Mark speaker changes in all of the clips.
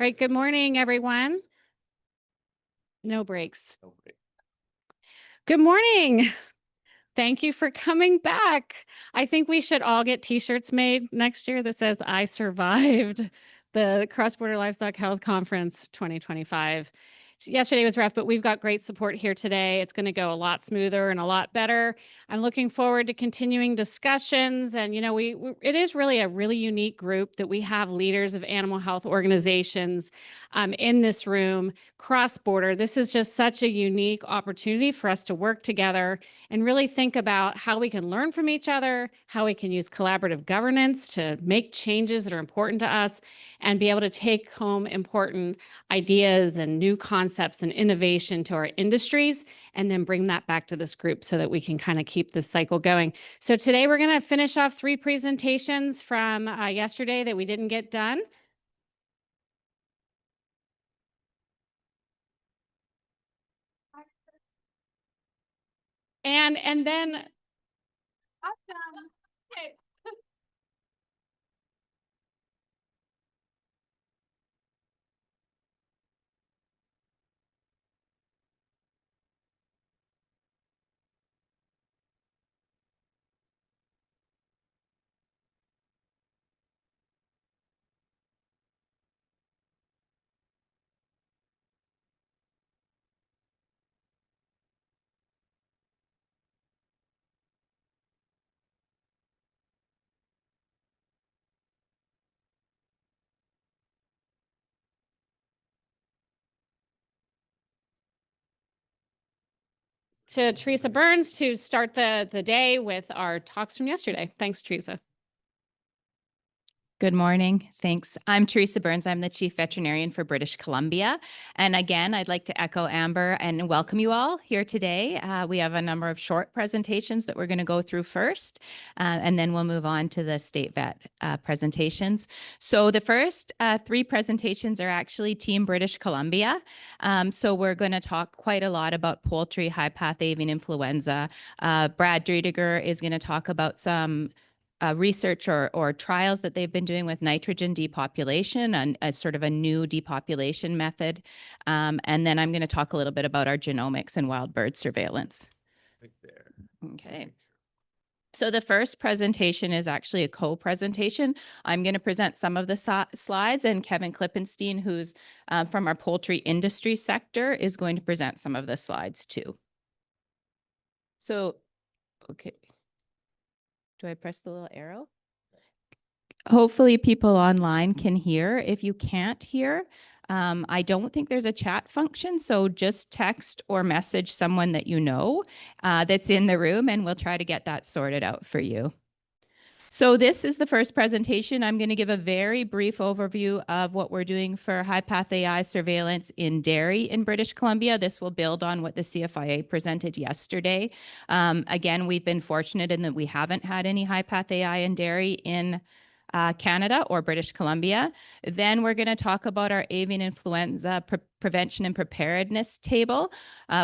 Speaker 1: Right. Good morning, everyone. No breaks. Good morning. Thank you for coming back. I think we should all get t-shirts made next year that says I survived the Cross-Border Livestock Health Conference 2025. Yesterday was rough, but we've got great support here today. It's going to go a lot smoother and a lot better. I'm looking forward to continuing discussions. And, you know, it is really a really unique group that we have leaders of animal health organizations in this room, cross-border. This is just such a unique opportunity for us to work together and really think about how we can learn from each other, how we can use collaborative governance to make changes that are important to us, and be able to take home important ideas and new concepts and innovation to our industries, and then bring that back to this group so that we can kind of keep this cycle going. So today we're going to finish off 3 presentations from yesterday that we didn't get done. And then awesome. Okay. To Teresa Burns to start the day with our talks from yesterday. Thanks, Teresa.
Speaker 2: Good morning. Thanks. I'm Teresa Burns. I'm the Chief Veterinarian for British Columbia. And again, I'd like to echo Amber and welcome you all here today. We have a number of short presentations that we're going to go through first, and then we'll move on to the state vet presentations. So the first 3 presentations are actually Team British Columbia. So we're going to talk quite a lot about poultry high-path avian influenza. Brad Driediger is going to talk about some research or trials that they've been doing with nitrogen depopulation and a sort of a new depopulation method. And then I'm going to talk a little bit about our genomics and wild bird surveillance.
Speaker 3: Right there.
Speaker 2: Okay. So the first presentation is actually a co-presentation. I'm going to present some of the slides, and Kevin Klippenstein, who's from our poultry industry sector, is going to present some of the slides too. So, okay. Do I press the little arrow? Hopefully people online can hear. If you can't hear, I don't think there's a chat function, so just text or message someone that you know that's in the room, and we'll try to get that sorted out for you. So this is the first presentation. I'm going to give a very brief overview of what we're doing for high-path AI surveillance in dairy in British Columbia. This will build on what the CFIA presented yesterday. Again, we've been fortunate in that we haven't had any high-path AI in dairy in Canada or British Columbia. Then we're going to talk about our avian influenza prevention and preparedness table.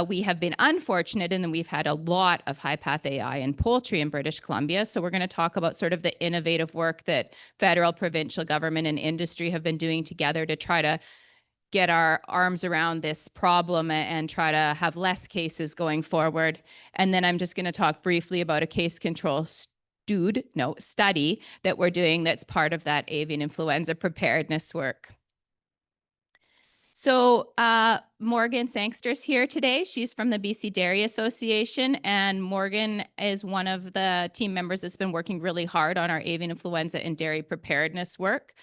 Speaker 2: We have been unfortunate in that we've had a lot of high-path AI in poultry in British Columbia. So we're going to talk about sort of the innovative work that federal, provincial government and industry have been doing together to try to get our arms around this problem and try to have less cases going forward. And then I'm just going to talk briefly about a case control study that we're doing that's part of that avian influenza preparedness work. So Morgan Sangster's here today. She's from the BC Dairy Association, and Morgan is one of the team members that's been working really hard on our avian influenza and dairy preparedness work.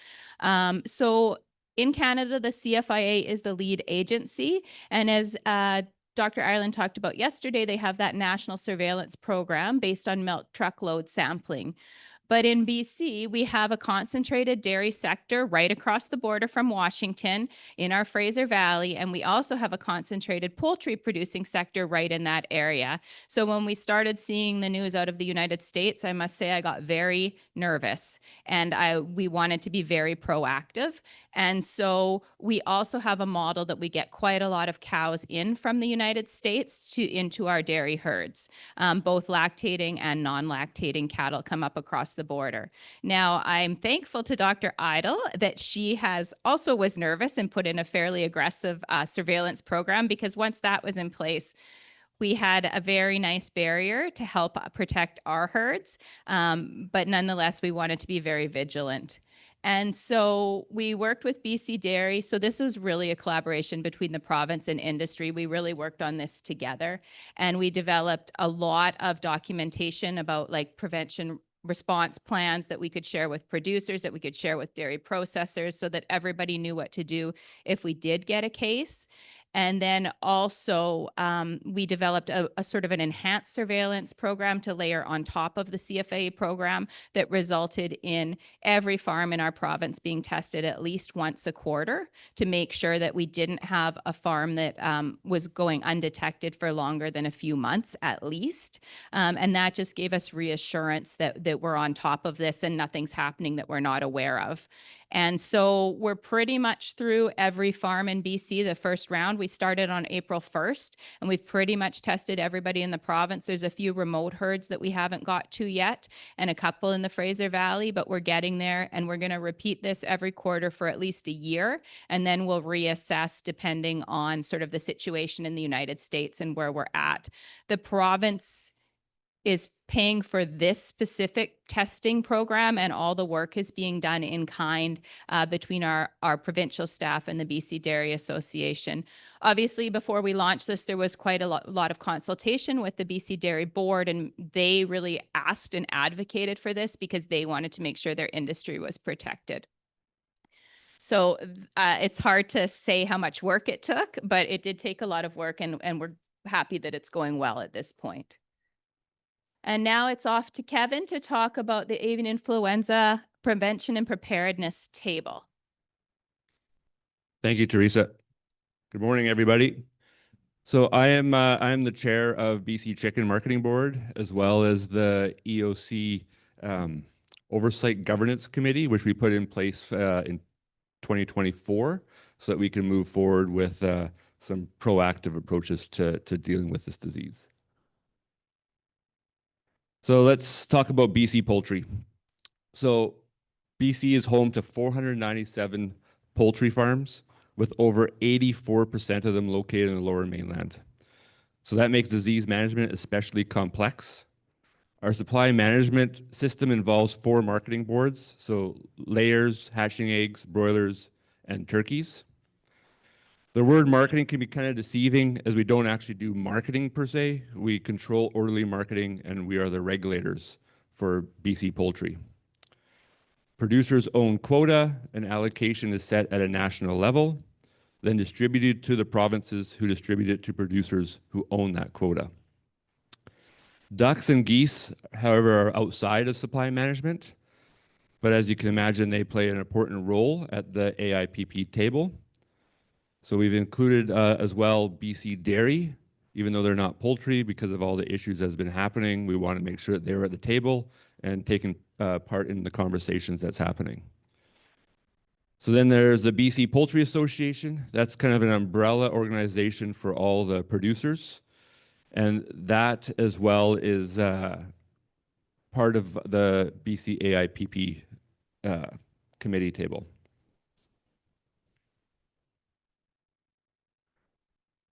Speaker 2: So in Canada, the CFIA is the lead agency, and as Dr. Ireland talked about yesterday, they have that national surveillance program based on milk truckload sampling. But in BC, we have a concentrated dairy sector right across the border from Washington in our Fraser Valley, and we also have a concentrated poultry producing sector right in that area. So when we started seeing the news out of the United States, I must say I got very nervous, and we wanted to be very proactive. And so we also have a model that we get quite a lot of cows in from the United States into our dairy herds. Both lactating and non-lactating cattle come up across across the border. Now, I'm thankful to Dr. Idle that she also was nervous and put in a fairly aggressive surveillance program, because once that was in place, we had a very nice barrier to help protect our herds. But nonetheless, we wanted to be very vigilant. And so we worked with BC Dairy. So this was really a collaboration between the province and industry. We really worked on this together. And we developed a lot of documentation about like prevention response plans that we could share with producers, that we could share with dairy processors, so that everybody knew what to do if we did get a case. And then also we developed a sort of an enhanced surveillance program to layer on top of the CFA program that resulted in every farm in our province being tested at least once a quarter to make sure that we didn't have a farm that was going undetected for longer than a few months at least. And that just gave us reassurance that we're on top of this and nothing's happening that we're not aware of. And so we're pretty much through every farm in BC. The first round, we started on April 1st, and we've pretty much tested everybody in the province. There's a few remote herds that we haven't got to yet, and a couple in the Fraser Valley, but we're getting there, and we're going to repeat this every quarter for at least a year, and then we'll reassess depending on sort of the situation in the United States and where we're at. The province is paying for this specific testing program, and all the work is being done in kind between our provincial staff and the BC Dairy Association. Obviously, before we launched this, there was quite a lot of consultation with the BC Dairy Board, and they really asked and advocated for this because they wanted to make sure their industry was protected. So it's hard to say how much work it took, but it did take a lot of work, and we're happy that it's going well at this point. And now it's off to Kevin to talk about the avian influenza prevention and preparedness table.
Speaker 3: Thank you, Teresa. Good morning, everybody. So I am the chair of BC Chicken Marketing Board, as well as the EOC Oversight Governance Committee, which we put in place in 2024, so that we can move forward with some proactive approaches to dealing with this disease. So let's talk about BC poultry. So BC is home to 497 poultry farms, with over 84% of them located in the Lower Mainland. So that makes disease management especially complex. Our supply management system involves 4 marketing boards, so layers, hatching eggs, broilers, and turkeys. The word marketing can be kind of deceiving, as we don't actually do marketing per se. We control orderly marketing, and we are the regulators for BC poultry. Producers own quota, and allocation is set at a national level, then distributed to the provinces, who distribute it to producers who own that quota. Ducks and geese, however, are outside of supply management, but as you can imagine, they play an important role at the AIPP table. So we've included as well BC Dairy, even though they're not poultry, because of all the issues that's been happening. We want to make sure that they're at the table and taking part in the conversations that's happening. So then there's the BC Poultry Association. That's kind of an umbrella organization for all the producers. And that as well is part of the BC AIPP committee table.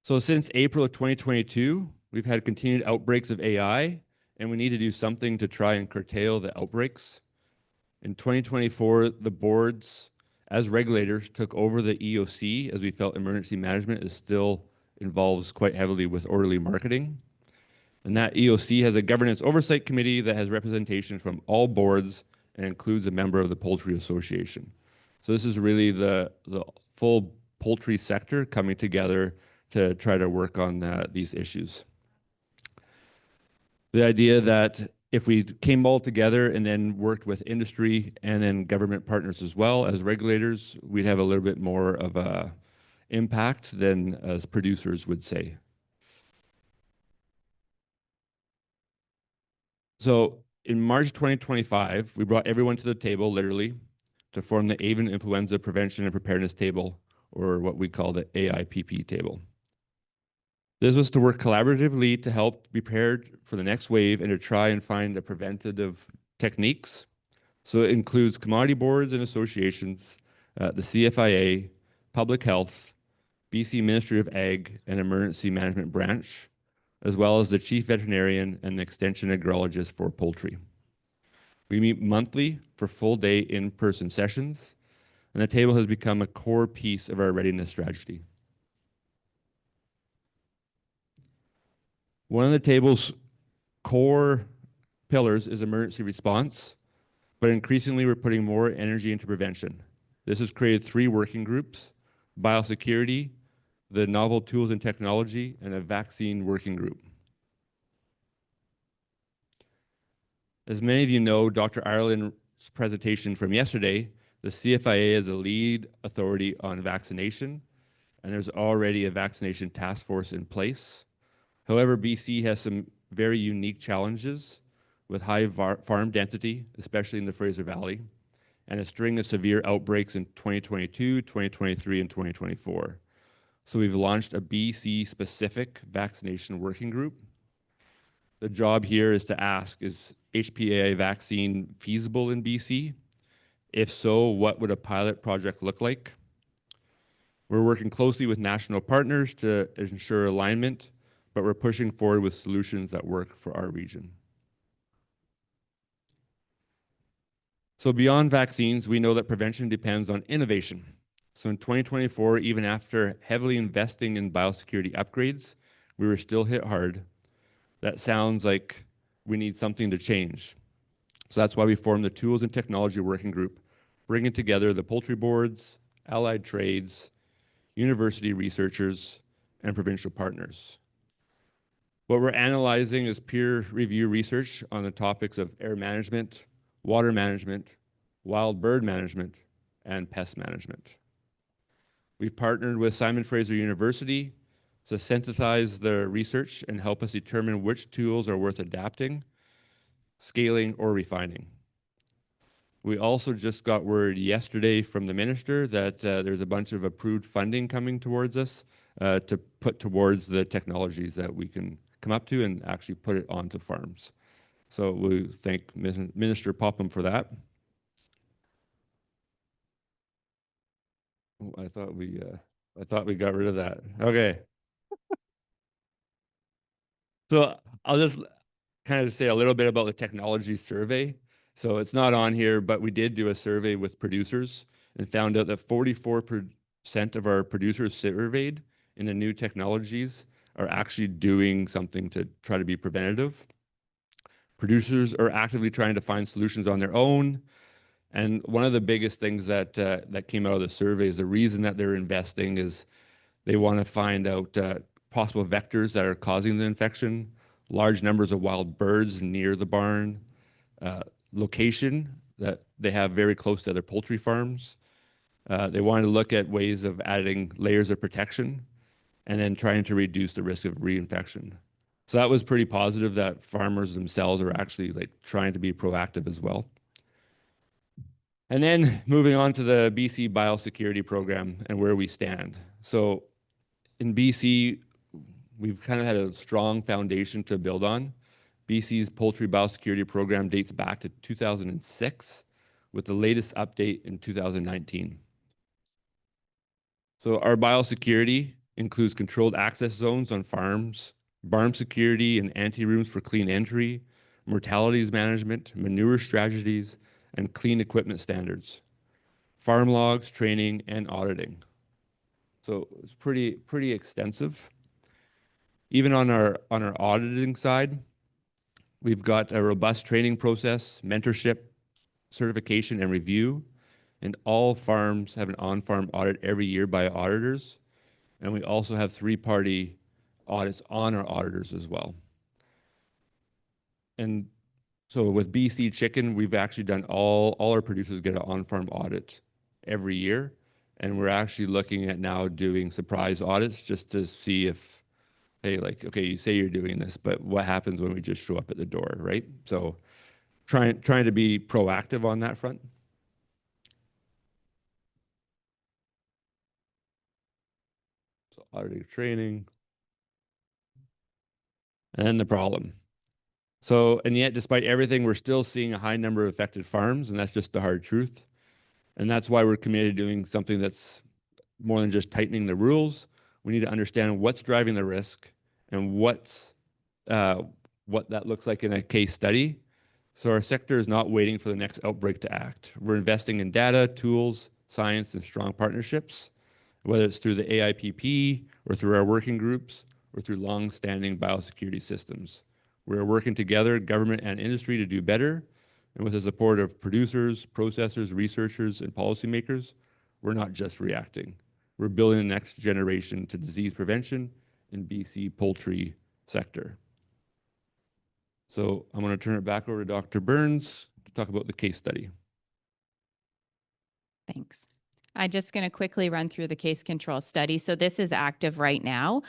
Speaker 3: So since April of 2022, we've had continued outbreaks of AI, and we need to do something to try and curtail the outbreaks. In 2024, the boards, as regulators, took over the EOC, as we felt emergency management is still involves quite heavily with orderly marketing. And that EOC has a governance oversight committee that has representation from all boards and includes a member of the Poultry Association. So this is really the full poultry sector coming together to try to work on these issues. The idea that if we came all together and then worked with industry and then government partners as well as regulators, we'd have a little bit more of a impact than as producers would say. So in March 2025, we brought everyone to the table, literally, to form the Avian Influenza Prevention and Preparedness Table, or what we call the AIPP table. This was to work collaboratively to help be prepared for the next wave and to try and find the preventative techniques So it includes commodity boards and associations, the CFIA, Public Health, BC Ministry of Ag and Emergency Management Branch, as well as the Chief Veterinarian and the Extension Agrologist for poultry. We meet monthly for full-day in-person sessions, and the table has become a core piece of our readiness strategy. One of the table's core pillars is emergency response, but increasingly we're putting more energy into prevention. This has created 3 working groups: biosecurity, the novel tools and technology, and a vaccine working group. As many of you know, Dr. Ireland's presentation from yesterday, the CFIA is a lead authority on vaccination, and there's already a vaccination task force in place. However, BC has some very unique challenges with high farm density, especially in the Fraser Valley, and a string of severe outbreaks in 2022, 2023, and 2024. So we've launched a BC-specific vaccination working group. The job here is to ask, is HPAI vaccine feasible in BC? If so, what would a pilot project look like? We're working closely with national partners to ensure alignment, but we're pushing forward with solutions that work for our region. So beyond vaccines, we know that prevention depends on innovation. So in 2024, even after heavily investing in biosecurity upgrades, we were still hit hard. That sounds like we need something to change. So that's why we formed the Tools and Technology Working Group, bringing together the poultry boards, allied trades, university researchers, and provincial partners. What we're analyzing is peer review research on the topics of air management, water management, wild bird management, and pest management. We've partnered with Simon Fraser University to synthesize the research and help us determine which tools are worth adapting, scaling, or refining. We also just got word yesterday from the minister that there's a bunch of approved funding coming towards us to put towards the technologies that we can come up to and actually put it onto farms. So we thank Minister Popham for that. Oh, I thought we got rid of that. Okay. So I'll just kind of say a little bit about the technology survey. So it's not on here, but we did do a survey with producers and found out that 44% of our producers surveyed in the new technologies are actually doing something to try to be preventative. Producers are actively trying to find solutions on their own. And one of the biggest things that came out of the survey is the reason that they're investing is they want to find out possible vectors that are causing the infection, large numbers of wild birds near the barn, location that they have very close to their poultry farms. They wanted to look at ways of adding layers of protection and then trying to reduce the risk of reinfection. So that was pretty positive that farmers themselves are actually like trying to be proactive as well. And then moving on to the BC Biosecurity Program and where we stand. So in BC, we've kind of had a strong foundation to build on. BC's poultry biosecurity program dates back to 2006, with the latest update in 2019. So our biosecurity includes controlled access zones on farms, barn security and anterooms for clean entry, mortalities management, manure strategies, and clean equipment standards, farm logs, training, and auditing. So it's pretty extensive. Even on our auditing side, we've got a robust training process, mentorship, certification, and review. And all farms have an on-farm audit every year by auditors. And we also have 3-party audits on our auditors as well. And so with BC Chicken, we've actually done all our producers get an on-farm audit every year. And we're actually looking at now doing surprise audits just to see if, hey, like, okay, you say you're doing this, but what happens when we just show up at the door, right? So trying to be proactive on that front. So auditing training. And then the problem. So, and yet, despite everything, we're still seeing a high number of affected farms, and that's just the hard truth. And that's why we're committed to doing something that's more than just tightening the rules. We need to understand what's driving the risk and what that looks like in a case study. So our sector is not waiting for the next outbreak to act. We're investing in data, tools, science, and strong partnerships, whether it's through the AIPP or through our working groups or through long-standing biosecurity systems. We're working together, government and industry, to do better. And with the support of producers, processors, researchers, and policymakers, we're not just reacting. We're building the next generation to disease prevention in BC poultry sector. So I'm going to turn it back over to Dr. Burns to talk about the case study.
Speaker 2: Thanks. I'm just going to quickly run through the case control study. So this is active right now.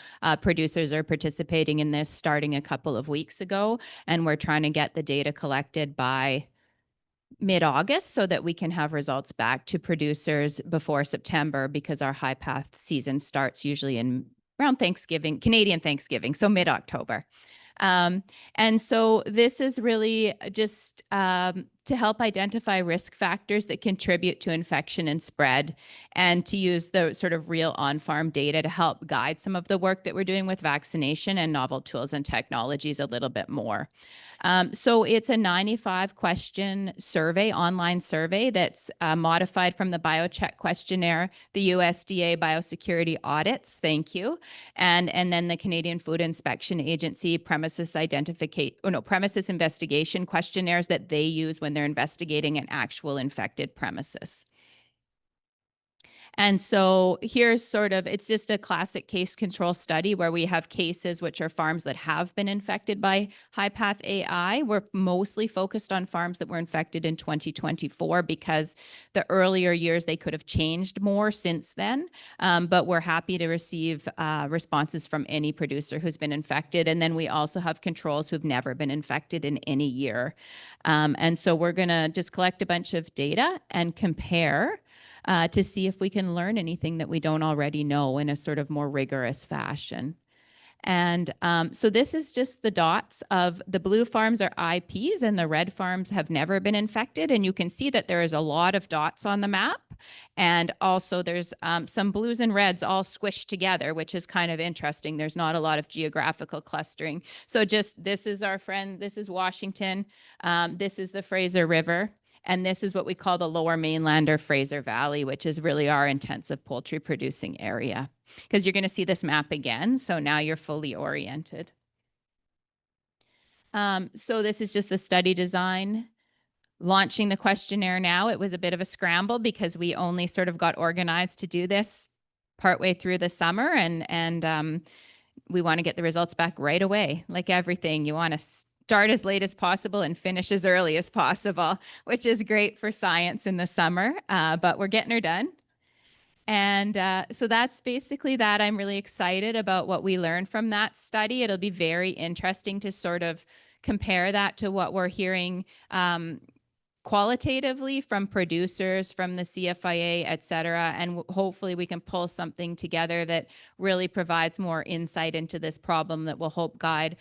Speaker 2: Producers are participating in this starting a couple of weeks ago, and we're trying to get the data collected by mid-August so that we can have results back to producers before September, because our high path season starts usually in around Thanksgiving, Canadian Thanksgiving, so mid-October. And so this is really just to help identify risk factors that contribute to infection and spread, and to use the sort of real on-farm data to help guide some of the work that we're doing with vaccination and novel tools and technologies a little bit more. So it's a 95-question survey, online survey, that's modified from the BioCheck questionnaire, the USDA biosecurity audits, thank you, and then the Canadian Food Inspection Agency premises investigation questionnaires that they use when they're investigating an actual infected premises. And so here's sort of, it's just a classic case control study where we have cases which are farms that have been infected by high path AI. We're mostly focused on farms that were infected in 2024 because the earlier years they could have changed more since then. But we're happy to receive responses from any producer who's been infected. And then we also have controls who've never been infected in any year. And so we're going to just collect a bunch of data and compare to see if we can learn anything that we don't already know in a sort of more rigorous fashion. And so this is just the dots of the blue farms are IPs and the red farms have never been infected. And you can see that there is a lot of dots on the map. And also there's some blues and reds all squished together, which is kind of interesting. There's not a lot of geographical clustering. So just, this is our friend, this is Washington. This is the Fraser River. And this is what we call the Lower Mainland or Fraser Valley, which is really our intensive poultry producing area. Because you're going to see this map again, so now you're fully oriented. So this is just the study design. Launching the questionnaire now, it was a bit of a scramble because we only sort of got organized to do this partway through the summer, and we want to get the results back right away. Like everything, you want to start as late as possible and finish as early as possible, which is great for science in the summer, but we're getting her done. And so that's basically that. I'm really excited about what we learned from that study. It'll be very interesting to sort of compare that to what we're hearing qualitatively from producers, from the CFIA, et cetera. And hopefully we can pull something together that really provides more insight into this problem that will help guide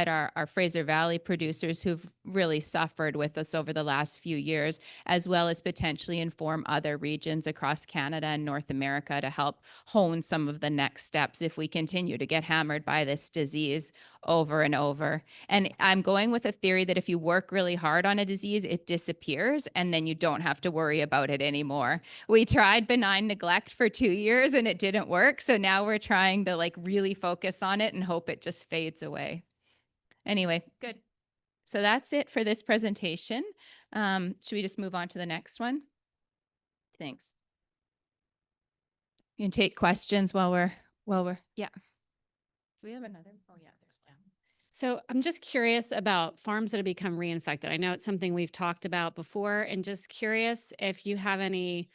Speaker 2: our Fraser Valley producers who've really suffered with us over the last few years, as well as potentially inform other regions across Canada and North America to help hone some of the next steps if we continue to get hammered by this disease over and over. And I'm going with a theory that if you work really hard on a disease, it disappears and then you don't have to worry about it anymore. We tried benign neglect for 2 years and it didn't work. So now we're trying to like really focus on it and hope it just fades away. Anyway, good. So that's it for this presentation. Should we just move on to the next one? Thanks. You can take questions while we're, yeah. Do we have another? Oh yeah, there's one.
Speaker 1: So I'm just curious about farms that have become reinfected. I know it's something we've talked about before, and just curious if you have any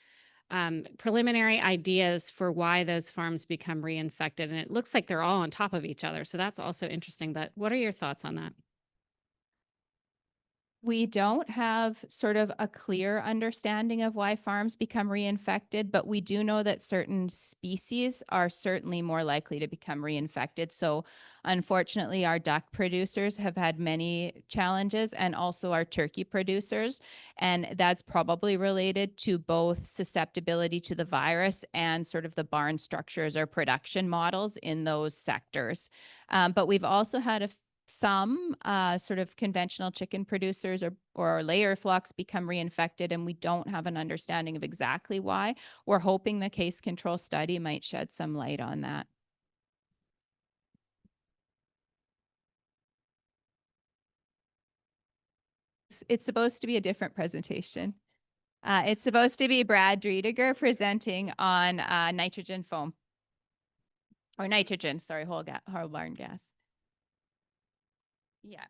Speaker 1: preliminary ideas for why those farms become reinfected. And it looks like they're all on top of each other. So that's also interesting. But what are your thoughts on that?
Speaker 2: We don't have sort of a clear understanding of why farms become reinfected, but we do know that certain species are certainly more likely to become reinfected. So unfortunately, our duck producers have had many challenges, and also our turkey producers. And that's probably related to both susceptibility to the virus and sort of the barn structures or production models in those sectors. But we've also had some sort of conventional chicken producers or layer flocks become reinfected, and we don't have an understanding of exactly why. We're hoping the case control study might shed some light on that. It's supposed to be a different presentation. It's supposed to be Brad Driediger presenting on nitrogen foam. Or nitrogen, sorry, whole barn gas. Yeah.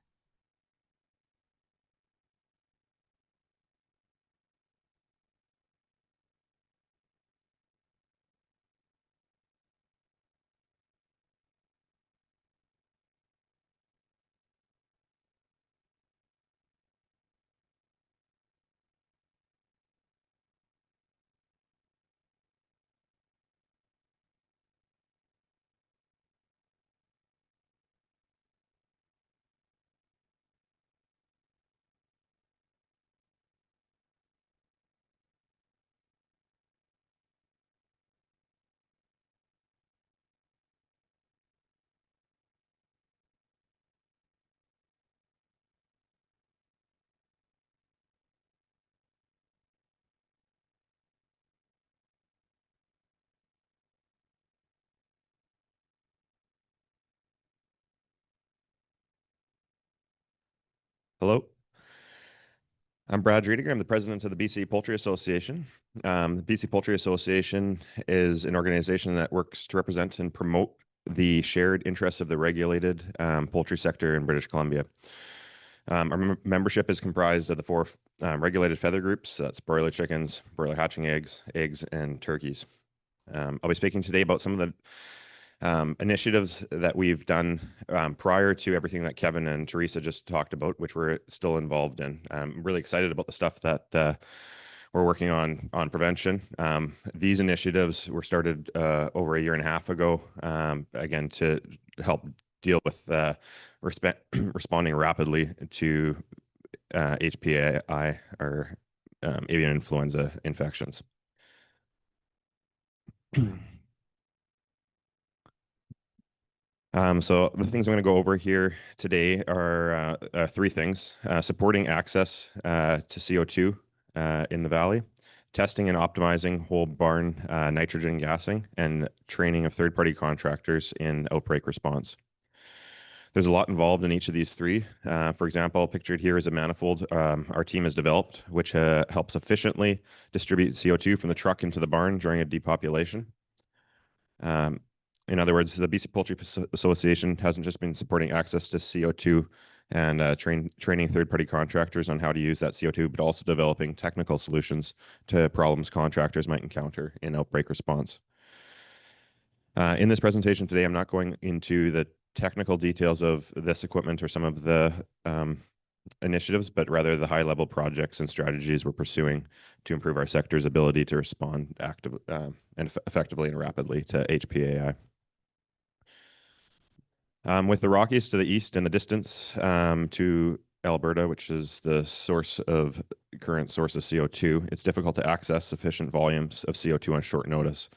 Speaker 4: Hello, I'm Brad Driediger. I'm the president of the BC Poultry Association. The BC Poultry Association is an organization that works to represent and promote the shared interests of the regulated poultry sector in British Columbia. Our membership is comprised of the four regulated feather groups. That's broiler chickens, broiler hatching eggs, and turkeys. I'll be speaking today about some of the initiatives that we've done prior to everything that Kevin and Teresa just talked about, which we're still involved in. I'm really excited about the stuff that we're working on prevention. These initiatives were started over a year and a half ago, again, to help deal with responding rapidly to HPAI, or avian influenza infections. So the things I'm going to go over here today are three things: supporting access to CO2 in the valley, testing and optimizing whole barn nitrogen gassing, and training of third-party contractors in outbreak response. There's a lot involved in each of these three. For example, pictured here is a manifold our team has developed, which helps efficiently distribute CO2 from the truck into the barn during a depopulation. In other words, the BC Poultry Association hasn't just been supporting access to CO2 and training third-party contractors on how to use that CO2, but also developing technical solutions to problems contractors might encounter in outbreak response. In this presentation today, I'm not going into the technical details of this equipment or some of the initiatives, but rather the high-level projects and strategies we're pursuing to improve our sector's ability to respond and effectively and rapidly to HPAI. With the Rockies to the east and the distance to Alberta, which is the current source of CO2, it's difficult to access sufficient volumes of CO2 on short notice.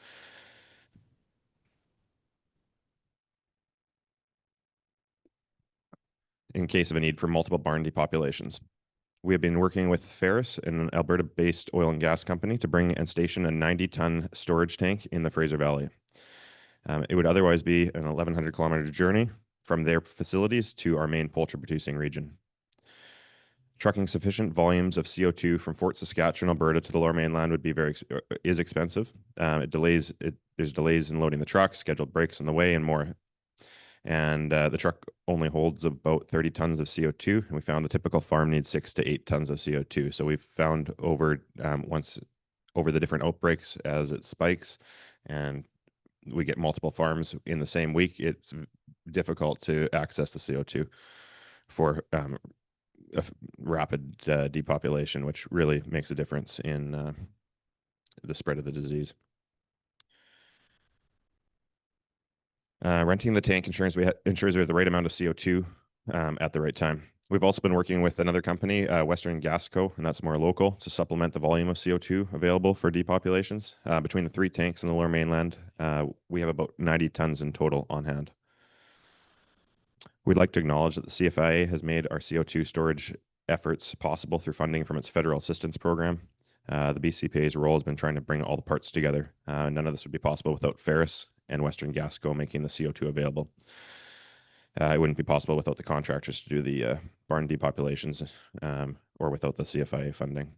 Speaker 4: In case of a need for multiple barn depopulations. We have been working with Ferris, an Alberta-based oil and gas company, to bring and station a 90-ton storage tank in the Fraser Valley. It would otherwise be an 1,100-kilometer journey from their facilities to our main poultry producing region. Trucking sufficient volumes of CO2 from Fort Saskatchewan, Alberta to the Lower Mainland would be is expensive. There's delays in loading the truck, scheduled breaks on the way, and more. And the truck only holds about 30 tons of CO2, and we found the typical farm needs 6 to 8 tons of CO2. So we've found over the different outbreaks as it spikes, and we get multiple farms in the same week, it's difficult to access the CO2 for rapid depopulation, which really makes a difference in the spread of the disease. Renting the tank ensures we have the right amount of CO2 at the right time. We've also been working with another company, Western Gas Co., and that's more local, to supplement the volume of CO2 available for depopulations. Between the 3 tanks in the Lower Mainland, we have about 90 tons in total on hand. We'd like to acknowledge that the CFIA has made our CO2 storage efforts possible through funding from its federal assistance program. The BCPA's role has been trying to bring all the parts together. None of this would be possible without Ferris and Western Gas Co. making the CO2 available. It wouldn't be possible without the contractors to do the barn depopulations or without the CFIA funding.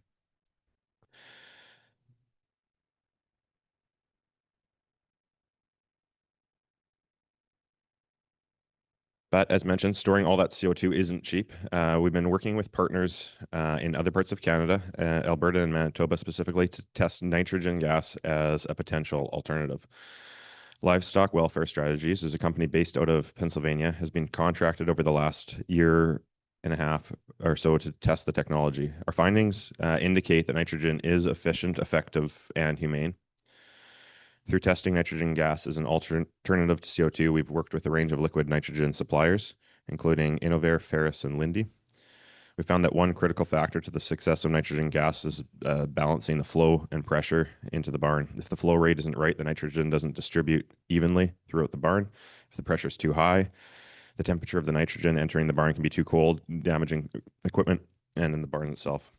Speaker 4: But as mentioned, storing all that CO2 isn't cheap. We've been working with partners in other parts of Canada, Alberta and Manitoba specifically, to test nitrogen gas as a potential alternative. Livestock Welfare Strategies is a company based out of Pennsylvania, has been contracted over the last year and a half or so to test the technology. Our findings indicate that nitrogen is efficient, effective, and humane. Through testing nitrogen gas as an alternative to CO2, we've worked with a range of liquid nitrogen suppliers, including Innovair, Ferris, and Linde. We found that one critical factor to the success of nitrogen gas is balancing the flow and pressure into the barn. If the flow rate isn't right, the nitrogen doesn't distribute evenly throughout the barn. If the pressure is too high, the temperature of the nitrogen entering the barn can be too cold, damaging equipment and in the barn itself.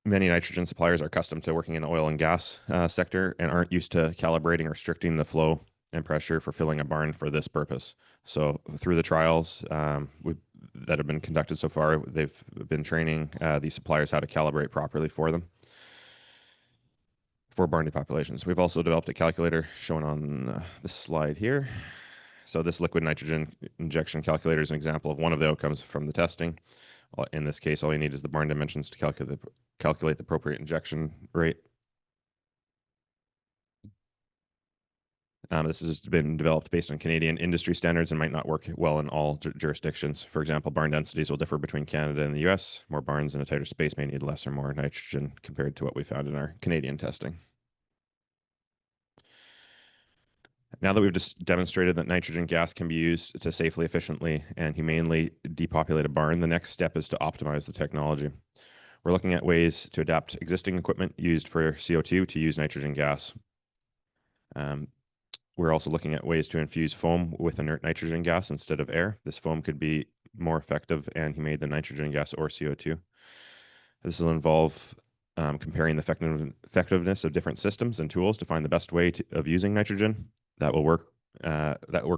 Speaker 4: Many nitrogen suppliers are accustomed to working in the oil and gas sector and aren't used to calibrating or restricting the flow and pressure for filling a barn for this purpose. So through the trials that have been conducted so far, they've been training these suppliers how to calibrate properly for them for barn depopulations. We've also developed a calculator shown on this slide here. So this liquid nitrogen injection calculator is an example of one of the outcomes from the testing. In this case, all you need is the barn dimensions to calculate the appropriate injection rate. This has been developed based on Canadian industry standards and might not work well in all jurisdictions. For example, barn densities will differ between Canada and the US. More barns in a tighter space may need less or more nitrogen compared to what we found in our Canadian testing. Now that we've just demonstrated that nitrogen gas can be used to safely, efficiently, and humanely depopulate a barn, the next step is to optimize the technology. We're looking at ways to adapt existing equipment used for CO2 to use nitrogen gas. We're also looking at ways to infuse foam with inert nitrogen gas instead of air. This foam could be more effective and humane than nitrogen gas or CO2. This will involve comparing the effectiveness of different systems and tools to find the best way of using nitrogen. That work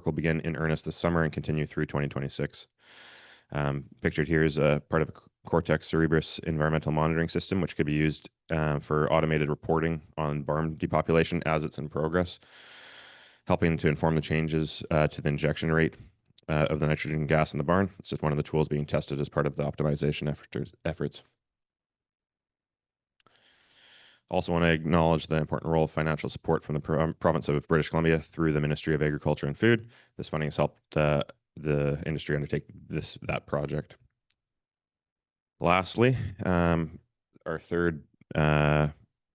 Speaker 4: will begin in earnest this summer and continue through 2026. Pictured here is a part of a Cortex Cerebrus environmental monitoring system, which could be used for automated reporting on barn depopulation as it's in progress, helping to inform the changes to the injection rate of the nitrogen gas in the barn. It's just one of the tools being tested as part of the optimization efforts. Also want to acknowledge the important role of financial support from the province of British Columbia through the Ministry of Agriculture and Food. This funding has helped the industry undertake that project. Lastly, our third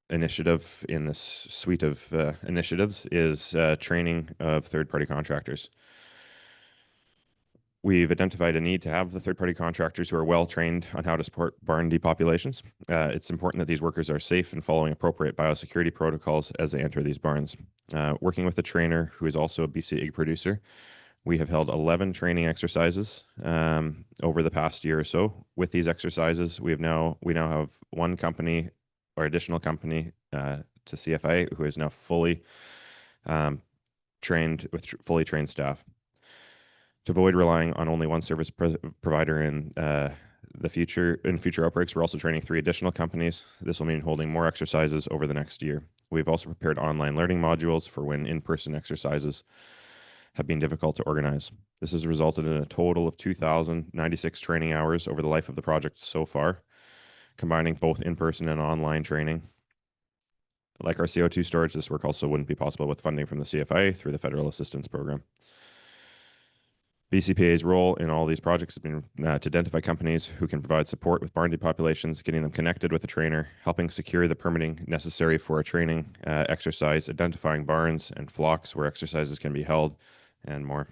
Speaker 4: initiative in this suite of initiatives is training of third-party contractors. We've identified a need to have the third-party contractors who are well-trained on how to support barn depopulations. It's important that these workers are safe and following appropriate biosecurity protocols as they enter these barns. Working with a trainer who is also a BC egg producer, we have held 11 training exercises over the past year or so. With these exercises, we now have one company or additional company to CFIA who is now fully trained with fully trained staff. To avoid relying on only one service provider in future outbreaks, we're also training 3 additional companies. This will mean holding more exercises over the next year. We've also prepared online learning modules for when in-person exercises have been difficult to organize. This has resulted in a total of 2,096 training hours over the life of the project so far, combining both in-person and online training. Like our CO2 storage, this work also wouldn't be possible with funding from the CFIA through the federal assistance program. BCPA's role in all these projects has been to identify companies who can provide support with barn depopulations, getting them connected with a trainer, helping secure the permitting necessary for a training exercise, identifying barns and flocks where exercises can be held, and more.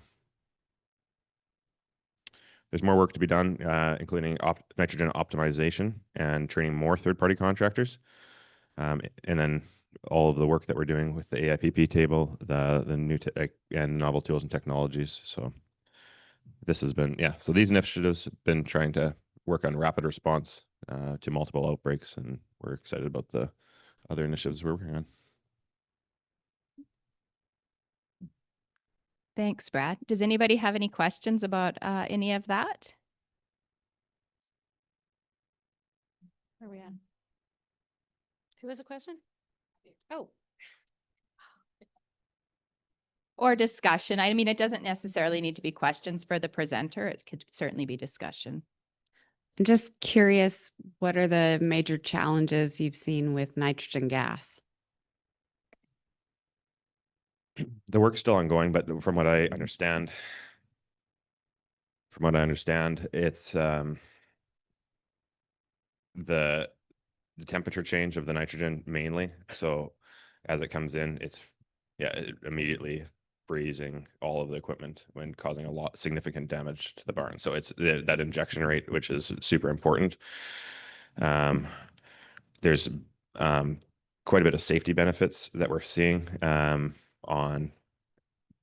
Speaker 4: There's more work to be done, including nitrogen optimization and training more third-party contractors. And then all of the work that we're doing with the AIPP table, the new and novel tools and technologies. So this has been, so these initiatives have been trying to work on rapid response to multiple outbreaks, and we're excited about the other initiatives we're working on.
Speaker 2: Thanks, Brad. Does anybody have any questions about any of that?
Speaker 1: Where are we at? Who has a question? Oh,
Speaker 2: Or discussion? I mean, it doesn't necessarily need to be questions for the presenter. It could certainly be discussion.
Speaker 5: I'm just curious, what are the major challenges you've seen with nitrogen gas?
Speaker 4: The work's still ongoing, but from what I understand, it's the temperature change of the nitrogen mainly. So as it comes in, it's immediately freezing all of the equipment when causing significant damage to the barn. So it's that injection rate, which is super important. There's quite a bit of safety benefits that we're seeing on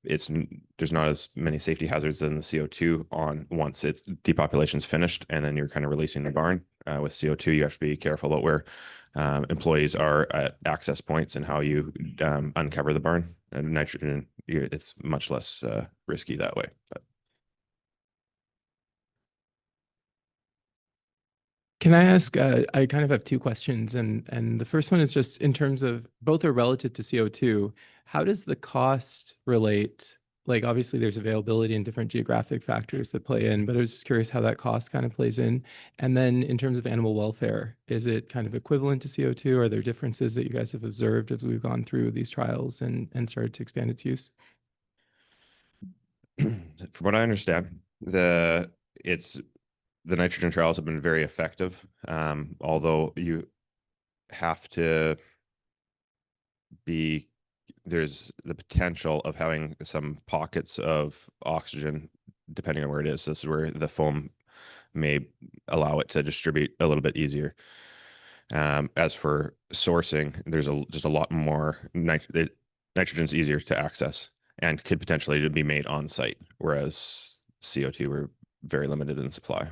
Speaker 4: there's not as many safety hazards than the CO2 on once it's depopulation's finished, and then you're kind of releasing the barn. With CO2, you have to be careful about where employees are at access points and how you uncover the barn. And nitrogen, it's much less risky that way. But.
Speaker 6: Can I ask, I kind of have two questions, and the first one is just in terms of both are relative to CO2. How does the cost relate? Like, obviously there's availability and different geographic factors that play in, but I was just curious how that cost kind of plays in. And then in terms of animal welfare, is it kind of equivalent to CO2? Are there differences that you guys have observed as we've gone through these trials and started to expand its use?
Speaker 4: From what I understand, the nitrogen trials have been very effective, although you have to there's the potential of having some pockets of oxygen depending on where it is. This is where the foam may allow it to distribute a little bit easier. As for sourcing, there's just a lot more nitrogen's easier to access and could potentially be made on site, whereas CO2 we're very limited in supply.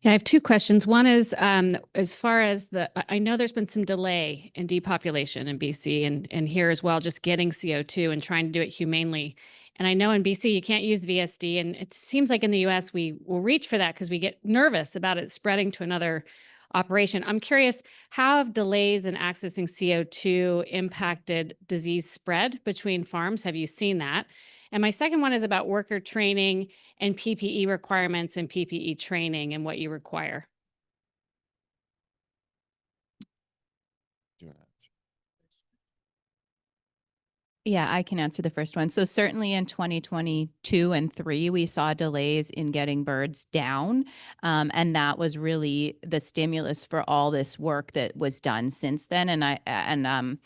Speaker 1: yeah, I have two questions. One is, as far as I know there's been some delay in depopulation in BC and here as well, just getting CO2 and trying to do it humanely. And I know in BC you can't use VSD, and it seems like in the US we will reach for that because we get nervous about it spreading to another operation. I'm curious, how have delays in accessing CO2 impacted disease spread between farms? Have you seen that? And my second one is about worker training and PPE requirements and PPE training and what you require.
Speaker 2: Yeah, I can answer the first one. So certainly in 2022 and 3, we saw delays in getting birds down. And that was really the stimulus for all this work that was done since then. And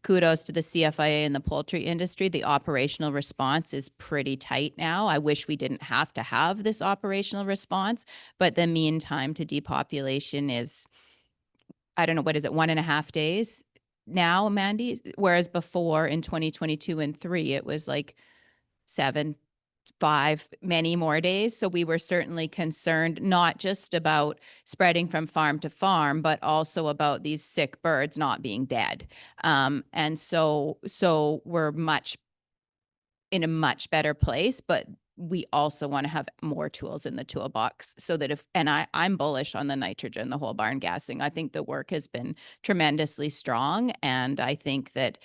Speaker 2: kudos to the CFIA and the poultry industry. The operational response is pretty tight now. I wish we didn't have to have this operational response, but the mean time to depopulation is, I don't know, what is it, 1.5 days now, Mandy? Whereas before in 2022 and 3, it was like 7, 5, many more days. So we were certainly concerned, not just about spreading from farm to farm, but also about these sick birds not being dead. And so we're in a much better place, but we also want to have more tools in the toolbox so that I'm bullish on the nitrogen, the whole barn gassing. I think the work has been tremendously strong. And I think that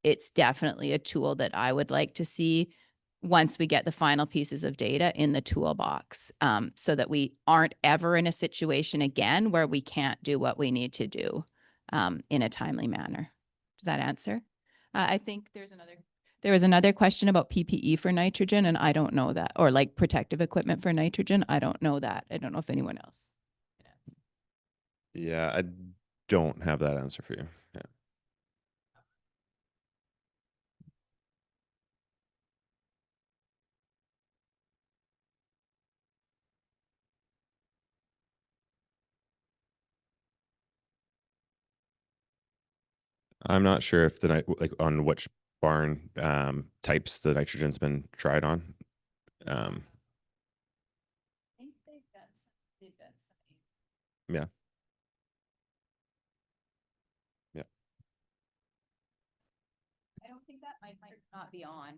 Speaker 2: it's definitely a tool that I would like to see once we get the final pieces of data in the toolbox, so that we aren't ever in a situation again where we can't do what we need to do in a timely manner. Does that answer? I think there was another question about PPE for nitrogen, and I don't know that, or like protective equipment for nitrogen. I don't know that. I don't know if anyone else can answer.
Speaker 4: Yeah, I don't have that answer for you. Yeah. I'm not sure if like on which barn types the nitrogen's been tried on.
Speaker 2: I think they've done some.
Speaker 4: Yeah. Yeah.
Speaker 2: I don't think that might not be on.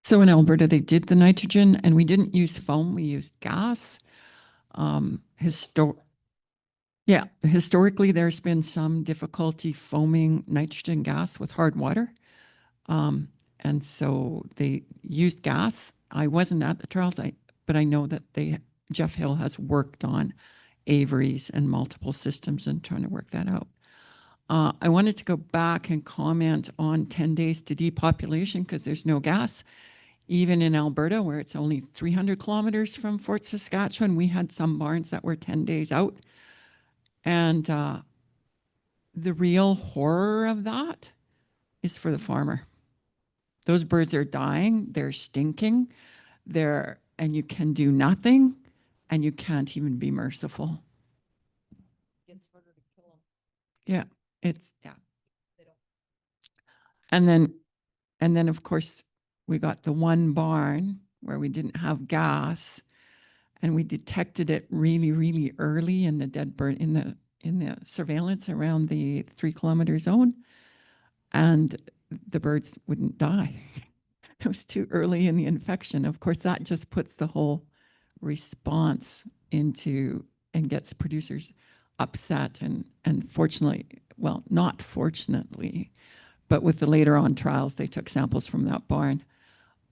Speaker 7: So in Alberta, they did the nitrogen and we didn't use foam, we used gas. Historically, there's been some difficulty foaming nitrogen gas with hard water. And so they used gas. I wasn't at the trials, but I know that Jeff Hill has worked on Avery's and multiple systems and trying to work that out. I wanted to go back and comment on 10 days to depopulation because there's no gas. Even in Alberta, where it's only 300 kilometers from Fort Saskatchewan, we had some barns that were 10 days out. And the real horror of that is for the farmer. Those birds are dying, they're stinking, and you can do nothing, and you can't even be merciful.
Speaker 2: It's harder to kill them.
Speaker 7: Yeah, yeah. And then of course we got the one barn where we didn't have gas, and we detected it really, really early in the dead bird in the surveillance around the 3 kilometer zone, and the birds wouldn't die. It was too early in the infection. Of course, that just puts the whole response into and gets producers upset. And fortunately, well, not fortunately, but with the later on trials, they took samples from that barn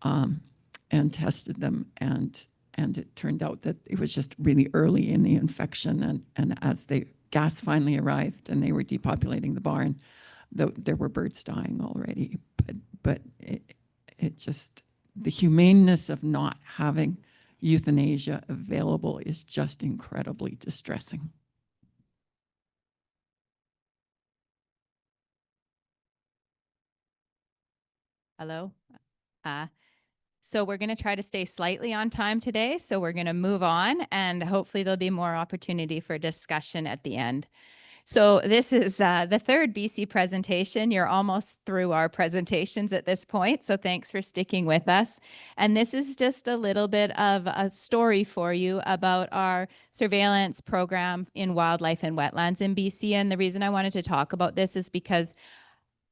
Speaker 7: and tested them, and it turned out that it was just really early in the infection. And as the gas finally arrived and they were depopulating the barn, there were birds dying already. But it just, the humaneness of not having euthanasia available is just incredibly distressing.
Speaker 2: Hello. So we're going to try to stay slightly on time today. So we're going to move on, and hopefully there'll be more opportunity for discussion at the end. So this is the third BC presentation. You're almost through our presentations at this point, so thanks for sticking with us. And this is just a little bit of a story for you about our surveillance program in wildlife and wetlands in BC. And the reason I wanted to talk about this is because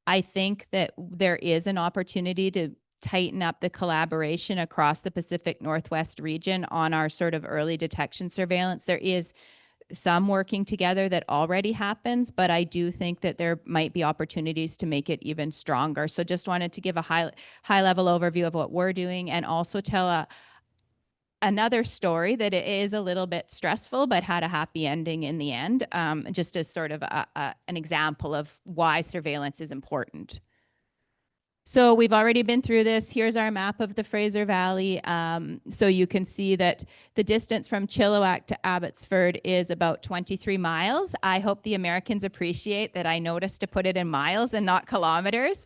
Speaker 2: I think that there is an opportunity to tighten up the collaboration across the Pacific Northwest region on our sort of early detection surveillance. There is some working together that already happens, but I do think that there might be opportunities to make it even stronger. So just wanted to give a high level overview of what we're doing, and also tell another story that it is a little bit stressful, but had a happy ending in the end, just as sort of an example of why surveillance is important. So we've already been through this. Here's our map of the Fraser Valley. So you can see that the distance from Chilliwack to Abbotsford is about 23 miles. I hope the Americans appreciate that I noticed to put it in miles and not kilometers,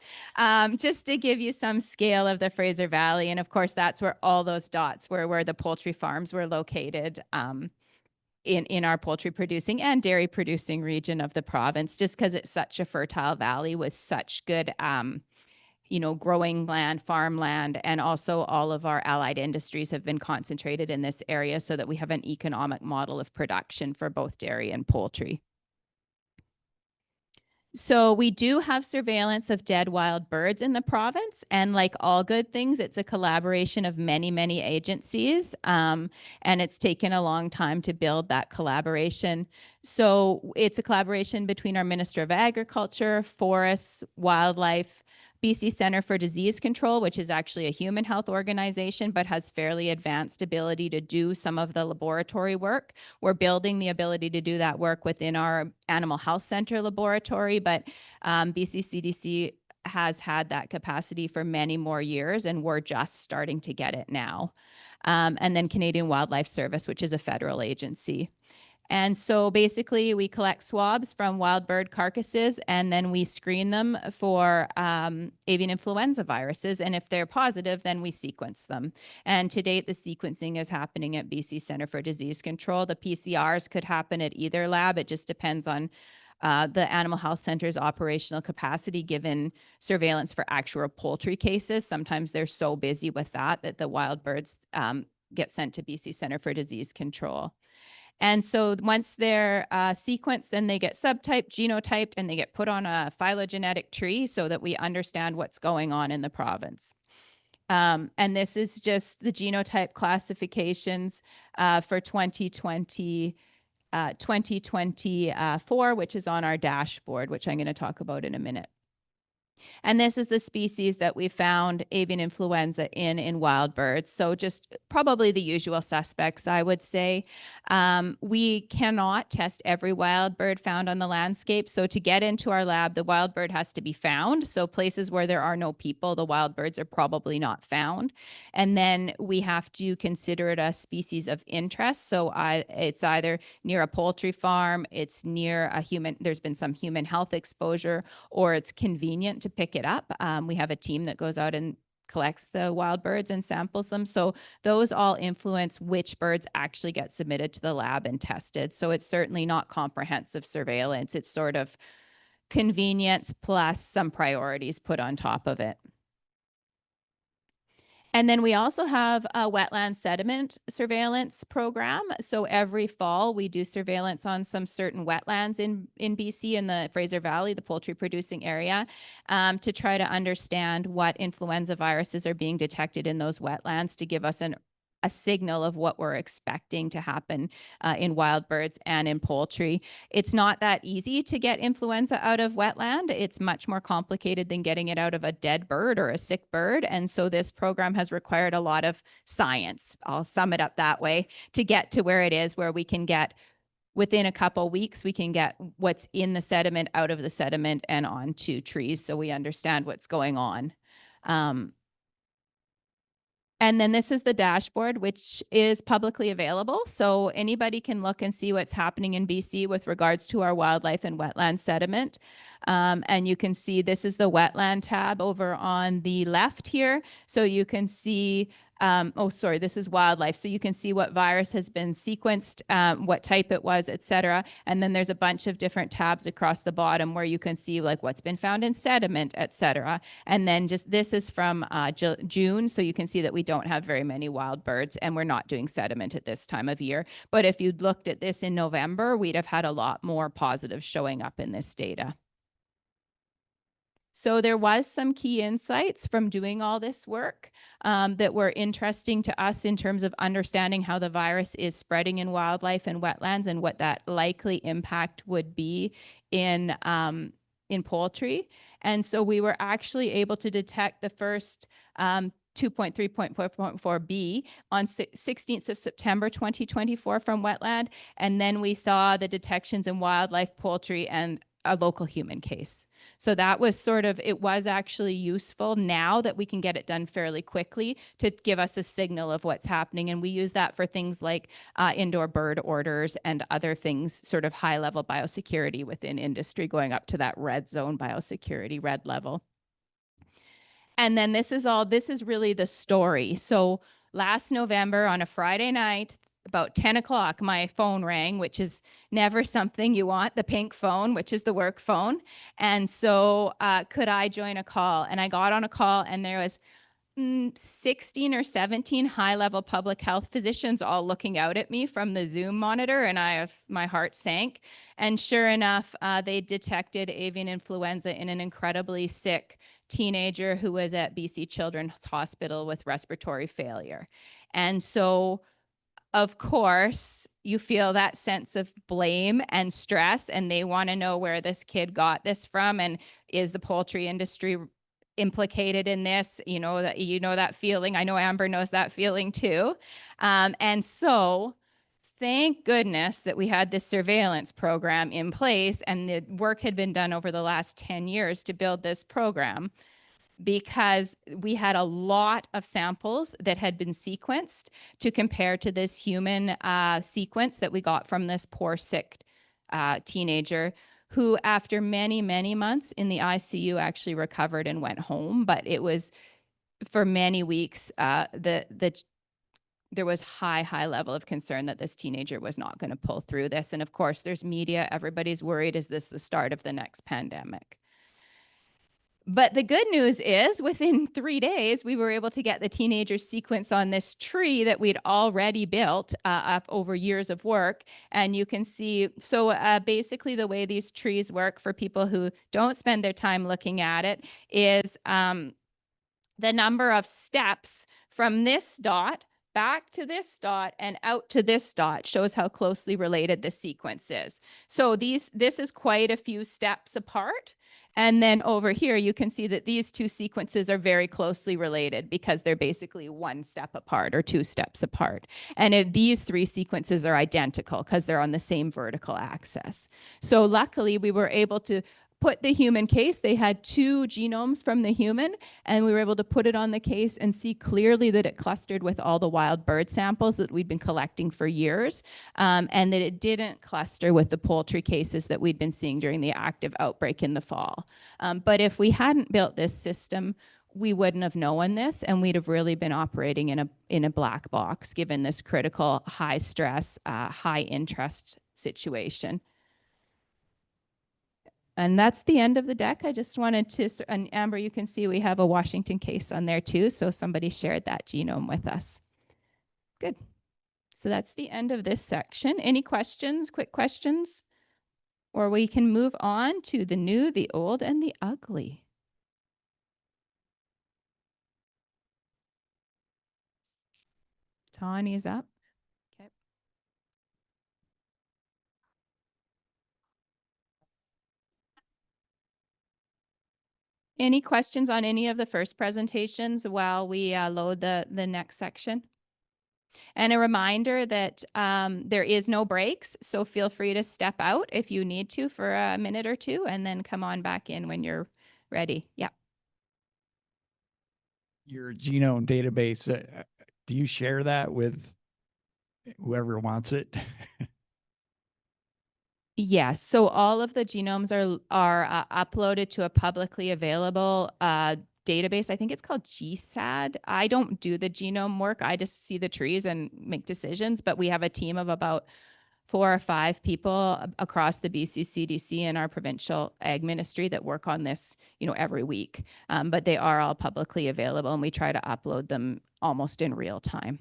Speaker 2: just to give you some scale of the Fraser Valley. And of course, that's where all those dots were, where the poultry farms were located in our poultry producing and dairy producing region of the province, just because it's such a fertile valley with such good growing land, farmland, and also all of our allied industries have been concentrated in this area so that we have an economic model of production for both dairy and poultry. So we do have surveillance of dead wild birds in the province, and like all good things, it's a collaboration of many, many agencies, and it's taken a long time to build that collaboration. So it's a collaboration between our Minister of Agriculture, Forests, Wildlife, BC Center for Disease Control, which is actually a human health organization, but has fairly advanced ability to do some of the laboratory work. We're building the ability to do that work within our Animal Health Center laboratory, but BC CDC has had that capacity for many more years, and we're just starting to get it now. And then Canadian Wildlife Service, which is a federal agency. And so basically we collect swabs from wild bird carcasses, and then we screen them for avian influenza viruses. And if they're positive, then we sequence them. And to date, the sequencing is happening at BC Center for Disease Control. The PCRs could happen at either lab. It just depends on the Animal Health Center's operational capacity given surveillance for actual poultry cases. Sometimes they're so busy with that the wild birds get sent to BC Center for Disease Control. And so once they're sequenced, then they get subtyped, genotyped, and they get put on a phylogenetic tree so that we understand what's going on in the province. And this is just the genotype classifications for 2024, which is on our dashboard, which I'm going to talk about in a minute. And this is the species that we found avian influenza in wild birds. So just probably the usual suspects, I would say. We cannot test every wild bird found on the landscape. So to get into our lab, the wild bird has to be found. So places where there are no people, the wild birds are probably not found. And then we have to consider it a species of interest. So it's either near a poultry farm, it's near a human, there's been some human health exposure, or it's convenient to pick it up. We have a team that goes out and collects the wild birds and samples them. So those all influence which birds actually get submitted to the lab and tested. So it's certainly not comprehensive surveillance. It's sort of convenience plus some priorities put on top of it. And then we also have a wetland sediment surveillance program. So every fall we do surveillance on some certain wetlands in BC, in the Fraser Valley, the poultry producing area, to try to understand what influenza viruses are being detected in those wetlands to give us a signal of what we're expecting to happen in wild birds and in poultry. It's not that easy to get influenza out of wetland. It's much more complicated than getting it out of a dead bird or a sick bird. And so this program has required a lot of science, I'll sum it up that way, to get to where it is, where we can get within a couple weeks, we can get what's in the sediment out of the sediment and onto trees so we understand what's going on. And then this is the dashboard, which is publicly available. So anybody can look and see what's happening in BC with regards to our wildlife and wetland sediment. And you can see this is the wetland tab over on the left here. So you can see, this is wildlife. So you can see what virus has been sequenced, what type it was, et cetera. And then there's a bunch of different tabs across the bottom where you can see like what's been found in sediment, et cetera. And then just this is from June. So you can see that we don't have very many wild birds and we're not doing sediment at this time of year. But if you'd looked at this in November, we'd have had a lot more positives showing up in this data. So there was some key insights from doing all this work that were interesting to us in terms of understanding how the virus is spreading in wildlife and wetlands and what that likely impact would be in poultry. And so we were actually able to detect the first 2.3.4.4b on 16th of September 2024 from wetland. And then we saw the detections in wildlife, poultry, and a local human case. So that was it was actually useful now that we can get it done fairly quickly to give us a signal of what's happening. And we use that for things like indoor bird orders and other things, sort of high level biosecurity within industry, going up to that red zone biosecurity, red level. And then this is really the story. So last November on a Friday night, about 10 o'clock, my phone rang, which is never something you want, the pink phone, which is the work phone. And so could I join a call? And I got on a call and there was 16 or 17 high-level public health physicians all looking out at me from the Zoom monitor, and my heart sank. And sure enough, they detected avian influenza in an incredibly sick teenager who was at BC Children's Hospital with respiratory failure. And so of course, you feel that sense of blame and stress, and they want to know where this kid got this from, and is the poultry industry implicated in this. You know that feeling. I know Amber knows that feeling too. And so thank goodness that we had this surveillance program in place, and the work had been done over the last 10 years to build this program, because we had a lot of samples that had been sequenced to compare to this human sequence that we got from this poor sick teenager, who after many, many months in the ICU actually recovered and went home. But it was for many weeks, there was high level of concern that this teenager was not going to pull through this. And of course, there's media. Everybody's worried, is this the start of the next pandemic? But the good news is within 3 days, we were able to get the teenager's sequence on this tree that we'd already built up over years of work. And you can see, so basically the way these trees work for people who don't spend their time looking at it is the number of steps from this dot back to this dot and out to this dot shows how closely related the sequence is. So this is quite a few steps apart. And then over here, you can see that these two sequences are very closely related because they're basically 1 step apart or 2 steps apart. And these 3 sequences are identical because they're on the same vertical axis. So luckily, we were able to put the human case. They had 2 genomes from the human, and we were able to put it on the case and see clearly that it clustered with all the wild bird samples that we'd been collecting for years, and that it didn't cluster with the poultry cases that we'd been seeing during the active outbreak in the fall. But if we hadn't built this system, we wouldn't have known this, and we'd have really been operating in a black box, given this critical high stress, high interest situation. And that's the end of the deck. I just wanted to, and Amber, you can see we have a Washington case on there too. So somebody shared that genome with us. Good. So that's the end of this section. Any questions, quick questions? Or we can move on to the new, the old, and the ugly. Tawny's up. Okay. Any questions on any of the first presentations while we load the next section? And a reminder that there is no breaks, so feel free to step out if you need to for a minute or two, and then come on back in when you're ready. Yeah.
Speaker 8: Your genome database, do you share that with whoever wants it?
Speaker 2: Yes. So all of the genomes are uploaded to a publicly available database. I think it's called GSAD. I don't do the genome work. I just see the trees and make decisions. But we have a team of about 4 or 5 people across the BC CDC and our provincial ag ministry that work on this, every week. But they are all publicly available, and we try to upload them almost in real time.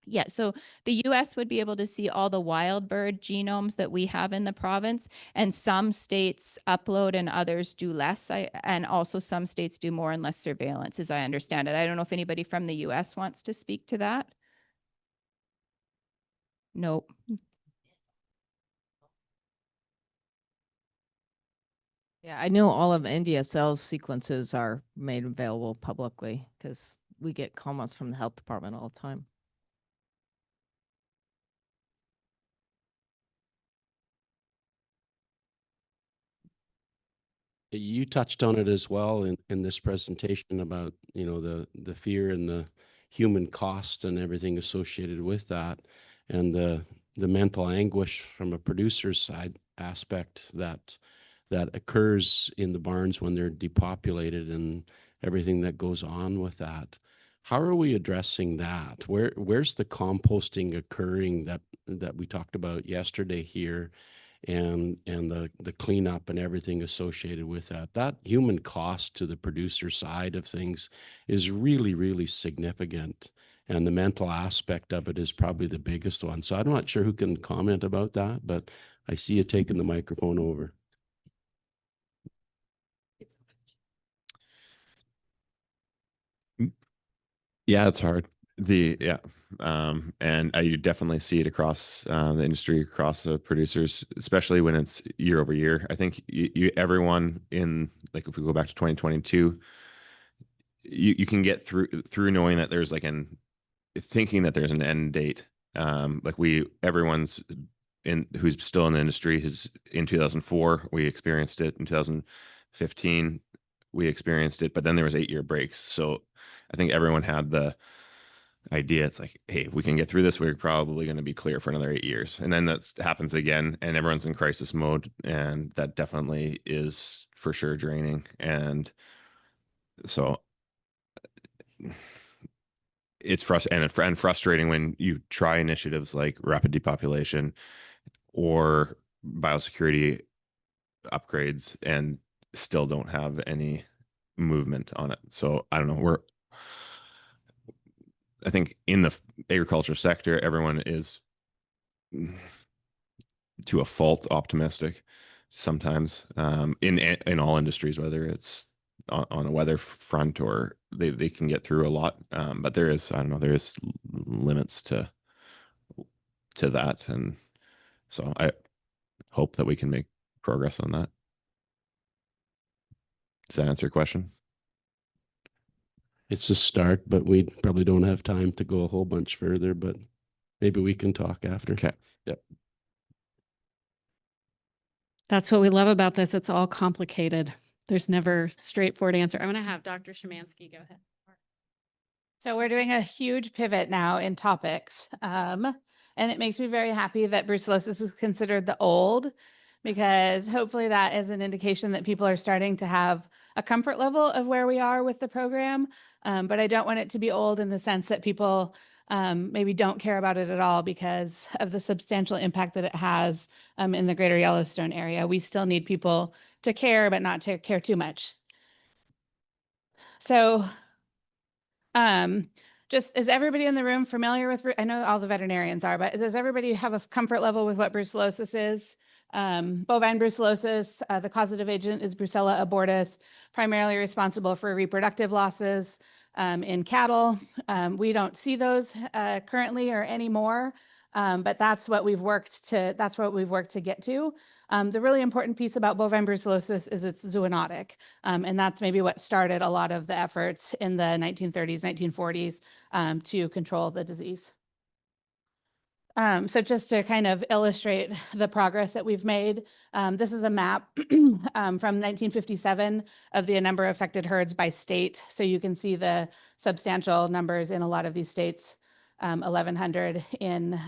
Speaker 2: Yeah, so the US would be able to see all the wild bird genomes that we have in the province, and some states upload and others do less. And also some states do more and less surveillance, as I understand it. I don't know if anybody from the US wants to speak to that. Nope.
Speaker 9: Yeah, I know all of NDSL's sequences are made available publicly because we get comments from the health department all the time.
Speaker 10: You touched on it as well in this presentation about, the fear and the human cost and everything associated with that, and the mental anguish from a producer's side aspect that occurs in the barns when they're depopulated and everything that goes on with that. How are we addressing that? Where's the composting occurring that we talked about yesterday here? And the cleanup and everything associated with that human cost to the producer side of things is really, really significant. And the mental aspect of it is probably the biggest one. So I'm not sure who can comment about that, but I see you taking the microphone over.
Speaker 3: Yeah, it's hard.
Speaker 4: Yeah, and you definitely see it across the industry, across the producers, especially when it's year over year. I think everyone in, like, if we go back to 2022, you can get through knowing that there's like thinking that there's an end date. Like everyone's who's still in the industry is in 2004. We experienced it in 2015. We experienced it, but then there was 8-year breaks. So I think everyone had the idea. It's like, hey, if we can get through this, we're probably going to be clear for another 8 years. And then that happens again, and everyone's in crisis mode. And that definitely is for sure draining. And so it's frustrating when you try initiatives like rapid depopulation or biosecurity upgrades and still don't have any movement on it. So I don't know. I think in the agriculture sector, everyone is to a fault optimistic sometimes, in all industries, whether it's on a weather front or they can get through a lot. But there is, I don't know, there is limits to that. And so I hope that we can make progress on that. Does that answer your question?
Speaker 10: It's a start, but we probably don't have time to go a whole bunch further, but maybe we can talk after.
Speaker 4: Okay.
Speaker 10: Yep.
Speaker 1: That's what we love about this. It's all complicated. There's never straightforward answer. I'm going to have Dr. Szymanski go ahead.
Speaker 11: So we're doing a huge pivot now in topics. And it makes me very happy that brucellosis is considered the old, because hopefully that is an indication that people are starting to have a comfort level of where we are with the program. But I don't want it to be old in the sense that people maybe don't care about it at all because of the substantial impact that it has in the greater Yellowstone area. We still need people to care, but not to care too much. So just, is everybody in the room familiar with, I know all the veterinarians are, but does everybody have a comfort level with what brucellosis is? Bovine brucellosis, the causative agent is Brucella abortus, primarily responsible for reproductive losses in cattle. We don't see those currently or anymore, but that's what we've worked to get to. The really important piece about bovine brucellosis is it's zoonotic, and that's maybe what started a lot of the efforts in the 1930s, 1940s to control the disease. So just to kind of illustrate the progress that we've made, this is a map from 1957 of the number of affected herds by state. So you can see the substantial numbers in a lot of these states, 1,100 in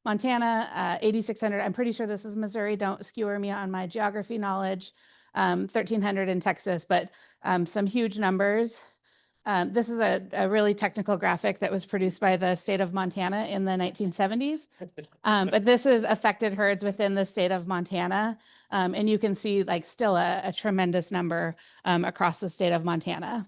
Speaker 11: Montana, 8,600. I'm pretty sure this is Missouri. Don't skewer me on my geography knowledge. 1,300 in Texas, but some huge numbers. This is a really technical graphic that was produced by the state of Montana in the 1970s. But this is affected herds within the state of Montana. And you can see like still a tremendous number across the state of Montana.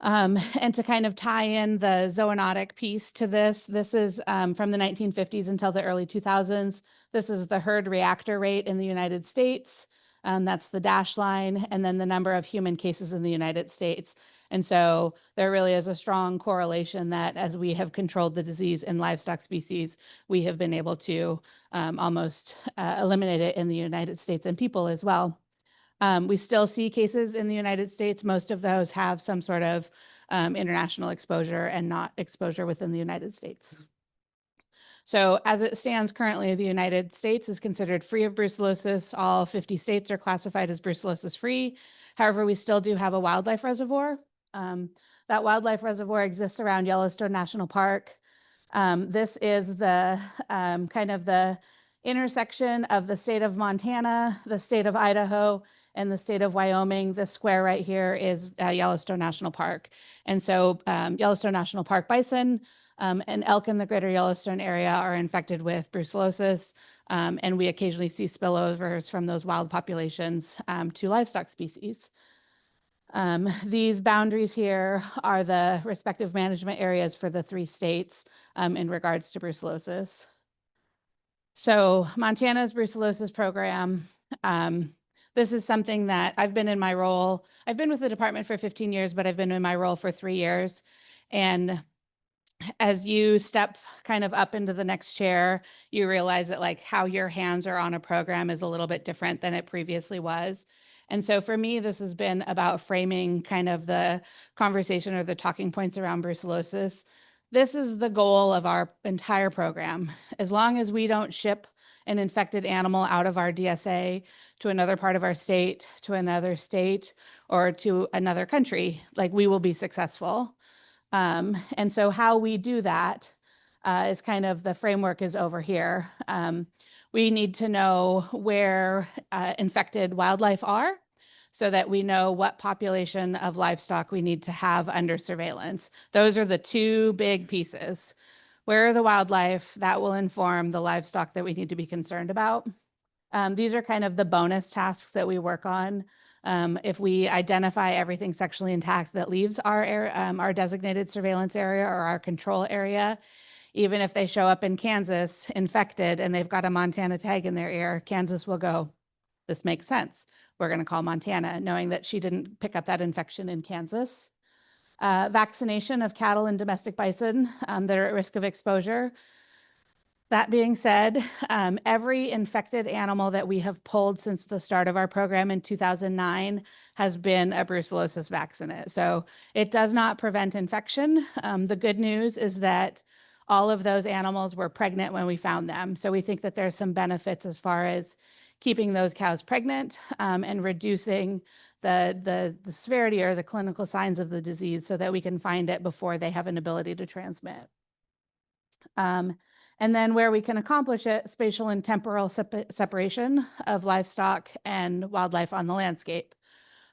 Speaker 11: And to kind of tie in the zoonotic piece to this is from the 1950s until the early 2000s. This is the herd reactor rate in the United States. That's the dashed line, and then the number of human cases in the United States. And so there really is a strong correlation that as we have controlled the disease in livestock species, we have been able to almost eliminate it in the United States and people as well. We still see cases in the United States. Most of those have some sort of international exposure and not exposure within the United States. So as it stands currently, the United States is considered free of brucellosis. All 50 states are classified as brucellosis free. However, we still do have a wildlife reservoir. That wildlife reservoir exists around Yellowstone National Park. This is the kind of the intersection of the state of Montana, the state of Idaho, and the state of Wyoming. This square right here is Yellowstone National Park. And so Yellowstone National Park bison and elk in the greater Yellowstone area are infected with brucellosis. And we occasionally see spillovers from those wild populations to livestock species. These boundaries here are the respective management areas for the 3 states in regards to brucellosis. So Montana's brucellosis program, This is something that I've been in my role. I've been with the department for 15 years, but I've been in my role for 3 years. And as you step kind of up into the next chair, you realize that like how your hands are on a program is a little bit different than it previously was. And so for me, this has been about framing kind of the conversation or the talking points around brucellosis. This is the goal of our entire program. As long as we don't ship an infected animal out of our DSA to another part of our state, to another state, or to another country, like we will be successful. And so how we do that is kind of the framework is over here. We need to know where infected wildlife are so that we know what population of livestock we need to have under surveillance. Those are the two big pieces. Where are the wildlife? That will inform the livestock that we need to be concerned about. These are kind of the bonus tasks that we work on. If we identify everything sexually intact that leaves our designated surveillance area or our control area, even if they show up in Kansas infected and they've got a Montana tag in their ear, Kansas will go, this makes sense. We're going to call Montana, knowing that she didn't pick up that infection in Kansas. Vaccination of cattle and domestic bison that are at risk of exposure. That being said, every infected animal that we have pulled since the start of our program in 2009 has been a brucellosis vaccinate. So it does not prevent infection. The good news is that all of those animals were pregnant when we found them. So we think that there's some benefits as far as keeping those cows pregnant and reducing the severity or the clinical signs of the disease so that we can find it before they have an ability to transmit. And then where we can accomplish it, spatial and temporal separation of livestock and wildlife on the landscape.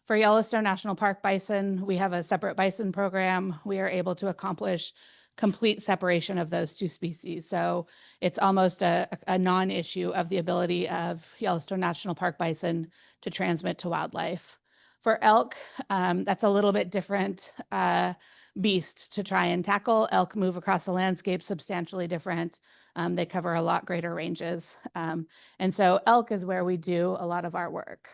Speaker 11: For Yellowstone National Park bison, we have a separate bison program. We are able to accomplish complete separation of those two species. So it's almost a non-issue of the ability of Yellowstone National Park bison to transmit to wildlife. For elk, that's a little bit different beast to try and tackle. Elk move across the landscape substantially different. They cover a lot greater ranges. And so elk is where we do a lot of our work.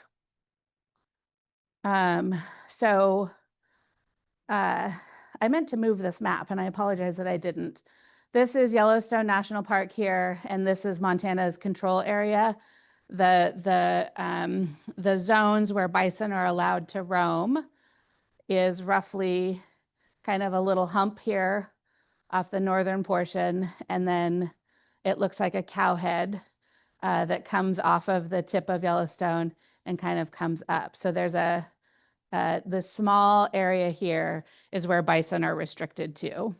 Speaker 11: I meant to move this map and I apologize that I didn't. This is Yellowstone National Park here, and this is Montana's control area. The zones where bison are allowed to roam is roughly kind of a little hump here off the northern portion, and then it looks like a cow head that comes off of the tip of Yellowstone and kind of comes up. So there's the small area here is where bison are restricted to.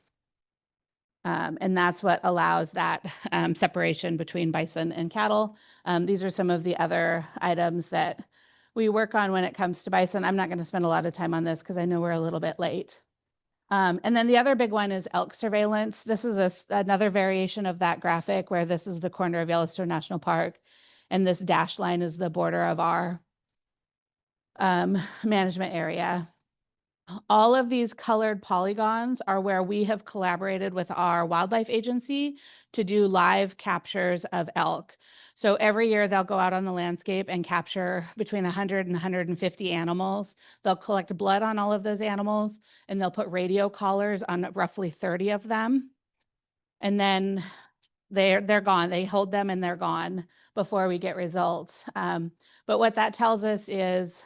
Speaker 11: And that's what allows that separation between bison and cattle. These are some of the other items that we work on when it comes to bison. I'm not going to spend a lot of time on this because I know we're a little bit late. And then the other big one is elk surveillance. This is another variation of that graphic where this is the corner of Yellowstone National Park, and this dashed line is the border of our management area. All of these colored polygons are where we have collaborated with our wildlife agency to do live captures of elk. So every year they'll go out on the landscape and capture between 100 and 150 animals. They'll collect blood on all of those animals, and they'll put radio collars on roughly 30 of them. And then they're gone. They hold them and they're gone before we get results. But what that tells us is,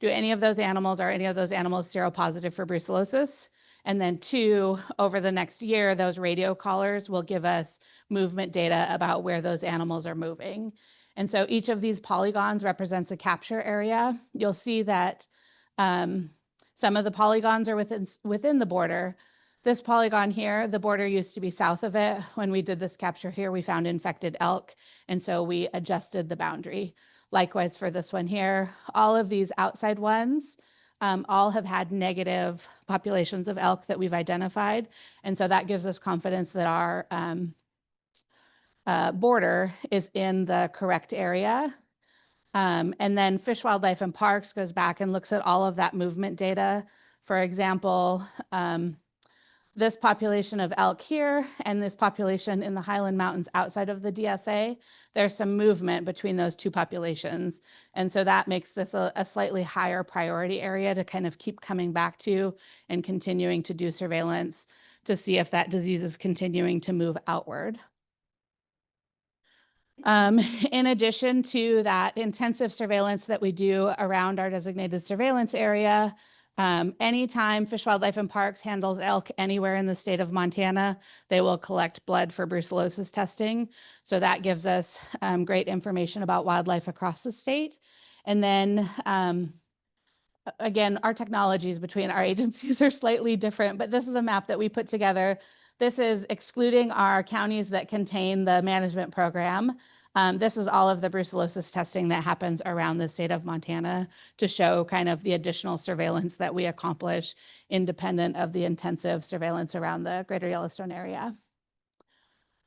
Speaker 11: are any of those animals seropositive for brucellosis? And then 2, over the next year, those radio collars will give us movement data about where those animals are moving. And so each of these polygons represents a capture area. You'll see that some of the polygons are within the border. This polygon here, the border used to be south of it. When we did this capture here, we found infected elk, and so we adjusted the boundary. Likewise for this one here, all of these outside ones all have had negative populations of elk that we've identified. And so that gives us confidence that our border is in the correct area. And then Fish, Wildlife, and Parks goes back and looks at all of that movement data. For example, this population of elk here and this population in the Highland Mountains outside of the DSA, there's some movement between those two populations. And so that makes this a slightly higher priority area to kind of keep coming back to and continuing to do surveillance to see if that disease is continuing to move outward. In addition to that intensive surveillance that we do around our designated surveillance area, anytime Fish, Wildlife, and Parks handles elk anywhere in the state of Montana, they will collect blood for brucellosis testing. So that gives us great information about wildlife across the state. And then again, our technologies between our agencies are slightly different, but this is a map that we put together. This is excluding our counties that contain the management program. This is all of the brucellosis testing that happens around the state of Montana to show kind of the additional surveillance that we accomplish independent of the intensive surveillance around the greater Yellowstone area.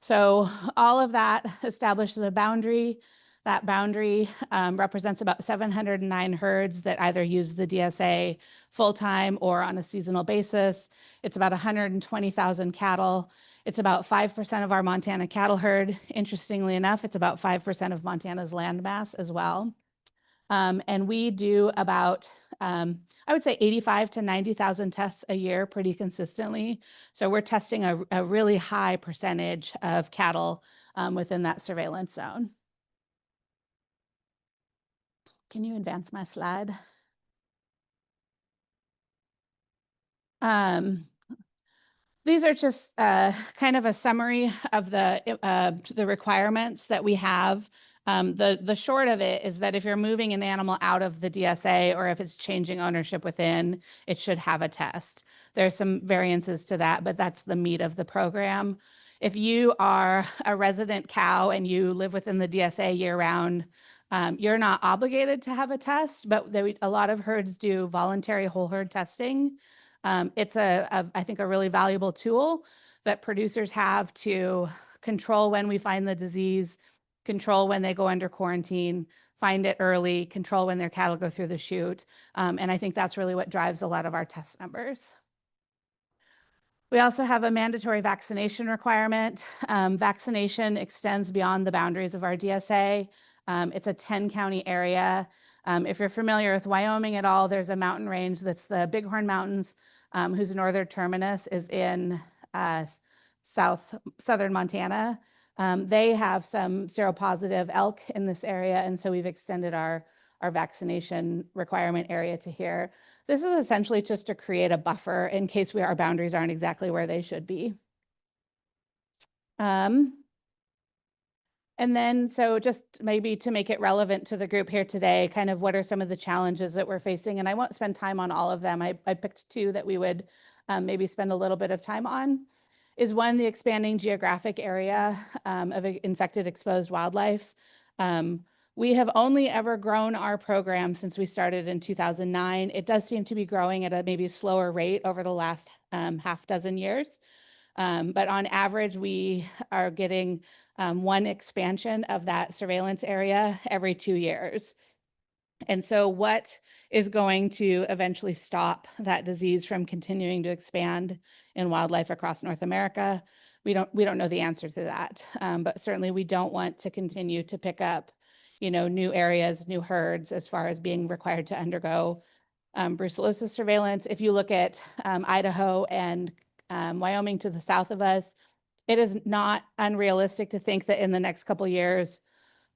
Speaker 11: So all of that establishes a boundary. That boundary represents about 709 herds that either use the DSA full-time or on a seasonal basis. It's about 120,000 cattle. It's about 5% of our Montana cattle herd. Interestingly enough, it's about 5% of Montana's land mass as well. And we do about, I would say 85 to 90,000 tests a year pretty consistently. So we're testing a really high percentage of cattle within that surveillance zone. Can you advance my slide? These are just kind of a summary of the requirements that we have. The short of it is that if you're moving an animal out of the DSA or if it's changing ownership within, it should have a test. There's some variances to that, but that's the meat of the program. If you are a resident cow and you live within the DSA year-round, you're not obligated to have a test, but a lot of herds do voluntary whole herd testing. It's I think a really valuable tool that producers have to control when we find the disease, control when they go under quarantine, find it early, control when their cattle go through the chute. And I think that's really what drives a lot of our test numbers. We also have a mandatory vaccination requirement. Vaccination extends beyond the boundaries of our DSA. It's a 10-county area. If you're familiar with Wyoming at all, there's a mountain range that's the Bighorn Mountains, whose northern terminus is in southern Montana. They have some seropositive elk in this area, and so we've extended our vaccination requirement area to here. This is essentially just to create a buffer in case our boundaries aren't exactly where they should be. And then, so just maybe to make it relevant to the group here today, kind of what are some of the challenges that we're facing? And I won't spend time on all of them. I picked two that we would maybe spend a little bit of time on. Is one, the expanding geographic area of infected exposed wildlife. We have only ever grown our program since we started in 2009. It does seem to be growing at a maybe slower rate over the last half dozen years. But on average, we are getting one expansion of that surveillance area every 2 years. And so what is going to eventually stop that disease from continuing to expand in wildlife across North America? We don't know the answer to that, but certainly we don't want to continue to pick up, new areas, new herds as far as being required to undergo brucellosis surveillance. If you look at Idaho and Wyoming to the south of us, it is not unrealistic to think that in the next couple of years,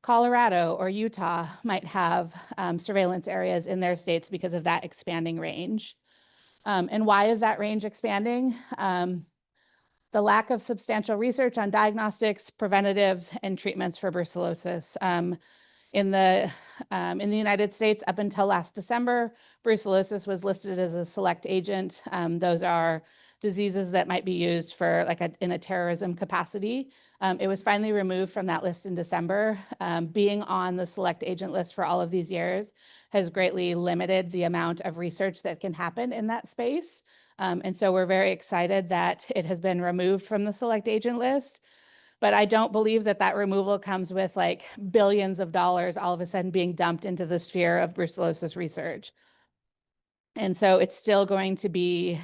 Speaker 11: Colorado or Utah might have surveillance areas in their states because of that expanding range. And why is that range expanding? The lack of substantial research on diagnostics, preventatives, and treatments for brucellosis. In the United States, up until last December, brucellosis was listed as a select agent. Those are diseases that might be used for in a terrorism capacity. It was finally removed from that list in December. Being on the select agent list for all of these years has greatly limited the amount of research that can happen in that space. And so we're very excited that it has been removed from the select agent list. But I don't believe that removal comes with billions of dollars all of a sudden being dumped into the sphere of brucellosis research. And so it's still going to be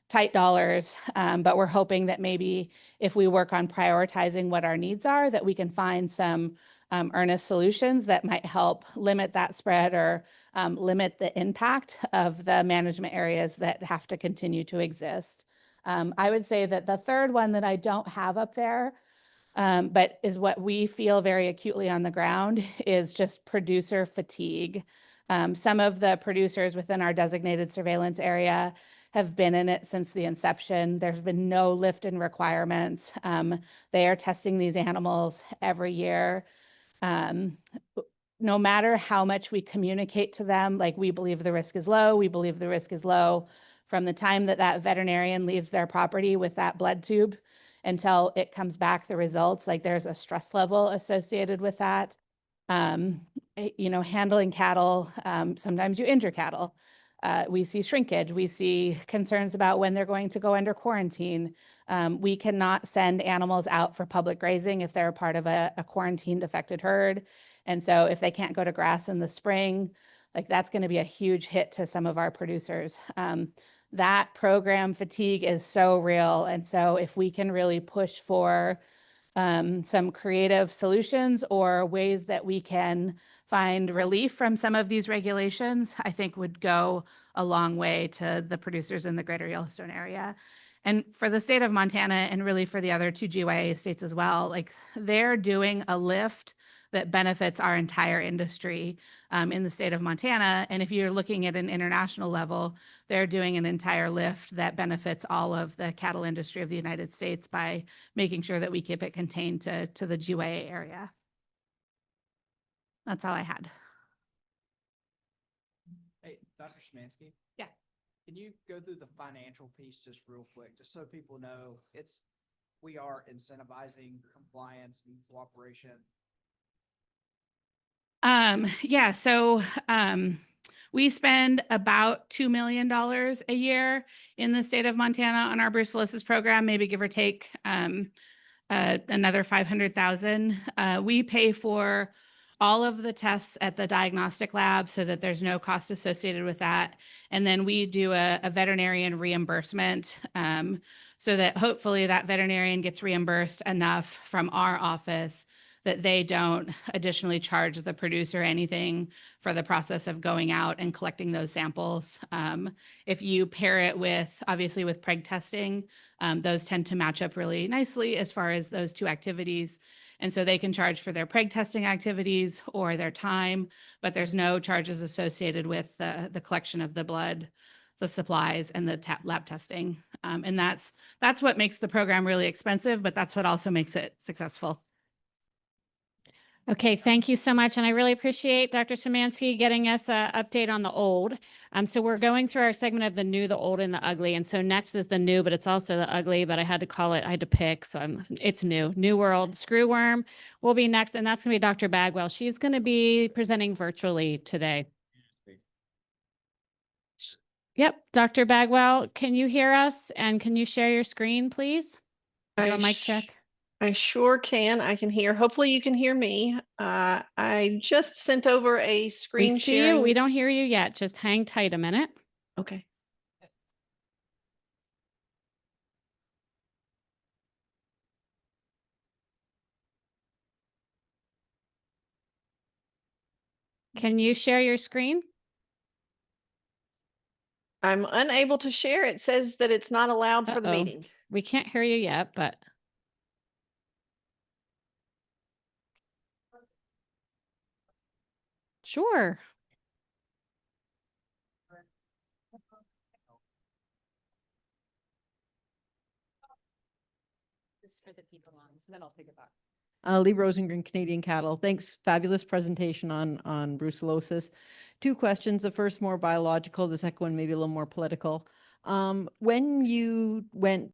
Speaker 11: tight dollars, but we're hoping that maybe if we work on prioritizing what our needs are, that we can find some earnest solutions that might help limit that spread or limit the impact of the management areas that have to continue to exist. I would say that the third one that I don't have up there, but is what we feel very acutely on the ground, is just producer fatigue. Some of the producers within our designated surveillance area have been in it since the inception. There's been no lift in requirements. They are testing these animals every year. No matter how much we communicate to them, like, we believe the risk is low, we believe the risk is low, from the time that that veterinarian leaves their property with that blood tube until it comes back the results, like, there's a stress level associated with that. You know, handling cattle, sometimes you injure cattle. We see shrinkage. We see concerns about when they're going to go under quarantine. We cannot send animals out for public grazing if they're a part of a quarantined affected herd. And so if they can't go to grass in the spring, like, that's going to be a huge hit to some of our producers. That program fatigue is so real. And so if we can really push for some creative solutions or ways that we can find relief from some of these regulations, I think would go a long way to the producers in the greater Yellowstone area. And for the state of Montana, and really for the other two GYA states as well, like, they're doing a lift that benefits our entire industry in the state of Montana. And if you're looking at an international level, they're doing an entire lift that benefits all of the cattle industry of the United States by making sure that we keep it contained to the GYA area. That's all I had.
Speaker 8: Hey, Dr. Szymanski?
Speaker 11: Yeah.
Speaker 8: Can you go through the financial piece just real quick, just so people know we are incentivizing compliance and cooperation?
Speaker 11: Yeah, so we spend about $2 million a year in the state of Montana on our brucellosis program, maybe give or take another 500,000. We pay for all of the tests at the diagnostic lab so that there's no cost associated with that. And then we do a veterinarian reimbursement so that hopefully that veterinarian gets reimbursed enough from our office that they don't additionally charge the producer anything for the process of going out and collecting those samples. If you pair it with, obviously, with preg testing, those tend to match up really nicely as far as those two activities. And so they can charge for their preg testing activities or their time, but there's no charges associated with the collection of the blood, the supplies, and the lab testing. And that's what makes the program really expensive, but that's what also makes it successful.
Speaker 1: Okay, thank you so much. And I really appreciate Dr. Szymanski getting us an update on the old. So we're going through our segment of the new, the old, and the ugly. And so next is the new, but it's also the ugly, but I had to call it, I had to pick. So it's new. New World. Screwworm will be next. And that's going to be Dr. Bagwell. She's going to be presenting virtually today. Yep. Dr. Bagwell, can you hear us? And can you share your screen, please? Do a mic check.
Speaker 12: I sure can. I can hear. Hopefully you can hear me. I just sent over a screen
Speaker 1: We see
Speaker 12: sharing.
Speaker 1: you. We don't hear you yet. Just hang tight a minute.
Speaker 12: Okay.
Speaker 1: Can you share your screen?
Speaker 12: I'm unable to share. It says that it's not allowed for the
Speaker 1: Uh-oh.
Speaker 12: meeting.
Speaker 1: We can't hear you yet, but. Sure.
Speaker 9: Just for the people on, then I'll take it back. Lee Rosengren, Canadian Cattle. Thanks. Fabulous presentation on brucellosis. Two questions. The first more biological. The second one maybe a little more political. When you went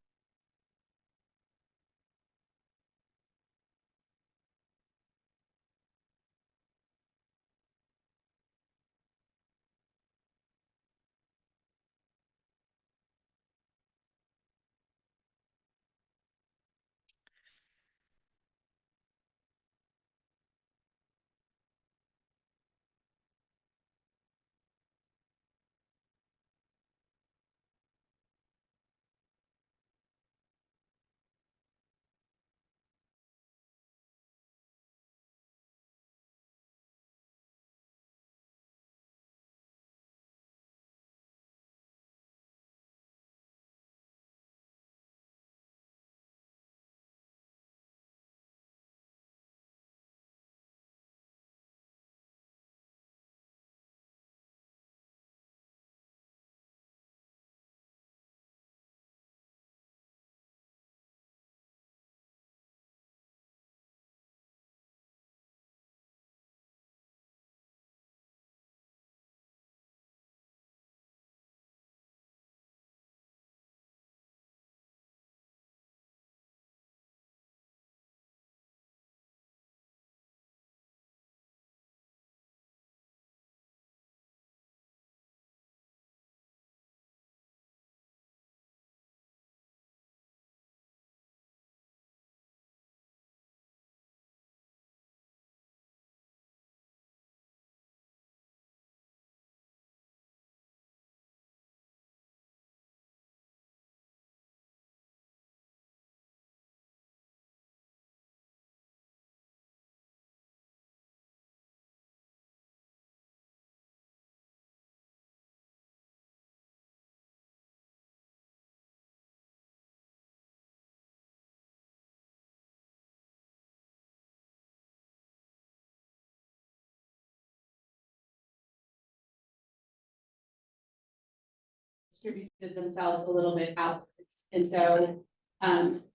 Speaker 11: distributed themselves a little bit out. And so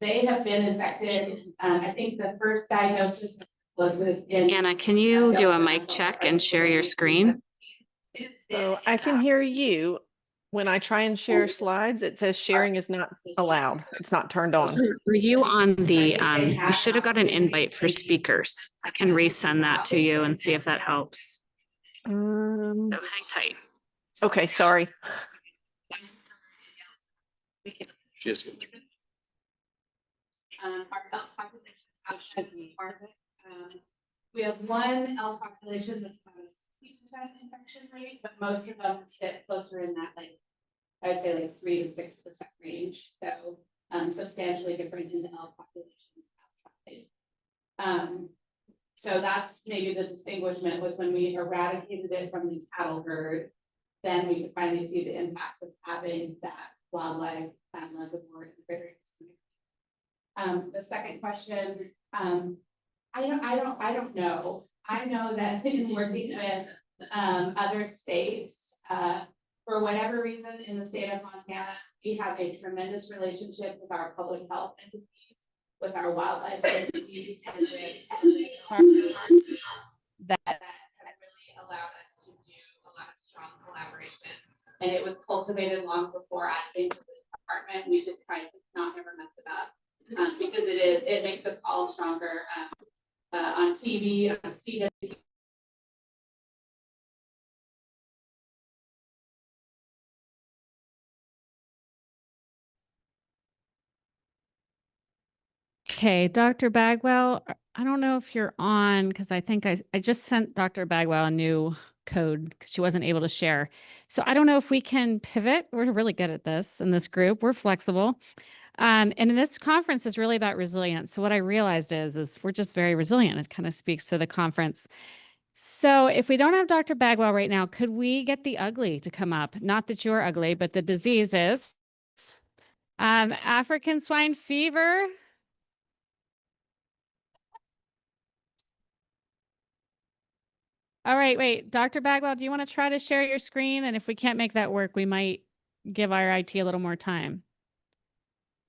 Speaker 11: they have been infected. I think the first diagnosis was this in.
Speaker 1: Anna, can you do a mic check and share your screen?
Speaker 12: So I can hear you. When I try and share slides, it says sharing is not allowed. It's not turned on.
Speaker 1: Were you on the, you should have got an invite for speakers. I can resend that to you and see if that helps. So hang tight.
Speaker 12: Okay, sorry.
Speaker 11: Our elk population outside the part of it. We have one elk population that's about a 60% infection rate, but most of them sit closer in that, like, I would say like 3 to 6% range. So substantially different in the elk populations outside. So that's maybe the distinguishment was when we eradicated it from the cattle herd, then we could finally see the impacts of having that wildlife reservoir in the greater the second question, I don't know. I know that in working with other states, for whatever reason in the state of Montana, we have a tremendous relationship with our public health entities, with our wildlife entities, and with that have really allowed us to do a lot of strong collaboration. And it was cultivated long before I came to the department. We just tried to not never mess it up. Because it makes us all stronger on TV, on CW.
Speaker 1: Okay, Dr. Bagwell, I don't know if you're on because I think I just sent Dr. Bagwell a new code because she wasn't able to share. So I don't know if we can pivot. We're really good at this in this group. We're flexible. And this conference is really about resilience. So what I realized is we're just very resilient. It kind of speaks to the conference. So if we don't have Dr. Bagwell right now, could we get the ugly to come up? Not that you're ugly, but the disease is African swine fever. All right, wait, Dr. Bagwell, do you want to try to share your screen? And if we can't make that work, we might give our IT a little more time.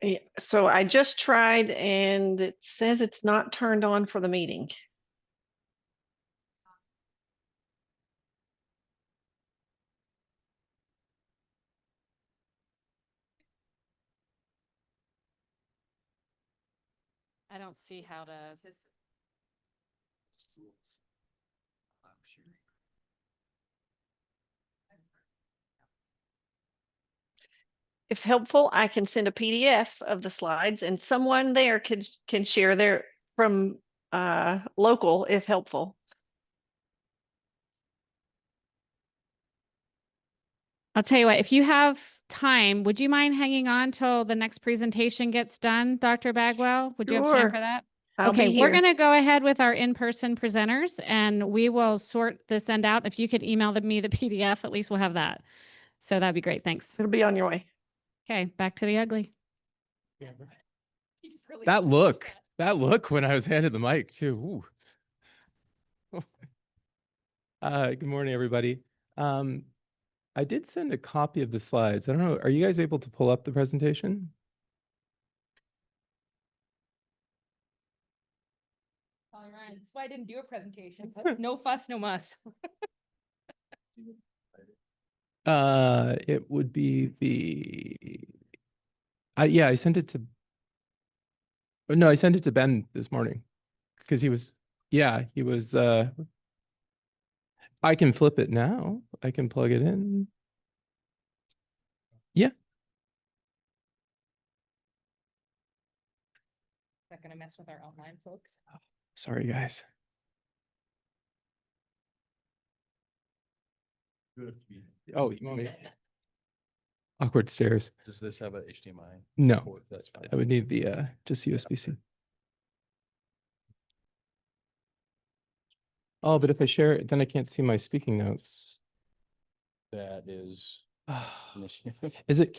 Speaker 12: Yeah, so I just tried and it says it's not turned on for the meeting.
Speaker 1: I don't see how to.
Speaker 12: If helpful, I can send a PDF of the slides and someone there can share their from local if helpful.
Speaker 1: I'll tell you what, if you have time, would you mind hanging on till the next presentation gets done, Dr. Bagwell? Would you have time
Speaker 12: Sure.
Speaker 1: for that?
Speaker 12: I'll
Speaker 1: Okay,
Speaker 12: be
Speaker 1: we're
Speaker 12: here.
Speaker 1: going to go ahead with our in-person presenters and we will sort this end out. If you could email me the PDF, at least we'll have that. So that'd be great. Thanks.
Speaker 12: It'll be on your way.
Speaker 1: Okay, back to the ugly.
Speaker 6: That look when I was handed the mic too. Ooh. Good morning, everybody. I did send a copy of the slides. I don't know, are you guys able to pull up the presentation?
Speaker 1: That's why I didn't do a presentation. No fuss, no muss.
Speaker 6: It would be yeah, I sent it to, oh, no, I sent it to Ben this morning because he was, I can flip it now. I can plug it in. Yeah.
Speaker 1: Not gonna mess with our online folks.
Speaker 6: Sorry, guys. Oh, you want me? Awkward stairs.
Speaker 13: Does this have a HDMI?
Speaker 6: No,
Speaker 13: port? That's fine.
Speaker 6: I would need the just USB-C. Oh, but if I share it, then I can't see my speaking notes.
Speaker 13: That is.
Speaker 6: Is it,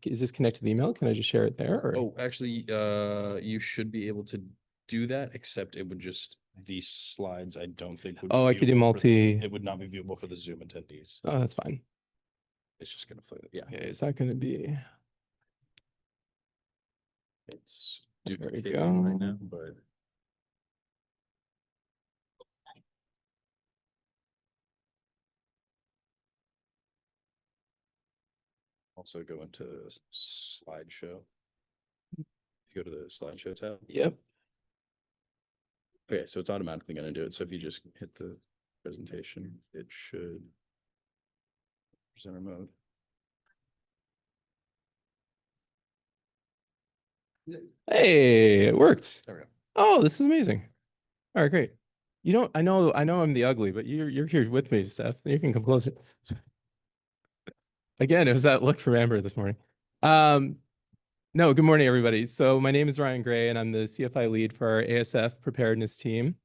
Speaker 6: is this connected to the email? Can I just share it there? Or?
Speaker 13: Oh, actually, you should be able to do that, except it would just, these slides, I don't think would.
Speaker 6: Oh,
Speaker 13: be
Speaker 6: I could do
Speaker 13: viewable for the-
Speaker 6: multi.
Speaker 13: It would not be viewable for the Zoom attendees.
Speaker 6: Oh, that's fine.
Speaker 13: It's just gonna flip. Yeah,
Speaker 6: Okay, is that going to be?
Speaker 13: it's
Speaker 6: There we
Speaker 13: duplicating right
Speaker 6: go.
Speaker 13: now, but also go into slideshow. You go to the slideshow tab.
Speaker 6: Yep.
Speaker 13: Okay, so it's automatically going to do it. So if you just hit the presentation, it should presenter mode.
Speaker 6: Hey, it worked.
Speaker 13: There we go.
Speaker 6: Oh, this is amazing. All right, great. You don't, I know I'm the ugly, but you're here with me, Steph. You can come closer. Again, it was that look from Amber this morning. No, good morning, everybody. So my name is Ryan Gray, and I'm the CFI lead for our ASF preparedness team.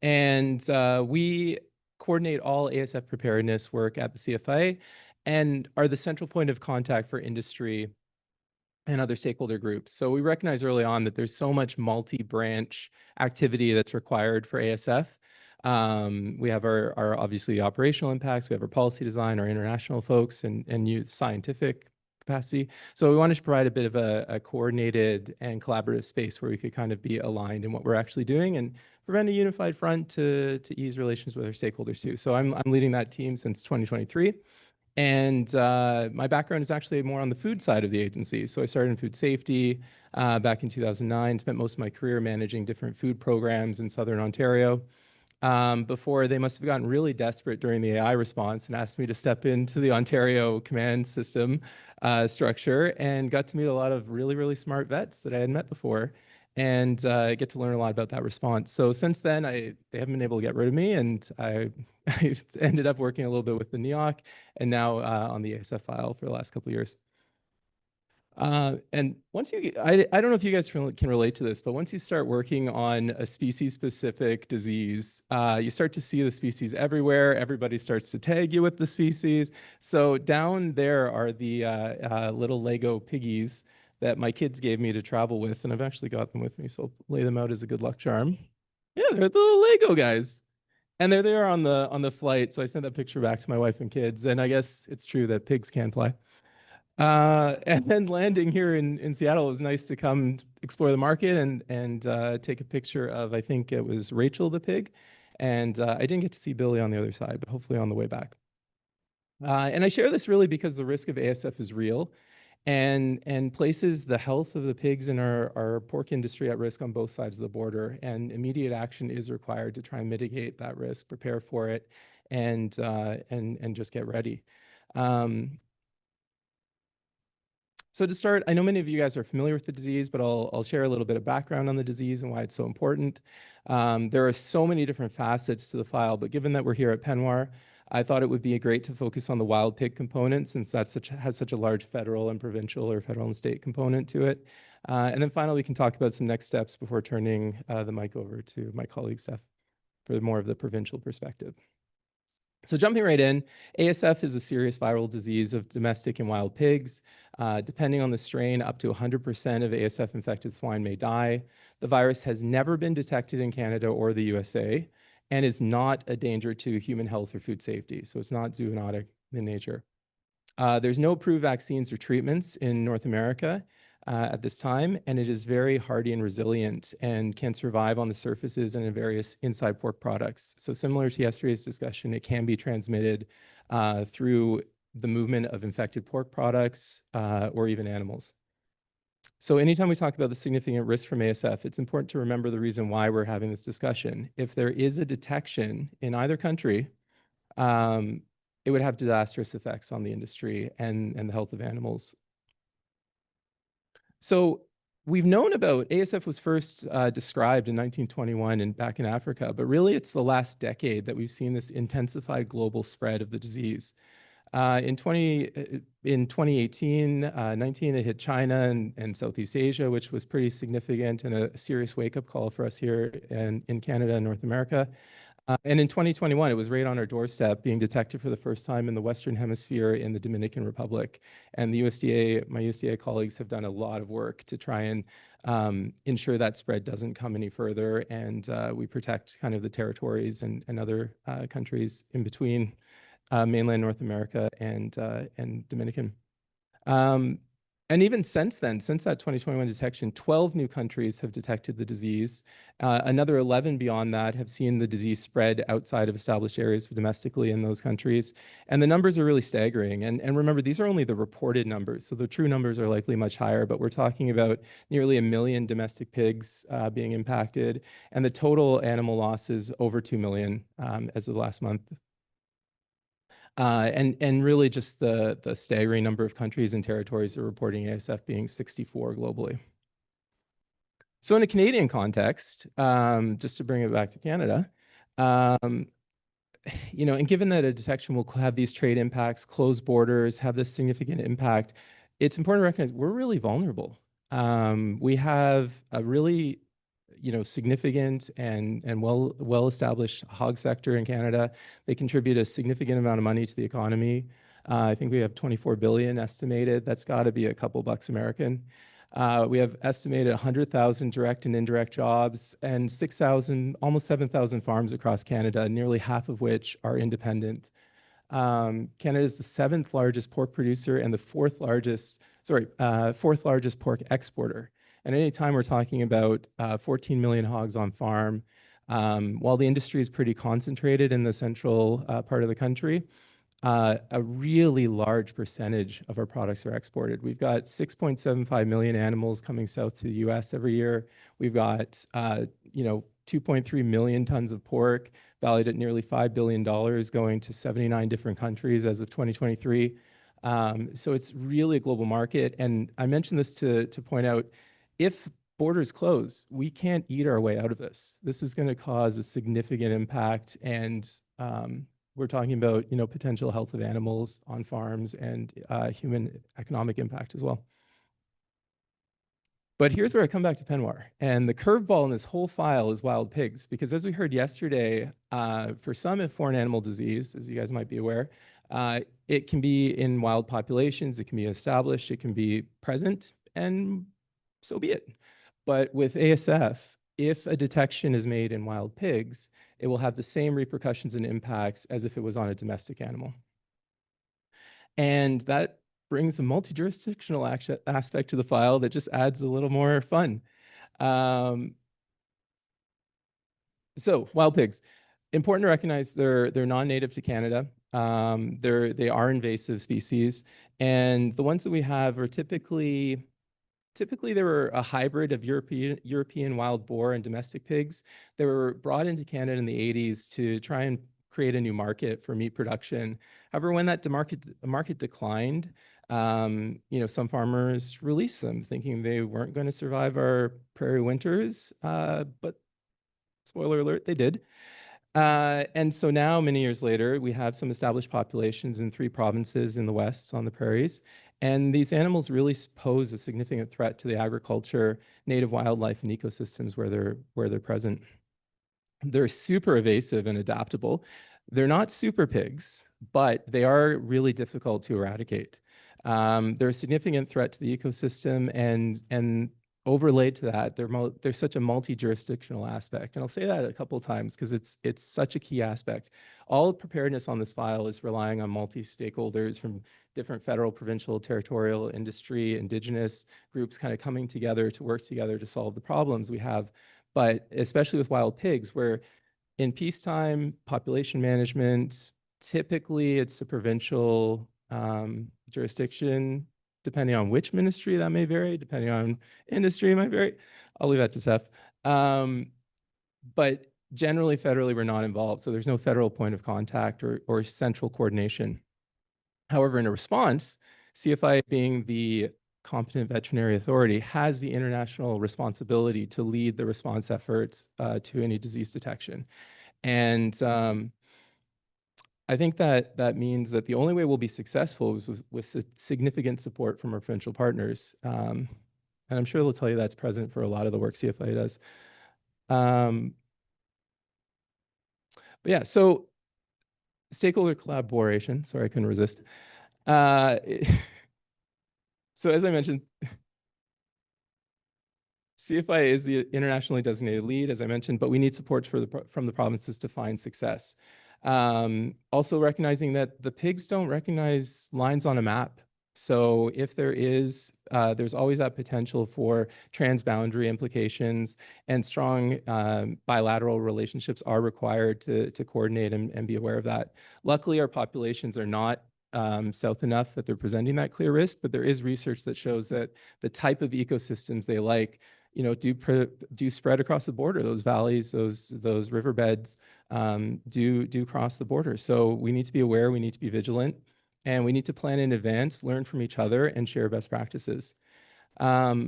Speaker 6: And we coordinate all ASF preparedness work at the CFI and are the central point of contact for industry and other stakeholder groups. So we recognize early on that there's so much multi-branch activity that's required for ASF. We have our obviously operational impacts, we have our policy design, our international folks, and youth scientific capacity. So we wanted to provide a bit of a coordinated and collaborative space where we could kind of be aligned in what we're actually doing and prevent a unified front to ease relations with our stakeholders too. So I'm leading that team since 2023. And my background is actually more on the food side of the agency. So I started in food safety back in 2009, spent most of my career managing different food programs in Southern Ontario. Before they must have gotten really desperate during the AI response and asked me to step into the Ontario command system structure and got to meet a lot of really, really smart vets that I had met before and get to learn a lot about that response. So since then, they haven't been able to get rid of me, and I ended up working a little bit with the NEOC and now on the ASF file for the last couple of years. And once you get, I don't know if you guys can relate to this, but once you start working on a species-specific disease, you start to see the species everywhere. Everybody starts to tag you with the species. So down there are the little Lego piggies that my kids gave me to travel with, and I've actually got them with me, so I'll lay them out as a good luck charm. Yeah, they're the little Lego guys. And they're there on the flight, so I sent that picture back to my wife and kids, and I guess it's true that pigs can fly. And then landing here in Seattle, it was nice to come explore the market and take a picture of, I think it was Rachel the pig. And I didn't get to see Billy on the other side, but hopefully on the way back. And I share this really because the risk of ASF is real and places the health of the pigs in our pork industry at risk on both sides of the border. And immediate action is required to try and mitigate that risk, prepare for it, and just get ready. So to start, I know many of you guys are familiar with the disease, but I'll share a little bit of background on the disease and why it's so important. There are so many different facets to the file, but given that we're here at Penwar, I thought it would be great to focus on the wild pig component since that has such a large federal and provincial or federal and state component to it. And then finally, we can talk about some next steps before turning the mic over to my colleague, Steph, for more of the provincial perspective. So jumping right in, ASF is a serious viral disease of domestic and wild pigs. Depending on the strain, up to 100% of ASF-infected swine may die. The virus has never been detected in Canada or the USA and is not a danger to human health or food safety. So it's not zoonotic in nature. There's no approved vaccines or treatments in North America at this time, and it is very hardy and resilient and can survive on the surfaces and in various inside pork products. So similar to yesterday's discussion, it can be transmitted through the movement of infected pork products or even animals. So anytime we talk about the significant risk from ASF, it's important to remember the reason why we're having this discussion. If there is a detection in either country, it would have disastrous effects on the industry and the health of animals. So we've known about ASF was first described in 1921 and back in Africa, but really it's the last decade that we've seen this intensified global spread of the disease. In 2018, 19, it hit China and Southeast Asia, which was pretty significant and a serious wake-up call for us here in Canada and North America. And in 2021, it was right on our doorstep, being detected for the first time in the Western Hemisphere in the Dominican Republic. And the USDA, my USDA colleagues have done a lot of work to try and ensure that spread doesn't come any further. And we protect kind of the territories and other countries in between mainland North America and Dominican. And even since then, since that 2021 detection, 12 new countries have detected the disease. Another 11 beyond that have seen the disease spread outside of established areas domestically in those countries. And the numbers are really staggering. And remember, these are only the reported numbers. So the true numbers are likely much higher, but we're talking about nearly 1 million domestic pigs being impacted. And the total animal loss is over 2 million as of the last month. And really just the staggering number of countries and territories that are reporting ASF being 64 globally. So in a Canadian context, just to bring it back to Canada, you know, and given that a detection will have these trade impacts, close borders, have this significant impact, it's important to recognize we're really vulnerable. We have a really, you know, significant and well established hog sector in Canada. They contribute a significant amount of money to the economy. I think we have 24 billion estimated. That's got to be a couple bucks American. We have estimated 100,000 direct and indirect jobs and 6,000, almost 7,000 farms across Canada, nearly half of which are independent. Canada is the 7th largest pork producer and the fourth largest pork exporter. And anytime we're talking about 14 million hogs on farm, while the industry is pretty concentrated in the central part of the country, a really large percentage of our products are exported. We've got 6.75 million animals coming south to the US every year. We've got, you know, 2.3 million tons of pork valued at nearly $5 billion going to 79 different countries as of 2023. So it's really a global market. And I mentioned this to point out, if borders close, we can't eat our way out of this. This is going to cause a significant impact, and we're talking about, you know, potential health of animals on farms and human economic impact as well. But here's where I come back to Penwar. And the curveball in this whole file is wild pigs, because as we heard yesterday, for some foreign animal disease, as you guys might be aware, it can be in wild populations, it can be established, it can be present, and so be it. But with ASF, if a detection is made in wild pigs, it will have the same repercussions and impacts as if it was on a domestic animal. And that brings a multi-jurisdictional aspect to the file that just adds a little more fun. So wild pigs, important to recognize they're non-native to Canada. They are invasive species, and the ones that we have are typically they were a hybrid of European wild boar and domestic pigs. They were brought into Canada in the 80s to try and create a new market for meat production. However, when that market declined, you know, some farmers released them, thinking they weren't going to survive our prairie winters. But spoiler alert, they did. And so now, many years later, we have some established populations in 3 provinces in the West on the prairies. And these animals really pose a significant threat to the agriculture, native wildlife, and ecosystems where they're present. They're super evasive and adaptable. They're not super pigs, but they are really difficult to eradicate. They're a significant threat to the ecosystem, and overlaid to that, there's such a multi-jurisdictional aspect. And I'll say that a couple of times because it's such a key aspect. All preparedness on this file is relying on multi-stakeholders from different federal, provincial, territorial, industry, indigenous groups kind of coming together to work together to solve the problems we have. But especially with wild pigs, where in peacetime population management, typically it's a provincial jurisdiction. Depending on which ministry, that may vary. Depending on industry, it might vary. I'll leave that to Steph. But generally, federally, we're not involved. So there's no federal point of contact or central coordination. However, in a response, CFI, being the competent veterinary authority, has the international responsibility to lead the response efforts to any disease detection. And I think that means that the only way we'll be successful is with significant support from our provincial partners. And I'm sure they'll tell you that's present for a lot of the work CFI does. But yeah, so stakeholder collaboration, sorry, I couldn't resist. So as I mentioned, CFI is the internationally designated lead, as I mentioned, but we need support from the provinces to find success. Also recognizing that the pigs don't recognize lines on a map. So if there is, there's always that potential for transboundary implications, and strong bilateral relationships are required to coordinate and be aware of that. Luckily, our populations are not south enough that they're presenting that clear risk, but there is research that shows that the type of ecosystems they like, you know, do spread across the border. Those valleys, those riverbeds do cross the border. So we need to be aware, we need to be vigilant, and we need to plan in advance, learn from each other, and share best practices. I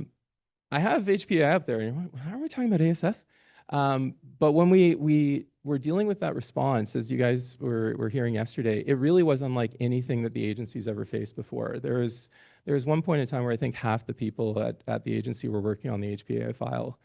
Speaker 6: have HPI up there. How are we talking about ASF? But when we were dealing with that response, as you guys were hearing yesterday, it really was unlike anything that the agency's ever faced before. There was one point in time where I think half the people at the agency were working on the HPAI file.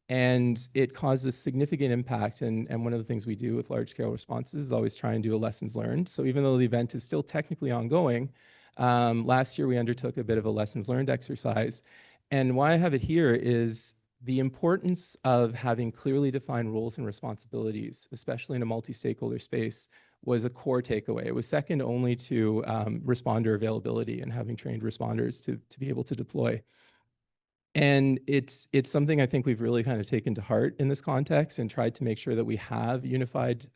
Speaker 6: And it caused a significant impact. And one of the things we do with large scale responses is always try and do a lessons learned. So even though the event is still technically ongoing, last year we undertook a bit of a lessons learned exercise. And why I have it here is the importance of having clearly defined roles and responsibilities, especially in a multi-stakeholder space, was a core takeaway. It was second only to responder availability and having trained responders to be able to deploy. And it's something I think we've really kind of taken to heart in this context and tried to make sure that we have unified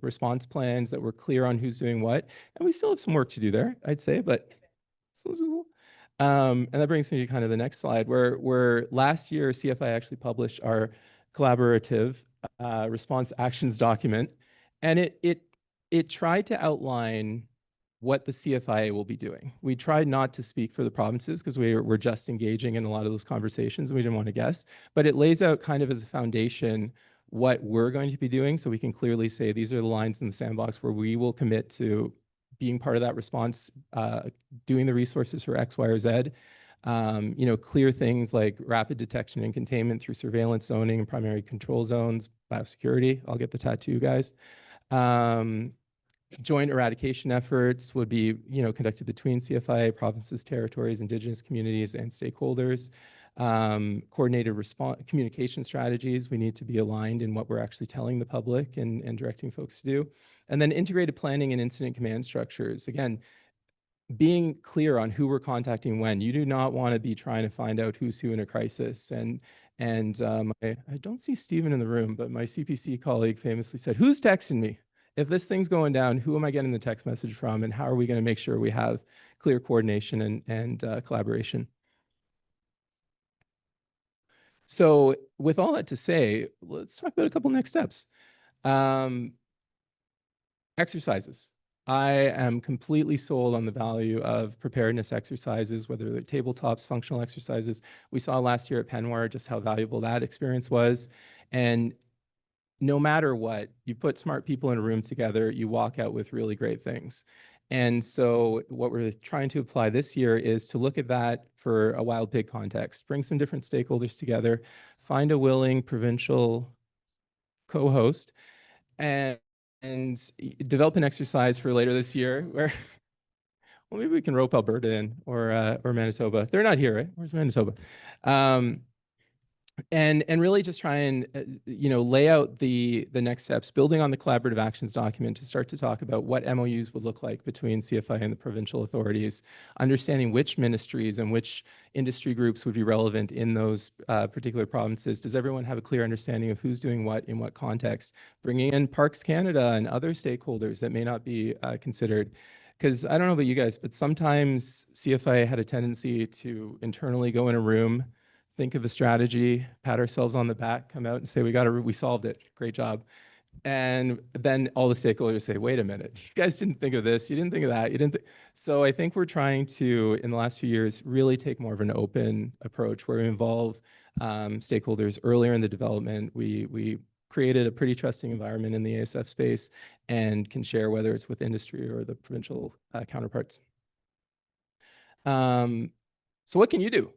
Speaker 6: response plans, that we're clear on who's doing what. And we still have some work to do there, I'd say, but and that brings me to kind of the next slide, where last year CFI actually published our collaborative response actions document, and it tried to outline what the CFIA will be doing. We tried not to speak for the provinces because we're just engaging in a lot of those conversations and we didn't want to guess, but it lays out kind of as a foundation what we're going to be doing, so we can clearly say these are the lines in the sandbox where we will commit to being part of that response, doing the resources for X, Y, or Z. You know, clear things like rapid detection and containment through surveillance, zoning, and primary control zones, biosecurity. I'll get the tattoo, guys. Joint eradication efforts would be, you know, conducted between CFI, provinces, territories, Indigenous communities, and stakeholders. Coordinated response communication strategies. We need to be aligned in what we're actually telling the public and directing folks to do. And then integrated planning and incident command structures. Again, being clear on who we're contacting when. You do not want to be trying to find out who's who in a crisis. And I don't see Stephen in the room, but my CPC colleague famously said, "Who's texting me? If this thing's going down, who am I getting the text message from, and how are we going to make sure we have clear coordination and collaboration?" So with all that to say, let's talk about a couple next steps. Exercises. I am completely sold on the value of preparedness exercises, whether they're tabletops, functional exercises. We saw last year at Penwar just how valuable that experience was. And no matter what, you put smart people in a room together, you walk out with really great things. And so what we're trying to apply this year is to look at that for a wild pig context, bring some different stakeholders together, find a willing provincial co-host, and develop an exercise for later this year where, well, maybe we can rope Alberta in or Manitoba. They're not here, right? Where's Manitoba? And really just try and you know, lay out the next steps, building on the collaborative actions document to start to talk about what MOUs would look like between CFI and the provincial authorities, understanding which ministries and which industry groups would be relevant in those particular provinces. Does everyone have a clear understanding of who's doing what in what context? Bringing in Parks Canada and other stakeholders that may not be considered. Because I don't know about you guys, but sometimes CFI had a tendency to internally go in a room, think of a strategy, pat ourselves on the back, come out and say, we solved it. Great job. And then all the stakeholders say, wait a minute, you guys didn't think of this, you didn't think of that, you didn't. So I think we're trying to, in the last few years, really take more of an open approach where we involve stakeholders earlier in the development. We created a pretty trusting environment in the ASF space and can share whether it's with industry or the provincial counterparts. So what can you do?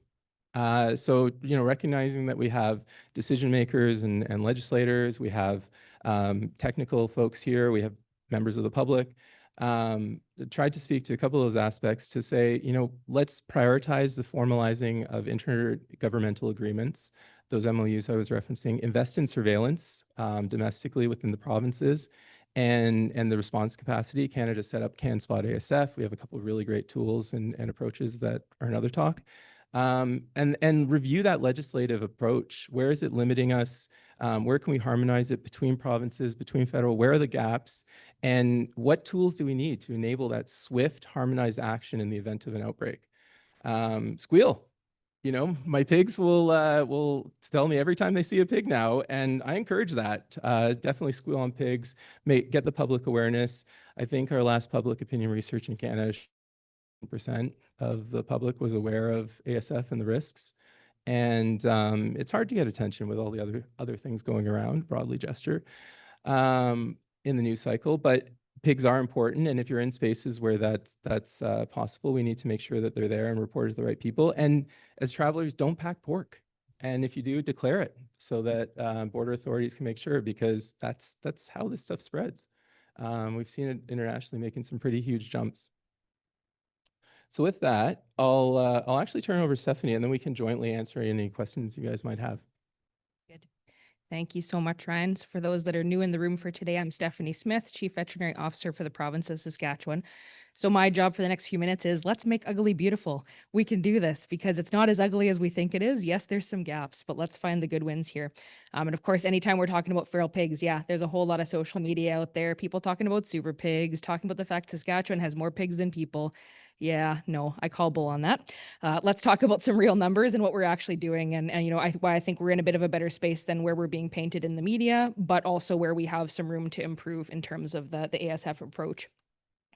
Speaker 6: So, you know, recognizing that we have decision makers and legislators, we have technical folks here, we have members of the public, tried to speak to a couple of those aspects to say, you know, let's prioritize the formalizing of intergovernmental agreements, those MOUs I was referencing, invest in surveillance domestically within the provinces, and the response capacity. Canada set up CanSpot ASF. We have a couple of really great tools and approaches that are another talk. And review that legislative approach. Where is it limiting us? Where can we harmonize it between provinces, between federal? Where are the gaps? And what tools do we need to enable that swift, harmonized action in the event of an outbreak? Squeal. You know, my pigs will tell me every time they see a pig now, and I encourage that. Definitely squeal on pigs, get the public awareness. I think our last public opinion research in Canada, percent of the public was aware of ASF and the risks. And it's hard to get attention with all the other things going around, broadly gesture, in the news cycle. But pigs are important, and if you're in spaces where that's possible, we need to make sure that they're there and report to the right people. And as travelers, don't pack pork. And if you do, declare it so that border authorities can make sure, because that's how this stuff spreads. We've seen it internationally making some pretty huge jumps. So with that, I'll actually turn it over to Stephanie, and then we can jointly answer any questions you guys might have.
Speaker 14: Good. Thank you so much, Ryan. So for those that are new in the room for today, I'm Stephanie Smith, Chief Veterinary Officer for the province of Saskatchewan. So my job for the next few minutes is let's make ugly beautiful. We can do this because it's not as ugly as we think it is. Yes, there's some gaps, but let's find the good wins here. And of course, anytime we're talking about feral pigs, yeah, there's a whole lot of social media out there, people talking about super pigs, talking about the fact Saskatchewan has more pigs than people. Yeah, no, I call bull on that. Let's talk about some real numbers and what we're actually doing. And you know, why I think we're in a bit of a better space than where we're being painted in the media, but also where we have some room to improve in terms of the ASF approach.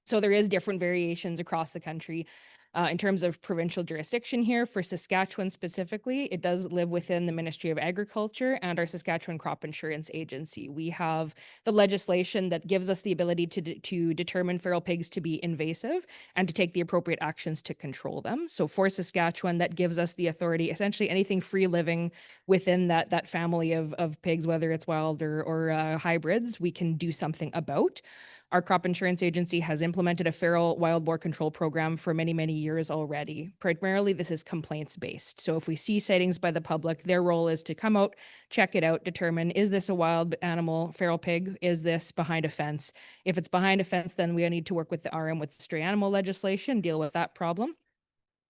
Speaker 14: So there is different variations across the country. In terms of provincial jurisdiction here, for Saskatchewan specifically, it does live within the Ministry of Agriculture and our Saskatchewan Crop Insurance Agency. We have the legislation that gives us the ability to determine feral pigs to be invasive and to take the appropriate actions to control them. So for Saskatchewan, that gives us the authority, essentially anything free living within that family of pigs, whether it's wild or hybrids, we can do something about. Our crop insurance agency has implemented a feral wild boar control program for many, many years already. Primarily, this is complaints based. So if we see sightings by the public, their role is to come out, check it out, determine, is this a wild animal, feral pig? Is this behind a fence? If it's behind a fence, then we need to work with the RM with stray animal legislation, deal with that problem.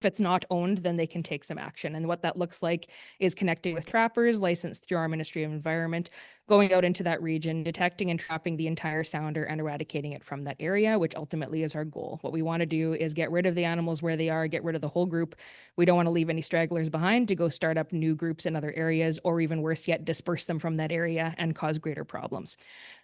Speaker 14: If it's not owned, then they can take some action. And what that looks like is connecting with trappers licensed through our Ministry of Environment, going out into that region, detecting and trapping the entire sounder and eradicating it from that area, which ultimately is our goal. What we want to do is get rid of the animals where they are, get rid of the whole group. We don't want to leave any stragglers behind to go start up new groups in other areas, or even worse yet, disperse them from that area and cause greater problems.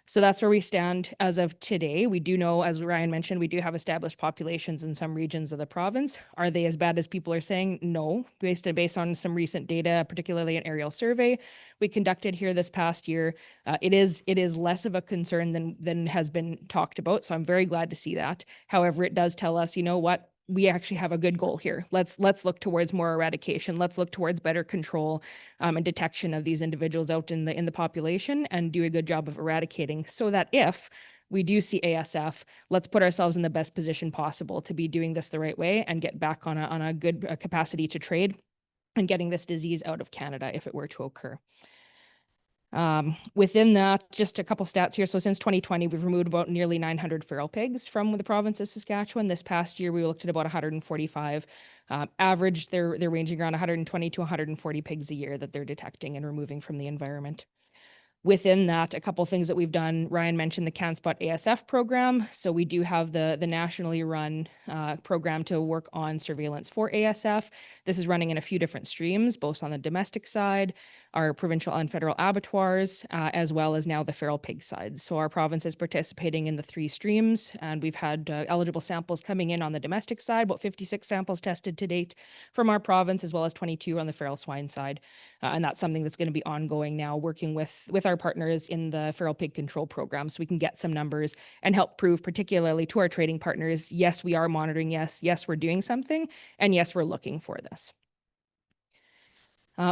Speaker 14: So that's where we stand as of today. We do know, as Ryan mentioned, we do have established populations in some regions of the province. Are they as bad as people are saying? No, based on some recent data, particularly an aerial survey we conducted here this past year. It is less of a concern than has been talked about. So I'm very glad to see that. However, it does tell us, you know what? We actually have a good goal here. Let's look towards more eradication. Let's look towards better control and detection of these individuals out in the population, and do a good job of eradicating, so that if we do see ASF, let's put ourselves in the best position possible to be doing this the right way and get back on a good capacity to trade and getting this disease out of Canada if it were to occur. Within that, just a couple stats here. So since 2020, we've removed about nearly 900 feral pigs from the province of Saskatchewan. This past year, we looked at about 145. Average, they're ranging around 120 to 140 pigs a year that they're detecting and removing from the environment. Within that, a couple of things that we've done, Ryan mentioned the CanSpot ASF program. So we do have the nationally run program to work on surveillance for ASF. This is running in a few different streams, both on the domestic side, our provincial and federal abattoirs, as well as now the feral pig side. So our province is participating in the 3 streams, and we've had eligible samples coming in on the domestic side, about 56 samples tested to date from our province, as well as 22 on the feral swine side. And that's something that's going to be ongoing now, working with our partners in the feral pig control program, so we can get some numbers and help prove, particularly to our trading partners, yes, we are monitoring, yes, we're doing something, and yes, we're looking for this.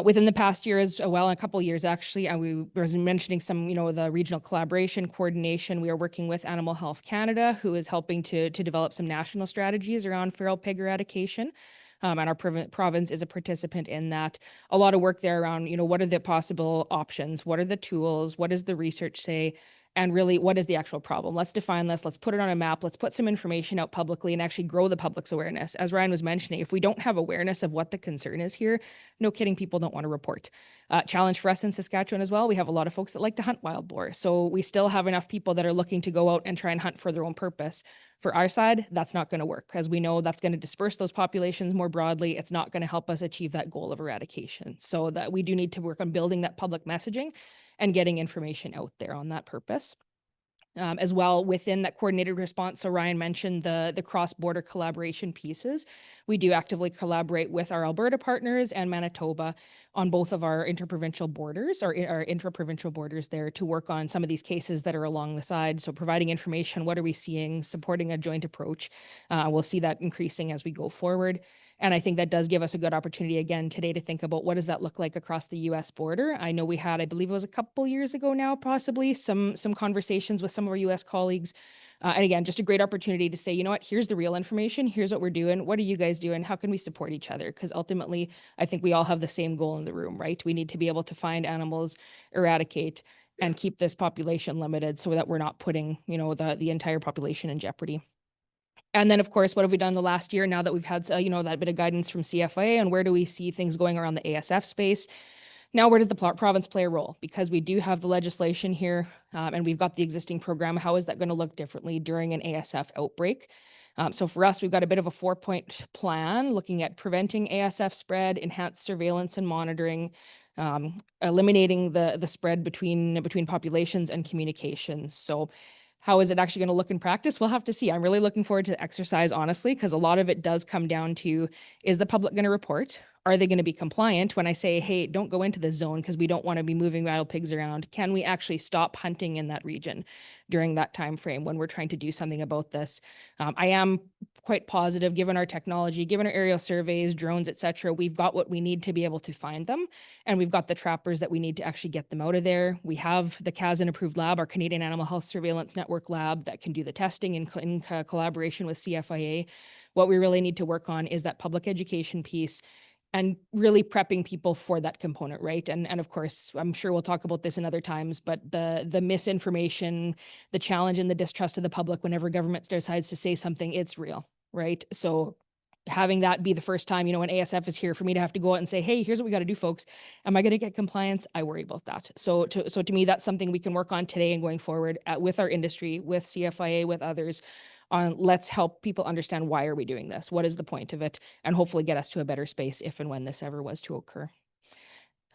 Speaker 14: Within the past year as well, a couple of years actually, we was mentioning some, the regional collaboration, coordination. We are working with Animal Health Canada, who is helping to develop some national strategies around feral pig eradication. And our province is a participant in that. A lot of work there around, what are the possible options? What are the tools? What does the research say? and really what is the actual problem. Let's define this. Let's put it on a map. Let's put some information out publicly and actually grow the public's awareness. As Ryan was mentioning, if we don't have awareness of what the concern is here, no kidding, people don't want to report. Challenge for us in Saskatchewan as well. We have a lot of folks that like to hunt wild boar. So we still have enough people that are looking to go out and try and hunt for their own purpose. For our side, that's not going to work. As we know, that's going to disperse those populations more broadly. It's not going to help us achieve that goal of eradication. So that we do need to work on building that public messaging and getting information out there on that purpose. As well within that coordinated response. So Ryan mentioned the cross-border collaboration pieces. We do actively collaborate with our Alberta partners and Manitoba on both of our interprovincial borders, or our intraprovincial borders there, to work on some of these cases that are along the side. So providing information, what are we seeing, supporting a joint approach. We'll see that increasing as we go forward. And I think that does give us a good opportunity again today to think about what does that look like across the US border. I know we had, I believe it was a couple years ago now, possibly some conversations with some of our US colleagues. And again, just a great opportunity to say, you know what, here's the real information. Here's what we're doing. What are you guys doing? How can we support each other? Because ultimately, I think we all have the same goal in the room, right? We need to be able to find animals, eradicate, and keep this population limited so that we're not putting, you know, the entire population in jeopardy. And then, of course, what have we done the last year now that we've had, you know, that bit of guidance from CFIA, and where do we see things going around the ASF space? Now, where does the province play a role? Because we do have the legislation here and we've got the existing program. How is that going to look differently during an ASF outbreak? So for us, we've got a bit of a 4-point plan looking at preventing ASF spread, enhanced surveillance and monitoring, eliminating the spread between populations and communications. So how is it actually going to look in practice? We'll have to see. I'm really looking forward to the exercise, honestly, because a lot of it does come down to, is the public going to report? Are they going to be compliant when I say, hey, don't go into this zone because we don't want to be moving wild pigs around? Can we actually stop hunting in that region during that time frame when we're trying to do something about this? I am quite positive, given our technology, given our aerial surveys, drones, et cetera, we've got what we need to be able to find them. And we've got the trappers that we need to actually get them out of there. We have the CASN approved lab, our Canadian Animal Health Surveillance Network lab, that can do the testing in collaboration with CFIA. What we really need to work on is that public education piece and really prepping people for that component, right? And of course, I'm sure we'll talk about this in other times, but the misinformation, the challenge and the distrust of the public whenever government decides to say something, it's real, right? So having that be the first time, you know, when ASF is here, for me to have to go out and say, hey, here's what we got to do, folks. Am I going to get compliance? I worry about that. So to me, that's something we can work on today and going forward with our industry, with CFIA, with others, on let's help people understand, why are we doing this? What is the point of it? And hopefully get us to a better space if and when this ever was to occur.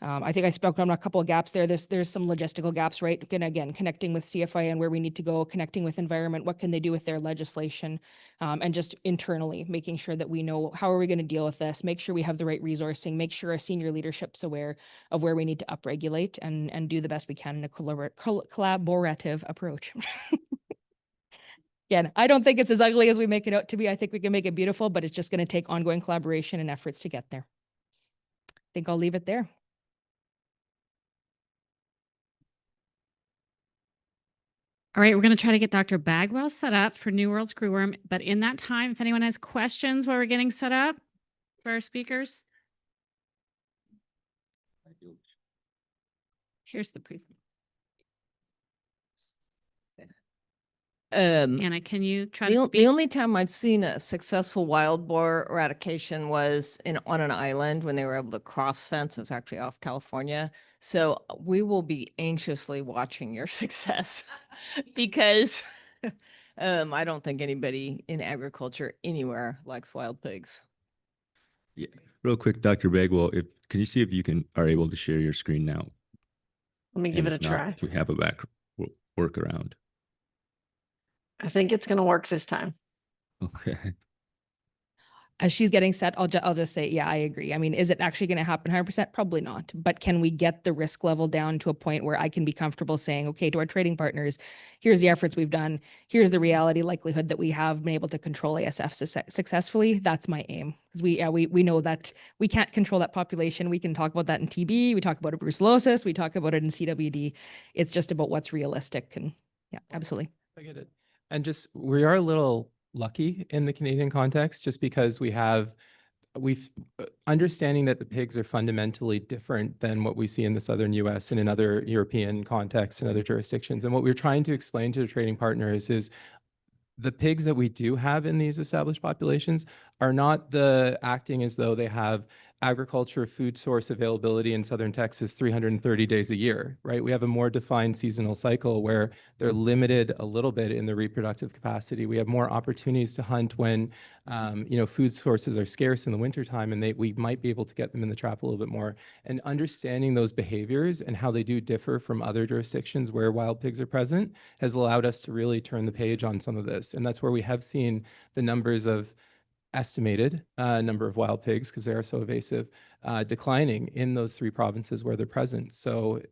Speaker 14: I think I spoke on a couple of gaps there. There's some logistical gaps, right? Again, connecting with CFIA and where we need to go, connecting with environment, what can they do with their legislation, and just internally making sure that we know how are we going to deal with this, make sure we have the right resourcing, make sure our senior leadership's aware of where we need to upregulate and do the best we can in a collaborative approach. Again, I don't think it's as ugly as we make it out to be. I think we can make it beautiful, but it's just going to take ongoing collaboration and efforts to get there. I think I'll leave it there.
Speaker 1: All right, we're going to try to get Dr. Bagwell set up for New World Screwworm. But in that time, if anyone has questions while we're getting set up for our speakers. Here's the presentation. Anna, can you try to speak?
Speaker 15: The only time I've seen a successful wild boar eradication was on an island when they were able to cross fence. It was actually off California. So we will be anxiously watching your success because I don't think anybody in agriculture anywhere likes wild pigs.
Speaker 16: Yeah, real quick, Dr. Bagwell, can you see if you are able to share your screen now?
Speaker 12: Let me give it a try.
Speaker 16: We have a workaround.
Speaker 12: I think it's going to work this time.
Speaker 16: Okay.
Speaker 14: As she's getting set, I'll just say, yeah, I agree. I mean, is it actually going to happen 100%? Probably not. But can we get the risk level down to a point where I can be comfortable saying, okay, to our trading partners, here's the efforts we've done. Here's the reality likelihood that we have been able to control ASF successfully. That's my aim. Because we know that we can't control that population. We can talk about that in TB. We talk about it in brucellosis. We talk about it in CWD. It's just about what's realistic. And yeah, absolutely.
Speaker 6: I get it. And just, we are a little lucky in the Canadian context, just because we have we've understanding that the pigs are fundamentally different than what we see in the southern US and in other European contexts and other jurisdictions. And what we're trying to explain to the trading partners is the pigs that we do have in these established populations are not acting as though they have agriculture food source availability in southern Texas 330 days a year, right? We have a more defined seasonal cycle where they're limited a little bit in the reproductive capacity. We have more opportunities to hunt when food sources are scarce in the wintertime, and we might be able to get them in the trap a little bit more. And understanding those behaviors and how they do differ from other jurisdictions where wild pigs are present has allowed us to really turn the page on some of this. And that's where we have seen the numbers of estimated number of wild pigs, because they are so evasive, declining in those 3 provinces where they're present. So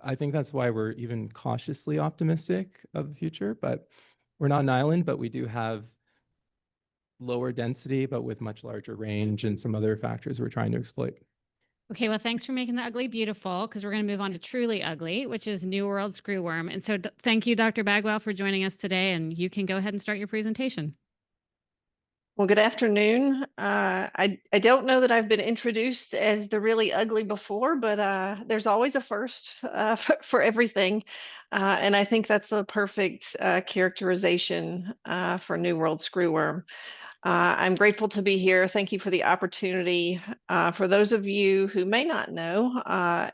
Speaker 6: I think that's why we're even cautiously optimistic of the future. But we're not an island, but we do have lower density, but with much larger range and some other factors we're trying to exploit.
Speaker 1: Okay, well, thanks for making the ugly beautiful, because we're going to move on to truly ugly, which is New World screwworm. And so thank you, Dr. Bagwell, for joining us today, and you can go ahead and start your presentation.
Speaker 12: Well, good afternoon. I don't know that I've been introduced as the really ugly before, but there's always a first for everything. And I think that's the perfect characterization for New World screwworm. I'm grateful to be here. Thank you for the opportunity. For those of you who may not know,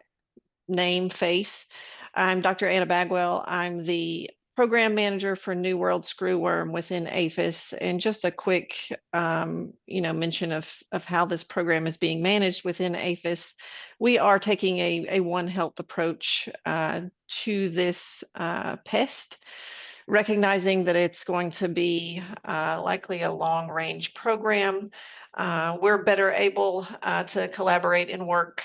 Speaker 12: name, face, I'm Dr. Anna Bagwell. I'm the program manager for New World screwworm within APHIS. And just a quick, mention of how this program is being managed within APHIS. We are taking a One Health approach to this pest, recognizing that it's going to be likely a long-range program. We're better able to collaborate and work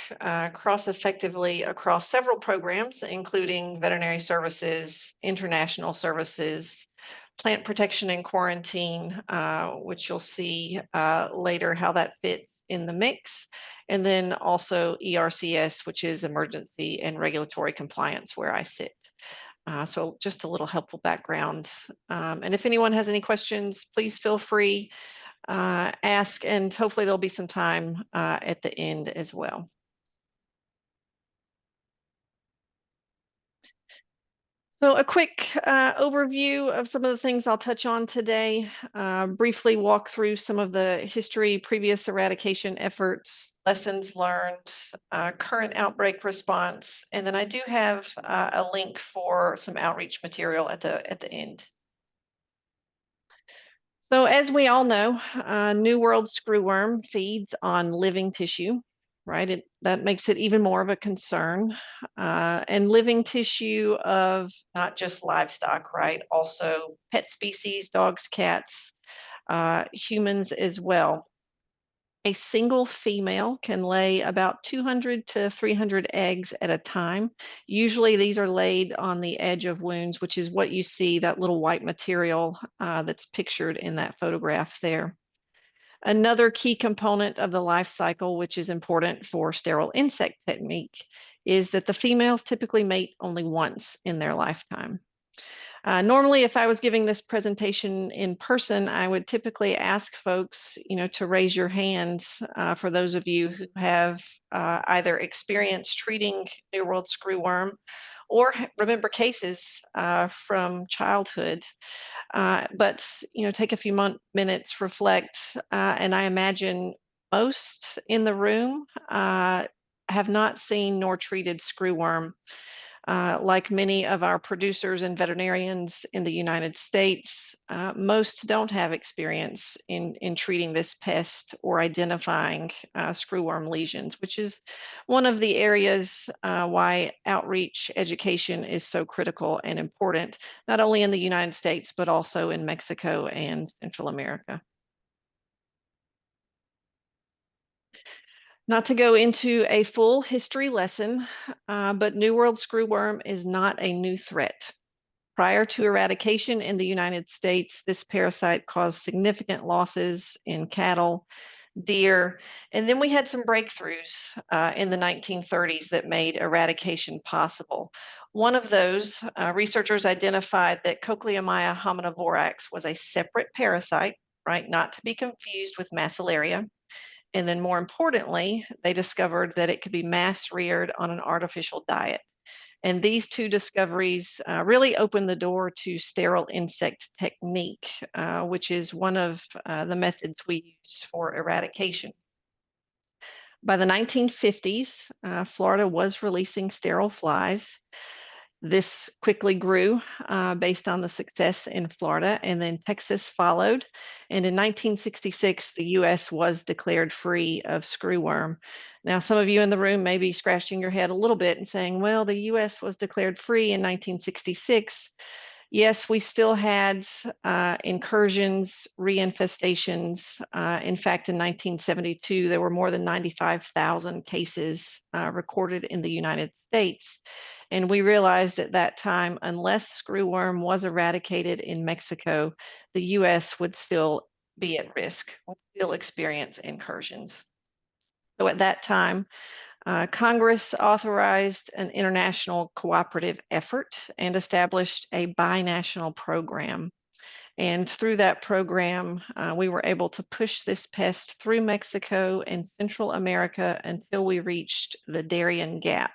Speaker 12: cross-effectively across several programs, including veterinary services, international services, plant protection and quarantine, which you'll see later how that fits in the mix, and then also ERCS, which is emergency and regulatory compliance, where I sit. So just a little helpful background. And if anyone has any questions, please feel free, ask, and hopefully there'll be some time at the end as well. So a quick overview of some of the things I'll touch on today, briefly walk through some of the history, previous eradication efforts, lessons learned, current outbreak response, and then I do have a link for some outreach material at the end. So as we all know, New World screwworm feeds on living tissue, right? That makes it even more of a concern. And living tissue of not just livestock, right? Also pet species, dogs, cats, humans as well. A single female can lay about 200 to 300 eggs at a time. Usually these are laid on the edge of wounds, which is what you see, that little white material that's pictured in that photograph there. Another key component of the life cycle, which is important for sterile insect technique, is that the females typically mate only once in their lifetime. Normally, if I was giving this presentation in person, I would typically ask folks, to raise your hands for those of you who have either experienced treating New World screwworm or remember cases from childhood. But take a few minutes, reflect, and I imagine most in the room have not seen nor treated screwworm. Like many of our producers and veterinarians in the United States, most don't have experience in treating this pest or identifying screwworm lesions, which is one of the areas why outreach education is so critical and important, not only in the United States, but also in Mexico and Central America. Not to go into a full history lesson, but New World screwworm is not a new threat. Prior to eradication in the United States, this parasite caused significant losses in cattle, deer, and then we had some breakthroughs in the 1930s that made eradication possible. One of those, researchers identified that Cochleomyia hominivorax was a separate parasite, right, not to be confused with Massilaria. And then more importantly, they discovered that it could be mass reared on an artificial diet. And these two discoveries really opened the door to sterile insect technique, which is one of the methods we use for eradication. By the 1950s, Florida was releasing sterile flies. This quickly grew based on the success in Florida, and then Texas followed. And in 1966, the U.S. was declared free of screwworm. Now, some of you in the room may be scratching your head a little bit and saying, well, the U.S. was declared free in 1966. Yes, we still had incursions, reinfestations. In fact, in 1972, there were more than 95,000 cases recorded in the United States. And we realized at that time, unless screwworm was eradicated in Mexico, the US would still be at risk, would still experience incursions. So at that time, Congress authorized an international cooperative effort and established a binational program. And through that program, we were able to push this pest through Mexico and Central America until we reached the Darien Gap,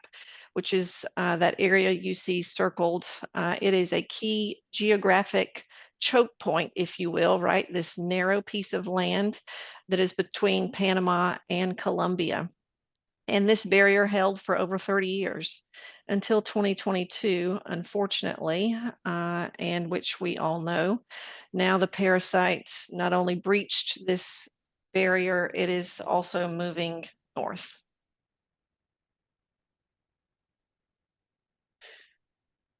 Speaker 12: which is that area you see circled. It is a key geographic choke point, if you will, right? This narrow piece of land that is between Panama and Colombia. And this barrier held for over 30 years until 2022, unfortunately, and which we all know. Now the parasite not only breached this barrier, it is also moving north.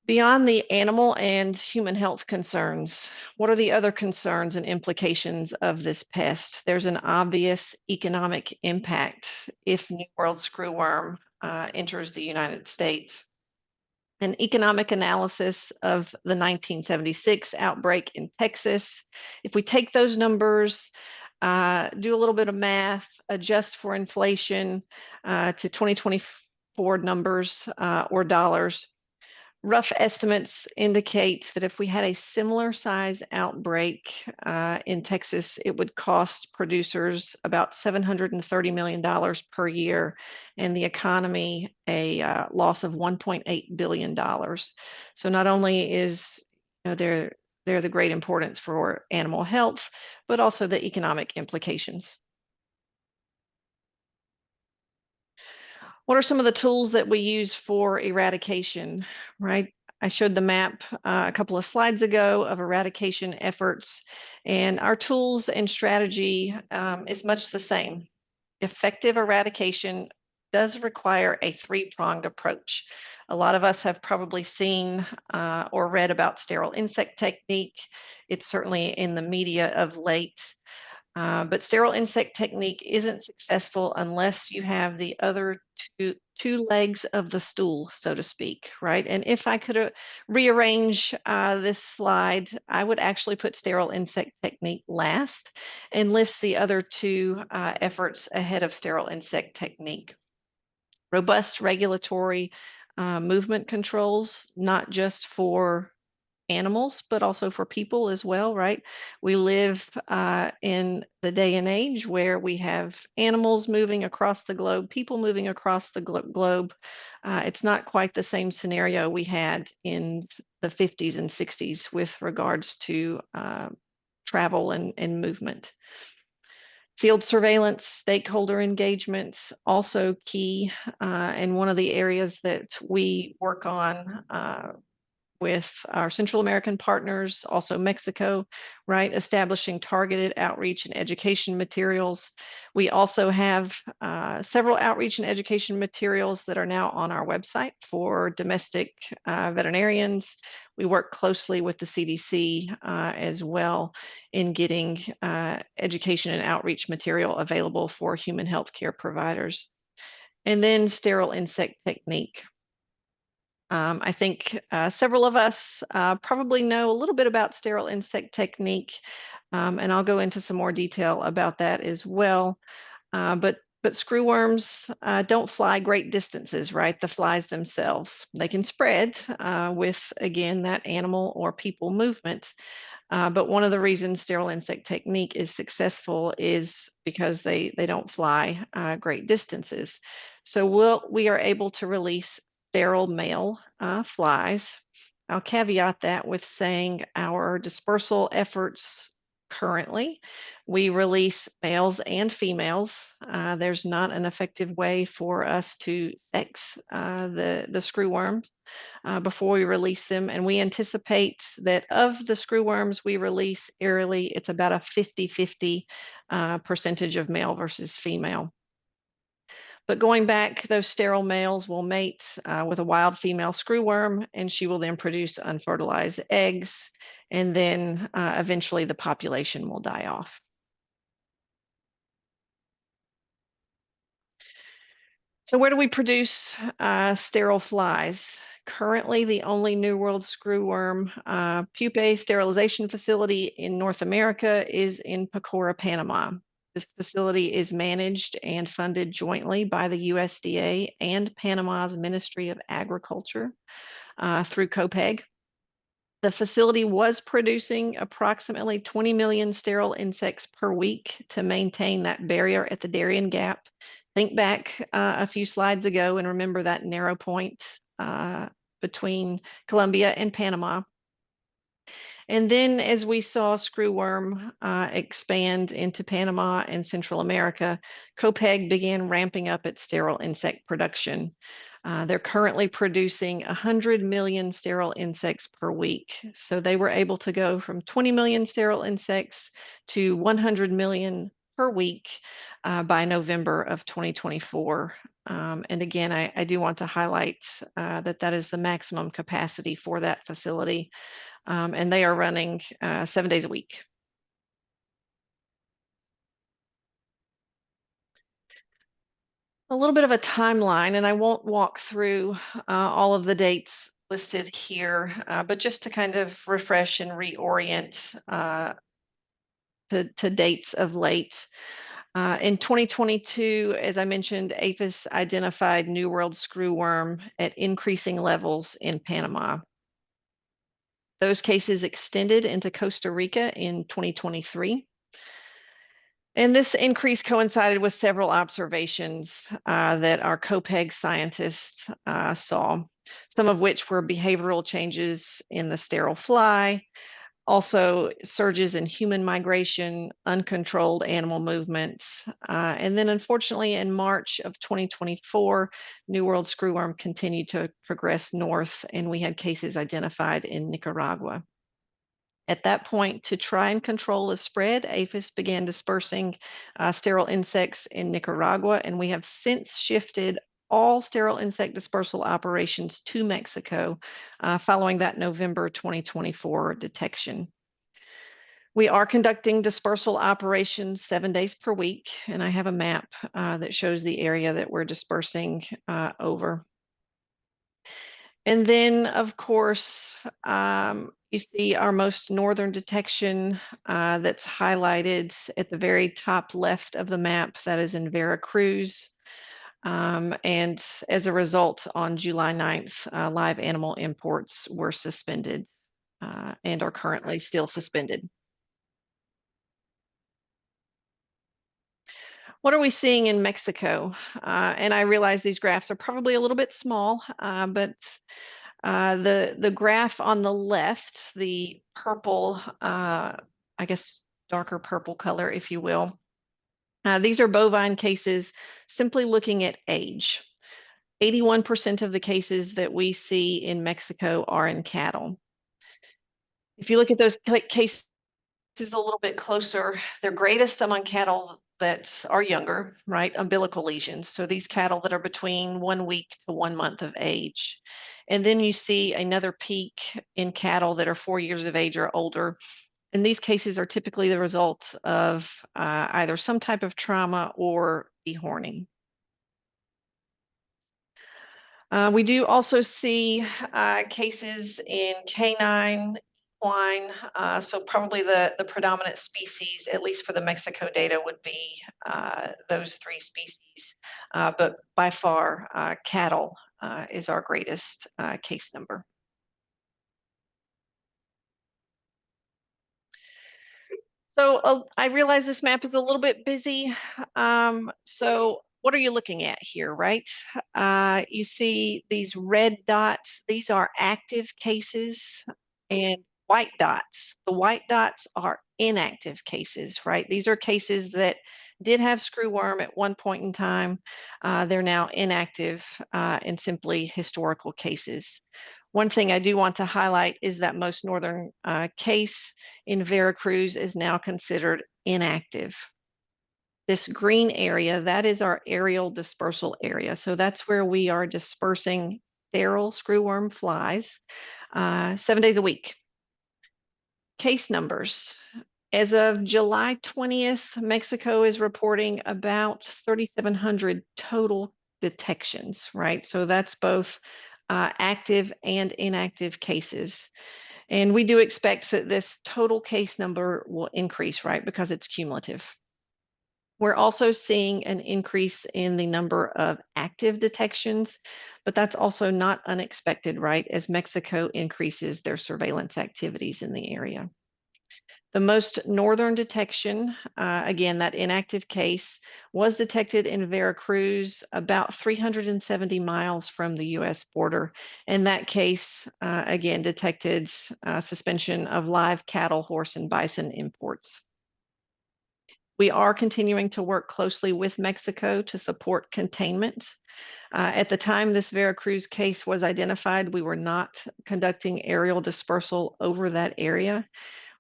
Speaker 12: Beyond the animal and human health concerns, what are the other concerns and implications of this pest? There's an obvious economic impact if New World screwworm enters the United States. An economic analysis of the 1976 outbreak in Texas. If we take those numbers, do a little bit of math, adjust for inflation to 2024 numbers or dollars, rough estimates indicate that if we had a similar size outbreak in Texas, it would cost producers about $730 million per year, and the economy a loss of $1.8 billion. So not only is they're the great importance for animal health, but also the economic implications. What are some of the tools that we use for eradication, right? I showed the map a couple of slides ago of eradication efforts, and our tools and strategy is much the same. Effective eradication does require a three-pronged approach. A lot of us have probably seen or read about sterile insect technique. It's certainly in the media of late. But sterile insect technique isn't successful unless you have the other two legs of the stool, so to speak, right? And if I could rearrange this slide, I would actually put sterile insect technique last and list the other two efforts ahead of sterile insect technique. Robust regulatory movement controls, not just for animals, but also for people as well, right? We live in the day and age where we have animals moving across the globe, people moving across the globe. It's not quite the same scenario we had in the 50s and 60s with regards to travel and movement. Field surveillance, stakeholder engagements, also key, and one of the areas that we work on with our Central American partners, also Mexico, right? Establishing targeted outreach and education materials. We also have several outreach and education materials that are now on our website for domestic veterinarians. We work closely with the CDC as well in getting education and outreach material available for human health care providers. And then sterile insect technique. I think several of us probably know a little bit about sterile insect technique, and I'll go into some more detail about that as well. But screwworms don't fly great distances, right? The flies themselves. They can spread with, again, that animal or people movement. But one of the reasons sterile insect technique is successful is because they don't fly great distances. So we are able to release sterile male flies. I'll caveat that with saying our dispersal efforts currently, we release males and females. There's not an effective way for us to sex the screwworms before we release them. And we anticipate that of the screwworms we release aerially, it's about a 50-50 percentage of male versus female. But going back, those sterile males will mate with a wild female screwworm, and she will then produce unfertilized eggs, and then eventually the population will die off. So where do we produce sterile flies? Currently, the only New World screwworm pupae sterilization facility in North America is in Pecora, Panama. This facility is managed and funded jointly by the USDA and Panama's Ministry of Agriculture through COPEG. The facility was producing approximately 20 million sterile insects per week to maintain that barrier at the Darien Gap. Think back a few slides ago and remember that narrow point between Colombia and Panama. And then as we saw screwworm expand into Panama and Central America, COPEG began ramping up its sterile insect production. They're currently producing 100 million sterile insects per week. So they were able to go from 20 million sterile insects to 100 million per week by November of 2024. And again, I do want to highlight that is the maximum capacity for that facility. And they are running 7 days a week. A little bit of a timeline, and I won't walk through all of the dates listed here, but just to kind of refresh and reorient to dates of late. In 2022, as I mentioned, APHIS identified New World screwworm at increasing levels in Panama. Those cases extended into Costa Rica in 2023. And this increase coincided with several observations that our COPEG scientists saw, some of which were behavioral changes in the sterile fly, also surges in human migration, uncontrolled animal movements. And then unfortunately in March of 2024, New World screwworm continued to progress north, and we had cases identified in Nicaragua. At that point, to try and control the spread, APHIS began dispersing sterile insects in Nicaragua, and we have since shifted all sterile insect dispersal operations to Mexico following that November 2024 detection. We are conducting dispersal operations 7 days per week, and I have a map that shows the area that we're dispersing over. And then, of course, you see our most northern detection that's highlighted at the very top left of the map. That is in Veracruz. And as a result, on July 9th, live animal imports were suspended and are currently still suspended. What are we seeing in Mexico? And I realize these graphs are probably a little bit small, but the graph on the left, the purple, I guess darker purple color, if you will, these are bovine cases simply looking at age. 81% of the cases that we see in Mexico are in cattle. If you look at those cases a little bit closer, they're greatest among cattle that are younger, right? Umbilical lesions. So these cattle that are between 1 week to 1 month of age. And then you see another peak in cattle that are 4 years of age or older. And these cases are typically the result of either some type of trauma or dehorning. We do also see cases in canine, equine, so probably the predominant species, at least for the Mexico data, would be those 3 species. But by far, cattle is our greatest case number. So I realize this map is a little bit busy. So what are you looking at here, right? You see these red dots, these are active cases, and white dots. The white dots are inactive cases, right? These are cases that did have screwworm at one point in time. They're now inactive and simply historical cases. One thing I do want to highlight is that most northern case in Veracruz is now considered inactive. This green area, that is our aerial dispersal area. So that's where we are dispersing sterile screwworm flies 7 days a week. Case numbers. As of July 20th, Mexico is reporting about 3,700 total detections, right? So that's both active and inactive cases. And we do expect that this total case number will increase, right? Because it's cumulative. We're also seeing an increase in the number of active detections, but that's also not unexpected, right? As Mexico increases their surveillance activities in the area. The most northern detection, again, that inactive case, was detected in Veracruz, about 370 miles from the US border. And that case, again, detected suspension of live cattle, horse, and bison imports. We are continuing to work closely with Mexico to support containment. At the time this Veracruz case was identified, we were not conducting aerial dispersal over that area.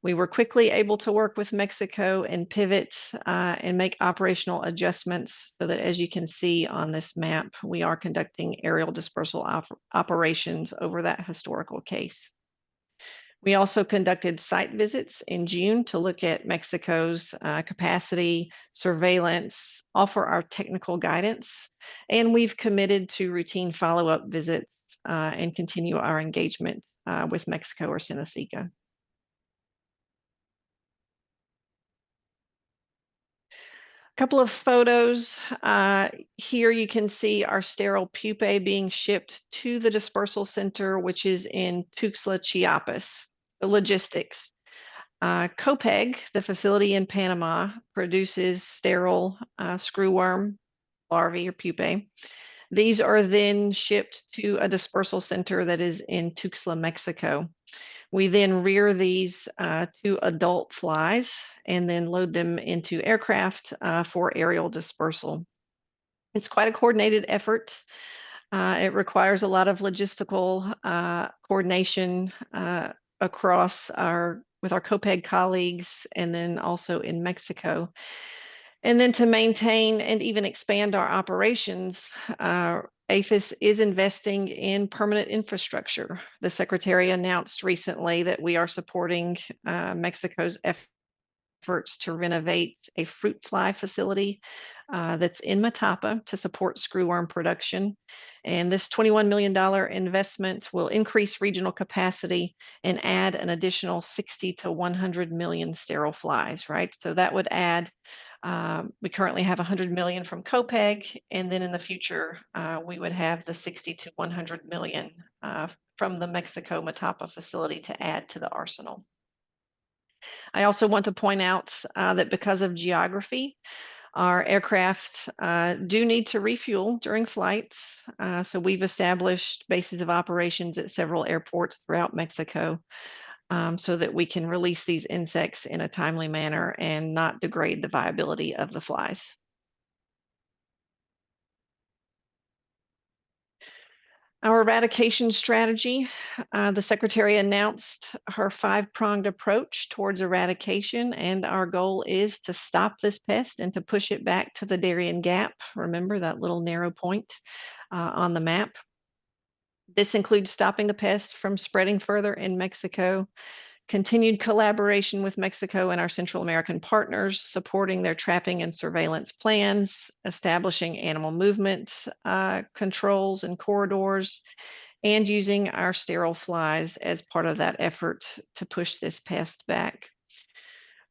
Speaker 12: We were quickly able to work with Mexico and pivot and make operational adjustments so that, as you can see on this map, we are conducting aerial dispersal operations over that historical case. We also conducted site visits in June to look at Mexico's capacity, surveillance, offer our technical guidance, and we've committed to routine follow-up visits and continue our engagement with Mexico or Seneca. Couple of photos. Here you can see our sterile pupae being shipped to the dispersal center, which is in Tuxtla, Chiapas. The logistics. COPEG, the facility in Panama, produces sterile screwworm larvae or pupae. These are then shipped to a dispersal center that is in Tuxtla, Mexico. We then rear these to adult flies and then load them into aircraft for aerial dispersal. It's quite a coordinated effort. It requires a lot of logistical coordination across with our COPEG colleagues and then also in Mexico. And then to maintain and even expand our operations, APHIS is investing in permanent infrastructure. The Secretary announced recently that we are supporting Mexico's efforts to renovate a fruit fly facility that's in Matapa to support screwworm production. And this $21 million investment will increase regional capacity and add an additional 60 to 100 million sterile flies, right? So that would add, we currently have 100 million from COPEG, and then in the future, we would have the 60 to 100 million from the Mexico Matapa facility to add to the arsenal. I also want to point out that because of geography, our aircraft do need to refuel during flights. So we've established bases of operations at several airports throughout Mexico so that we can release these insects in a timely manner and not degrade the viability of the flies. Our eradication strategy, the Secretary announced her 5-pronged approach towards eradication, and our goal is to stop this pest and to push it back to the Darien Gap. Remember that little narrow point on the map. This includes stopping the pest from spreading further in Mexico, continued collaboration with Mexico and our Central American partners, supporting their trapping and surveillance plans, establishing animal movement controls and corridors, and using our sterile flies as part of that effort to push this pest back.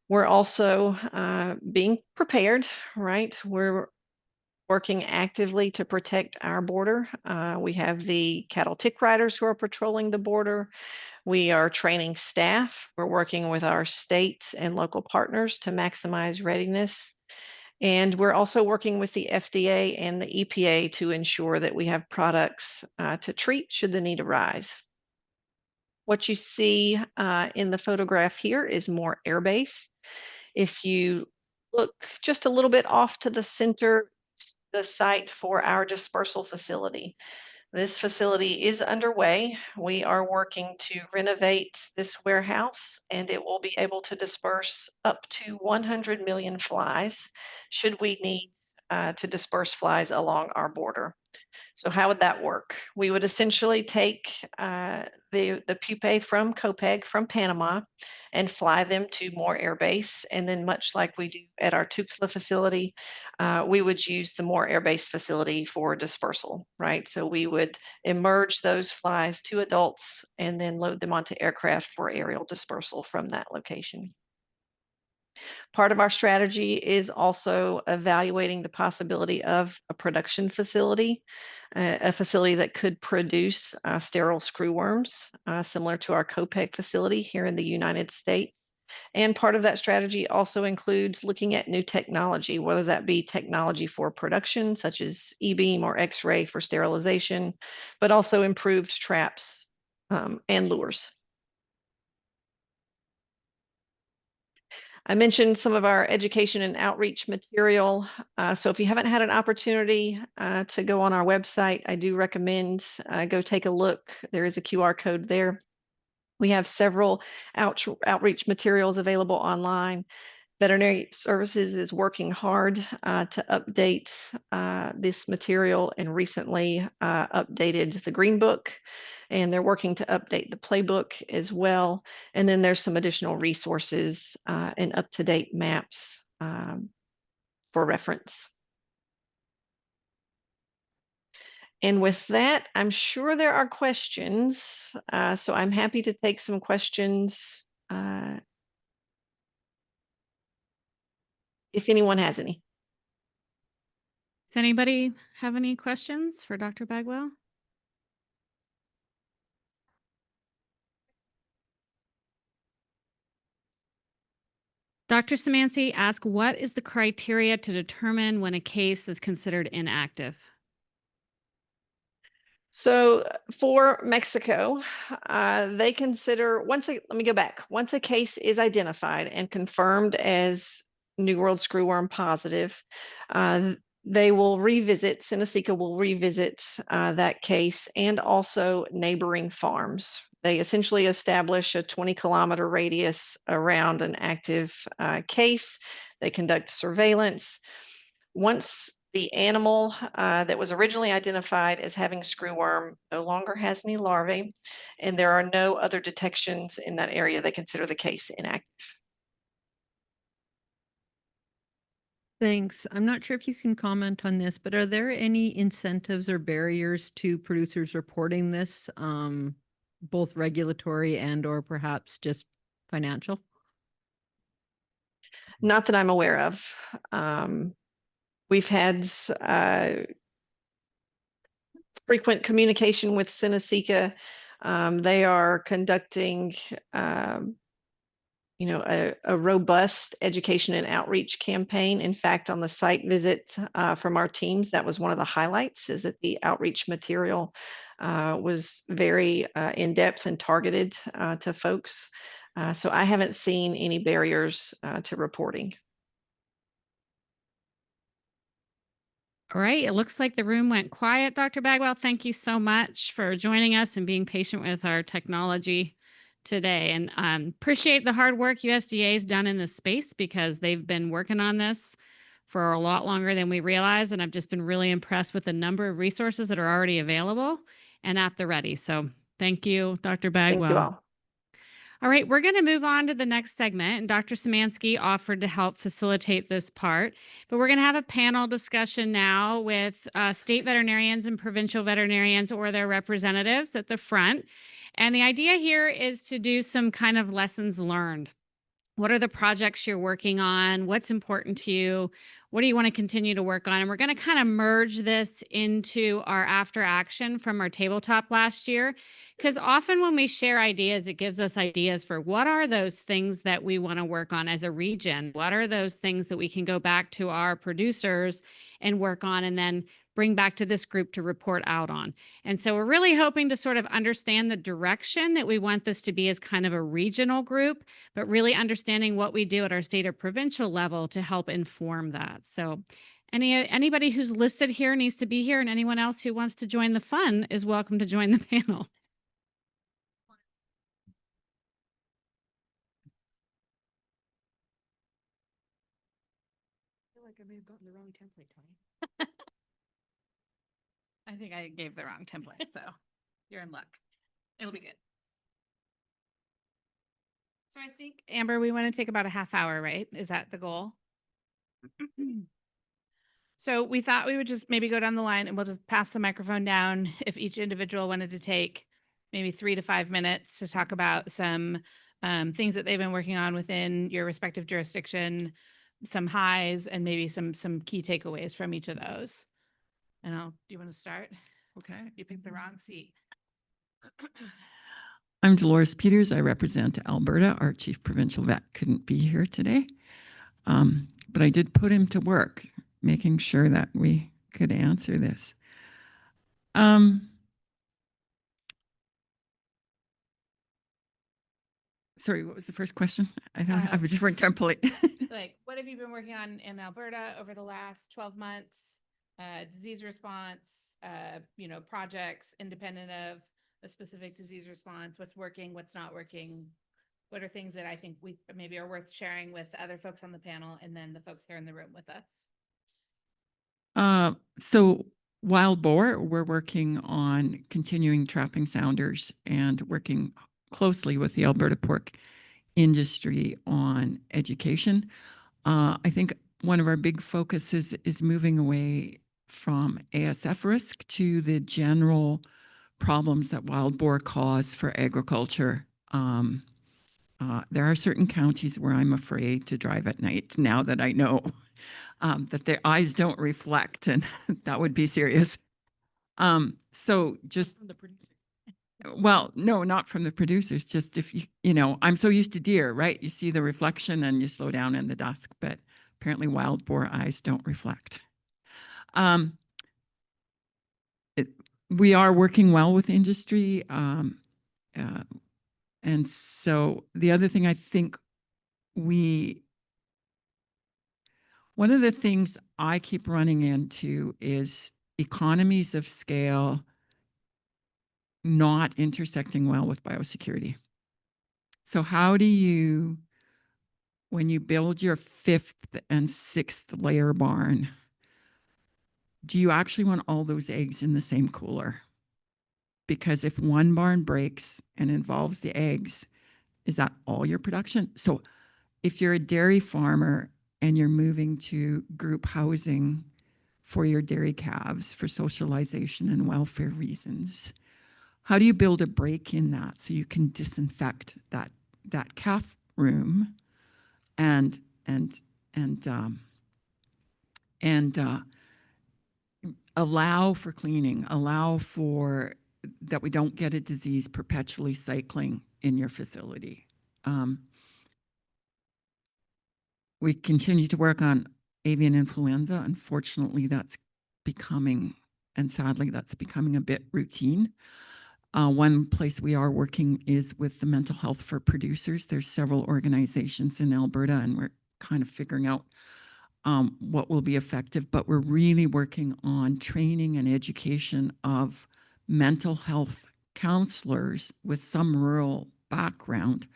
Speaker 12: We're also being prepared, right? We're working actively to protect our border. We have the cattle tick riders who are patrolling the border. We are training staff. We're working with our state and local partners to maximize readiness. And we're also working with the FDA and the EPA to ensure that we have products to treat should the need arise. What you see in the photograph here is more airbase. If you look just a little bit off to the center, the site for our dispersal facility. This facility is underway. We are working to renovate this warehouse, and it will be able to disperse up to 100 million flies should we need to disperse flies along our border. So how would that work? We would essentially take the pupae from Copeg from Panama and fly them to Moore Air Base. And then much like we do at our Tuxtla facility, we would use the Moore Air Base facility for dispersal, right? So we would emerge those flies to adults and then load them onto aircraft for aerial dispersal from that location. Part of our strategy is also evaluating the possibility of a production facility, a facility that could produce sterile screwworms, similar to our Copeg facility here in the United States. And part of that strategy also includes looking at new technology, whether that be technology for production, such as E-beam or X-ray for sterilization, but also improved traps and lures. I mentioned some of our education and outreach material. So if you haven't had an opportunity to go on our website, I do recommend go take a look. There is a QR code there. We have several outreach materials available online. Veterinary Services is working hard to update this material and recently updated the Green Book, and they're working to update the playbook as well. And then there's some additional resources and up-to-date maps for reference. And with that, I'm sure there are questions. So I'm happy to take some questions if anyone has any.
Speaker 1: Does anybody have any questions for Dr. Bagwell? Dr. Szymanski asked, what is the criteria to determine when a case is considered inactive?
Speaker 12: So for Mexico, they consider let me go back. Once a case is identified and confirmed as New World screwworm positive, they will revisit, Seneca will revisit that case and also neighboring farms. They essentially establish a 20-kilometer radius around an active case. They conduct surveillance. Once the animal that was originally identified as having screwworm no longer has any larvae, and there are no other detections in that area, they consider the case inactive.
Speaker 9: Thanks. I'm not sure if you can comment on this, but are there any incentives or barriers to producers reporting this, both regulatory and or perhaps just financial?
Speaker 12: Not that I'm aware of. We've had frequent communication with Seneca. They are conducting a robust education and outreach campaign. In fact, on the site visit from our teams, that was one of the highlights, is that the outreach material was very in-depth and targeted to folks. So I haven't seen any barriers to reporting.
Speaker 1: All right, it looks like the room went quiet. Dr. Bagwell, thank you so much for joining us and being patient with our technology today. And appreciate the hard work USDA has done in this space, because they've been working on this for a lot longer than we realized. And I've just been really impressed with the number of resources that are already available and at the ready. So thank you, Dr. Bagwell.
Speaker 12: Thank you all.
Speaker 1: All right, we're going to move on to the next segment, and Dr. Szymanski offered to help facilitate this part, but we're going to have a panel discussion now with state veterinarians and provincial veterinarians or their representatives at the front. And the idea here is to do some kind of lessons learned. What are the projects you're working on? What's important to you? What do you want to continue to work on? And we're going to kind of merge this into our after action from our tabletop last year. Because often when we share ideas, it gives us ideas for what are those things that we want to work on as a region? What are those things that we can go back to our producers and work on and then bring back to this group to report out on? And so we're really hoping to sort of understand the direction that we want this to be as kind of a regional group, but really understanding what we do at our state or provincial level to help inform that. So anybody who's listed here needs to be here, and anyone else who wants to join the fun is welcome to join the panel.
Speaker 11: I feel like I may have gotten the wrong template, Tony. I think I gave the wrong template, so you're in luck. It'll be good. So I think, Amber, we want to take about a half hour, right? Is that the goal? So we thought we would just maybe go down the line and we'll just pass the microphone down if each individual wanted to take maybe 3 to 5 minutes to talk about some things that they've been working on within your respective jurisdiction, some highs, and maybe some key takeaways from each of those. And do you want to start? Okay. You picked the wrong seat.
Speaker 7: I'm Dolores Peters. I represent Alberta. Our chief provincial vet couldn't be here today, but I did put him to work, making sure that we could answer this. Sorry, what was the first question? I don't have a different template.
Speaker 11: Like, what have you been working on in Alberta over the last 12 months? Disease response, projects independent of a specific disease response, what's working, what's not working, what are things that I think we maybe are worth sharing with other folks on the panel and then the folks here in the room with us.
Speaker 7: So wild boar, we're working on continuing trapping sounders and working closely with the Alberta pork industry on education. I think one of our big focuses is moving away from ASF risk to the general problems that wild boar cause for agriculture. There are certain counties where I'm afraid to drive at night now that I know that their eyes don't reflect, and that would be serious. So just from the producers. Well, no, not from the producers. Just if I'm so used to deer, right? You see the reflection and you slow down in the dusk, but apparently wild boar eyes don't reflect. We are working well with industry. And so the other thing I think one of the things I keep running into is economies of scale not intersecting well with biosecurity. So how do you, when you build your 5th and 6th layer barn, do you actually want all those eggs in the same cooler? Because if one barn breaks and involves the eggs, is that all your production? So if you're a dairy farmer and you're moving to group housing for your dairy calves for socialization and welfare reasons, how do you build a break in that so you can disinfect that calf room and allow for cleaning, allow for that we don't get a disease perpetually cycling in your facility. We continue to work on avian influenza. Unfortunately, that's becoming, and sadly, that's becoming a bit routine. One place we are working is with the mental health for producers. There's several organizations in Alberta, and we're kind of figuring out what will be effective, but we're really working on training and education of mental health counselors with some rural background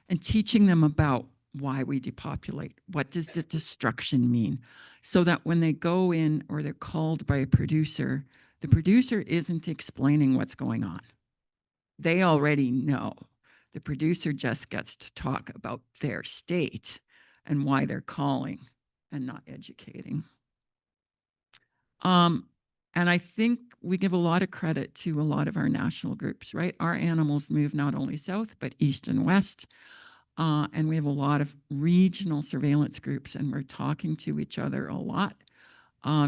Speaker 7: and teaching them about why we depopulate. What does the destruction mean? So that when they go in or they're called by a producer, the producer isn't explaining what's going on. They already know. The producer just gets to talk about their state and why they're calling and not educating. And I think we give a lot of credit to a lot of our national groups, right? Our animals move not only south, but east and west. And we have a lot of regional surveillance groups, and we're talking to each other a lot,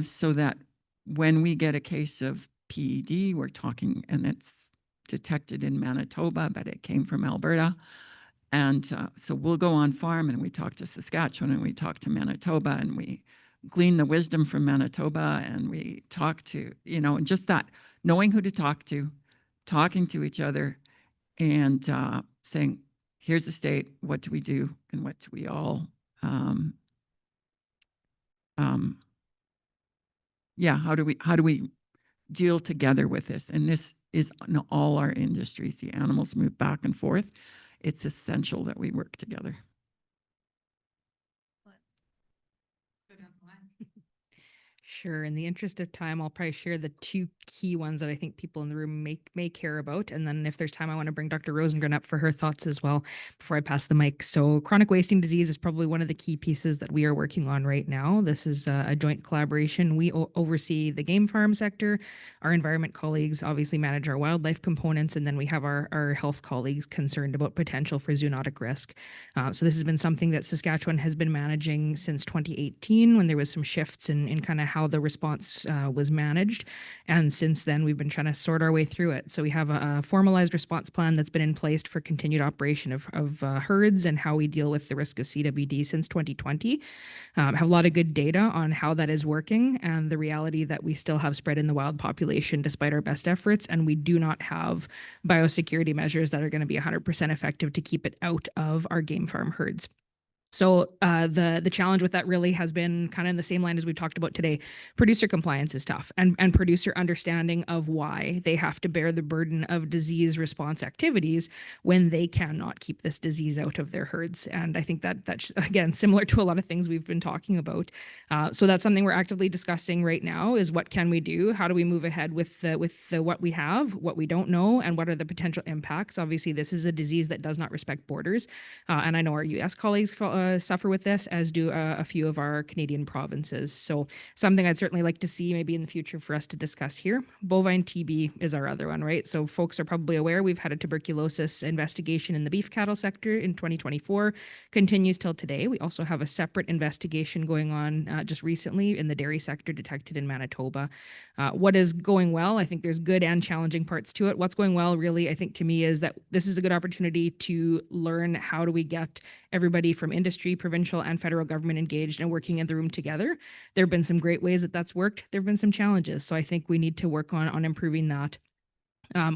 Speaker 7: so that when we get a case of PED, we're talking, and it's detected in Manitoba, but it came from Alberta. And so we'll go on farm and we talk to Saskatchewan and we talk to Manitoba and we glean the wisdom from Manitoba and we talk to, and just that, knowing who to talk to, talking to each other and saying, here's the state, what do we do and what do we all, how do we deal together with this? And this is in all our industries. The animals move back and forth. It's essential that we work together.
Speaker 14: Sure. In the interest of time, I'll probably share the two key ones that I think people in the room may care about. And then if there's time, I want to bring Dr. Rosengren up for her thoughts as well before I pass the mic. So chronic wasting disease is probably one of the key pieces that we are working on right now. This is a joint collaboration. We oversee the game farm sector. Our environment colleagues obviously manage our wildlife components. And then we have our health colleagues concerned about potential for zoonotic risk. So this has been something that Saskatchewan has been managing since 2018 when there was some shifts in kind of how the response was managed. And since then, we've been trying to sort our way through it. So we have a formalized response plan that's been in place for continued operation of herds and how we deal with the risk of CWD since 2020. Have a lot of good data on how that is working and the reality that we still have spread in the wild population despite our best efforts. And we do not have biosecurity measures that are going to be 100% effective to keep it out of our game farm herds. So the challenge with that really has been kind of in the same line as we talked about today. Producer compliance is tough, and producer understanding of why they have to bear the burden of disease response activities when they cannot keep this disease out of their herds. And I think that's again similar to a lot of things we've been talking about. So that's something we're actively discussing right now: is what can we do? How do we move ahead with what we have, what we don't know, and what are the potential impacts? Obviously, this is a disease that does not respect borders, and I know our U.S. colleagues suffer with this, as do a few of our Canadian provinces. So something I'd certainly like to see maybe in the future for us to discuss here. Bovine TB is our other one, right? So folks are probably aware we've had a tuberculosis investigation in the beef cattle sector in 2024, continues till today. We also have a separate investigation going on just recently in the dairy sector detected in Manitoba. What is going well? I think there's good and challenging parts to it. What's going well, really, I think to me, is that this is a good opportunity to learn how do we get everybody from industry, provincial, and federal government engaged and working in the room together. There have been some great ways that that's worked. There have been some challenges. So I think we need to work on improving that.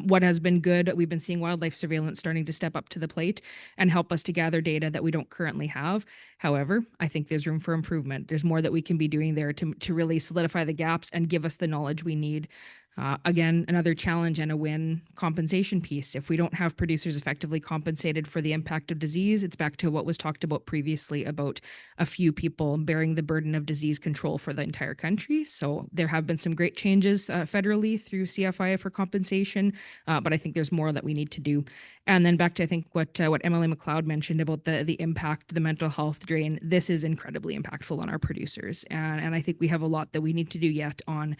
Speaker 14: What has been good, we've been seeing wildlife surveillance starting to step up to the plate and help us to gather data that we don't currently have. However, I think there's room for improvement. There's more that we can be doing there to really solidify the gaps and give us the knowledge we need. Again, another challenge and a win: compensation piece. If we don't have producers effectively compensated for the impact of disease, it's back to what was talked about previously about a few people bearing the burden of disease control for the entire country. So there have been some great changes federally through CFIA for compensation, but I think there's more that we need to do. And then back to, I think, what Emily McLeod mentioned about the impact, the mental health drain. This is incredibly impactful on our producers. And I think we have a lot that we need to do yet on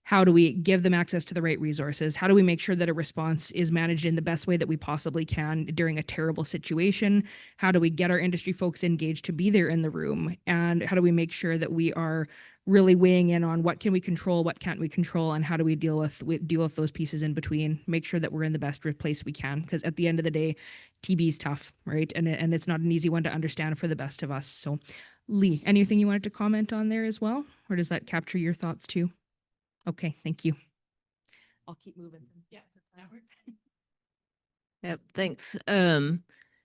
Speaker 14: how do we give them access to the right resources? How do we make sure that a response is managed in the best way that we possibly can during a terrible situation? How do we get our industry folks engaged to be there in the room? And how do we make sure that we are really weighing in on what can we control, what can't we control, and how do we deal with those pieces in between? Make sure that we're in the best place we can, because at the end of the day, TB is tough, right? And it's not an easy one to understand for the best of us. So, Lee, anything you wanted to comment on there as well, or does that capture your thoughts too? Okay, thank you. I'll keep moving. Yeah, that works.
Speaker 15: Yep, thanks.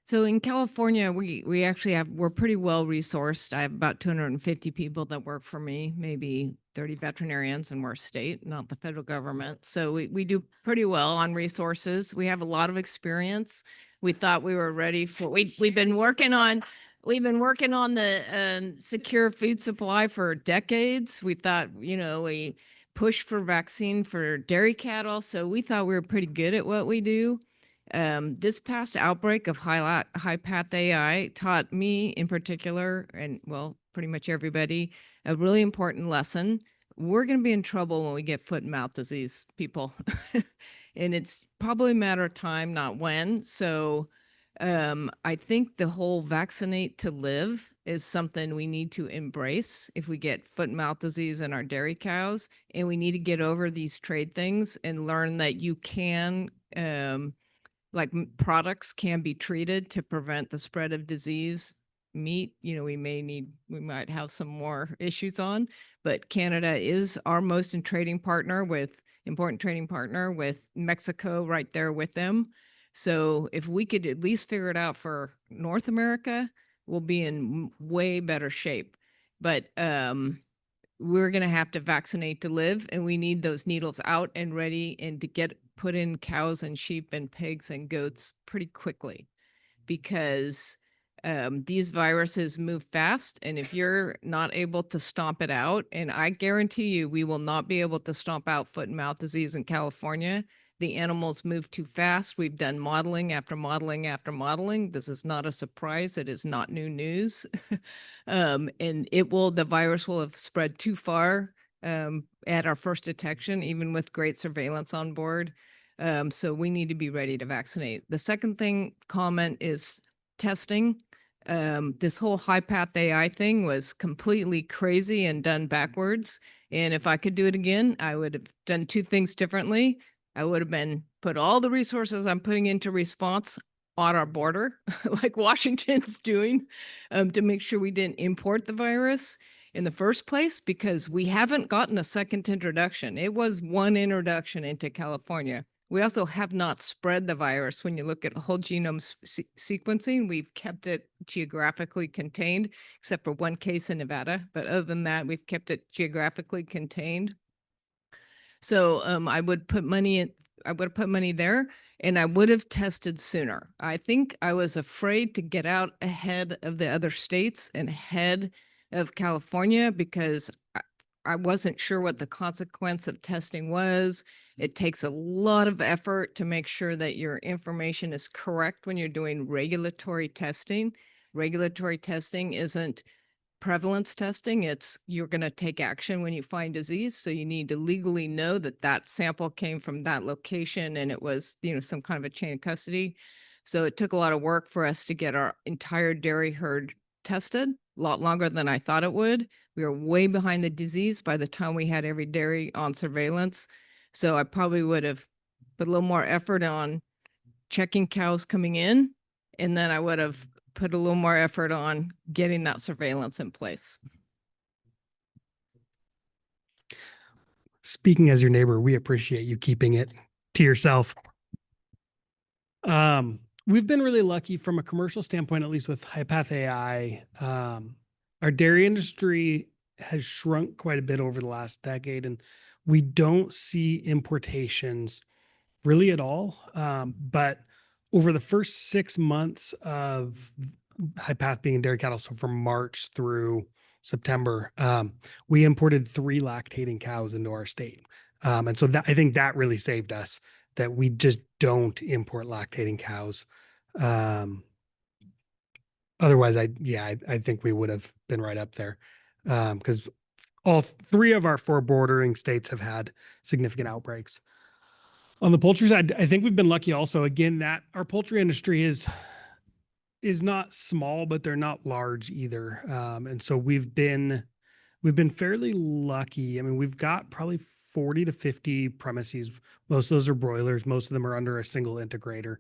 Speaker 15: So in California, we actually we're pretty well resourced. I have about 250 people that work for me, maybe 30 veterinarians, and we're state, not the federal government. So we do pretty well on resources. We have a lot of experience. We thought we were ready for, we've been working on the secure food supply for decades. We thought, we pushed for vaccine for dairy cattle. So we thought we were pretty good at what we do. This past outbreak of high path AI taught me in particular, and well, pretty much everybody, a really important lesson. We're going to be in trouble when we get foot and mouth disease, people. And it's probably a matter of time, not when. So I think the whole vaccinate to live is something we need to embrace if we get foot and mouth disease in our dairy cows, and we need to get over these trade things and learn that you can, products can be treated to prevent the spread of disease. Meat, we might have some more issues on, but Canada is our most important trading partner with Mexico right there with them. So if we could at least figure it out for North America, we'll be in way better shape. But we're going to have to vaccinate to live, and we need those needles out and ready and to get put in cows and sheep and pigs and goats pretty quickly, because these viruses move fast. And if you're not able to stomp it out, and I guarantee you, we will not be able to stomp out foot and mouth disease in California. The animals move too fast. We've done modeling after modeling after modeling. This is not a surprise. It is not new news. And the virus will have spread too far at our first detection, even with great surveillance on board. So we need to be ready to vaccinate. The second comment is testing. This whole high-path AI thing was completely crazy and done backwards. And if I could do it again, I would have done two things differently. I would have put all the resources I'm putting into response on our border, like Washington's doing, to make sure we didn't import the virus in the first place, because we haven't gotten a second introduction. It was one introduction into California. We also have not spread the virus. When you look at whole genome sequencing, we've kept it geographically contained, except for one case in Nevada. But other than that, we've kept it geographically contained. So I would have put money there, and I would have tested sooner. I think I was afraid to get out ahead of the other states and ahead of California, because I wasn't sure what the consequence of testing was. It takes a lot of effort to make sure that your information is correct when you're doing regulatory testing. Regulatory testing isn't prevalence testing. You're going to take action when you find disease. So you need to legally know that that sample came from that location and it was, some kind of a chain of custody. So it took a lot of work for us to get our entire dairy herd tested, a lot longer than I thought it would. We were way behind the disease by the time we had every dairy on surveillance. So I probably would have put a little more effort on checking cows coming in, and then I would have put a little more effort on getting that surveillance in place.
Speaker 17: Speaking as your neighbor, we appreciate you keeping it to yourself. We've been really lucky from a commercial standpoint, at least with high-path AI. Our dairy industry has shrunk quite a bit over the last decade, and we don't see importations really at all. But over the first 6 months of high-path being in dairy cattle, so from March through September, we imported 3 lactating cows into our state. And so I think that really saved us, that we just don't import lactating cows. Otherwise, I think we would have been right up there, because all 3 of our 4 bordering states have had significant outbreaks. On the poultry side, I think we've been lucky also, again, that our poultry industry is not small, but they're not large either. And so we've been fairly lucky. I mean, we've got probably 40 to 50 premises. Most of those are broilers. Most of them are under a single integrator.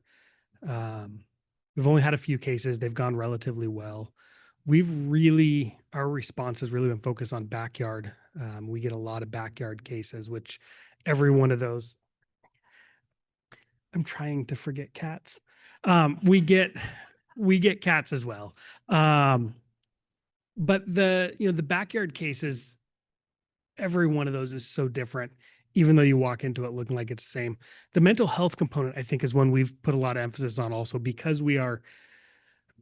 Speaker 17: We've only had a few cases. They've gone relatively well. Our response has really been focused on backyard. We get a lot of backyard cases, which every one of those, I'm trying to forget cats. We get cats as well. But the backyard cases, every one of those is so different, even though you walk into it looking like it's the same. The mental health component, I think, is one we've put a lot of emphasis on also, because we are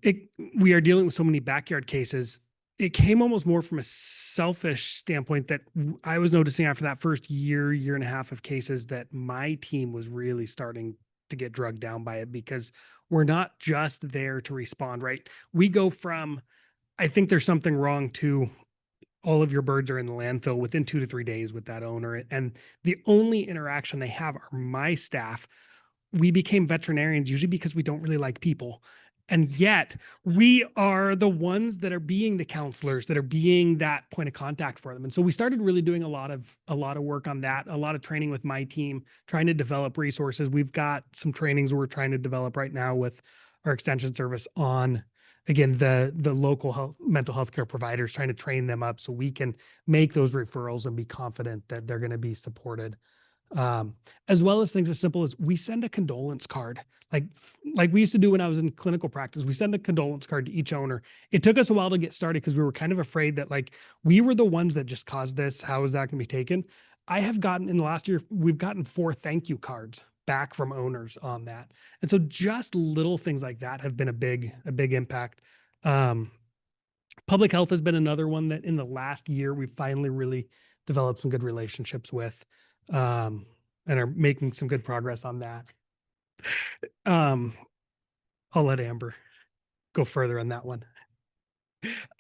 Speaker 17: dealing with so many backyard cases. It came almost more from a selfish standpoint that I was noticing after that first year and a half of cases, that my team was really starting to get drugged down by it, because we're not just there to respond, right? We go from, I think there's something wrong, to all of your birds are in the landfill within 2 to 3 days with that owner. And the only interaction they have are my staff we became veterinarians usually because we don't really like people. And yet we are the ones that are being the counselors, that are being that point of contact for them. And so we started really doing a lot of work on that, a lot of training with my team, trying to develop resources. We've got some trainings we're trying to develop right now with our extension service on, again, the local mental health care providers, trying to train them up so we can make those referrals and be confident that they're going to be supported. As well as things as simple as we send a condolence card, like we used to do when I was in clinical practice. We send a condolence card to each owner. It took us a while to get started because we were kind of afraid that like we were the ones that just caused this. How is that going to be taken? I have gotten in the last year, we've gotten 4 thank you cards back from owners on that. And so just little things like that have been a big impact. Public health has been another one that in the last year, we've finally really developed some good relationships with, and are making some good progress on that. I'll let Amber go further on that one.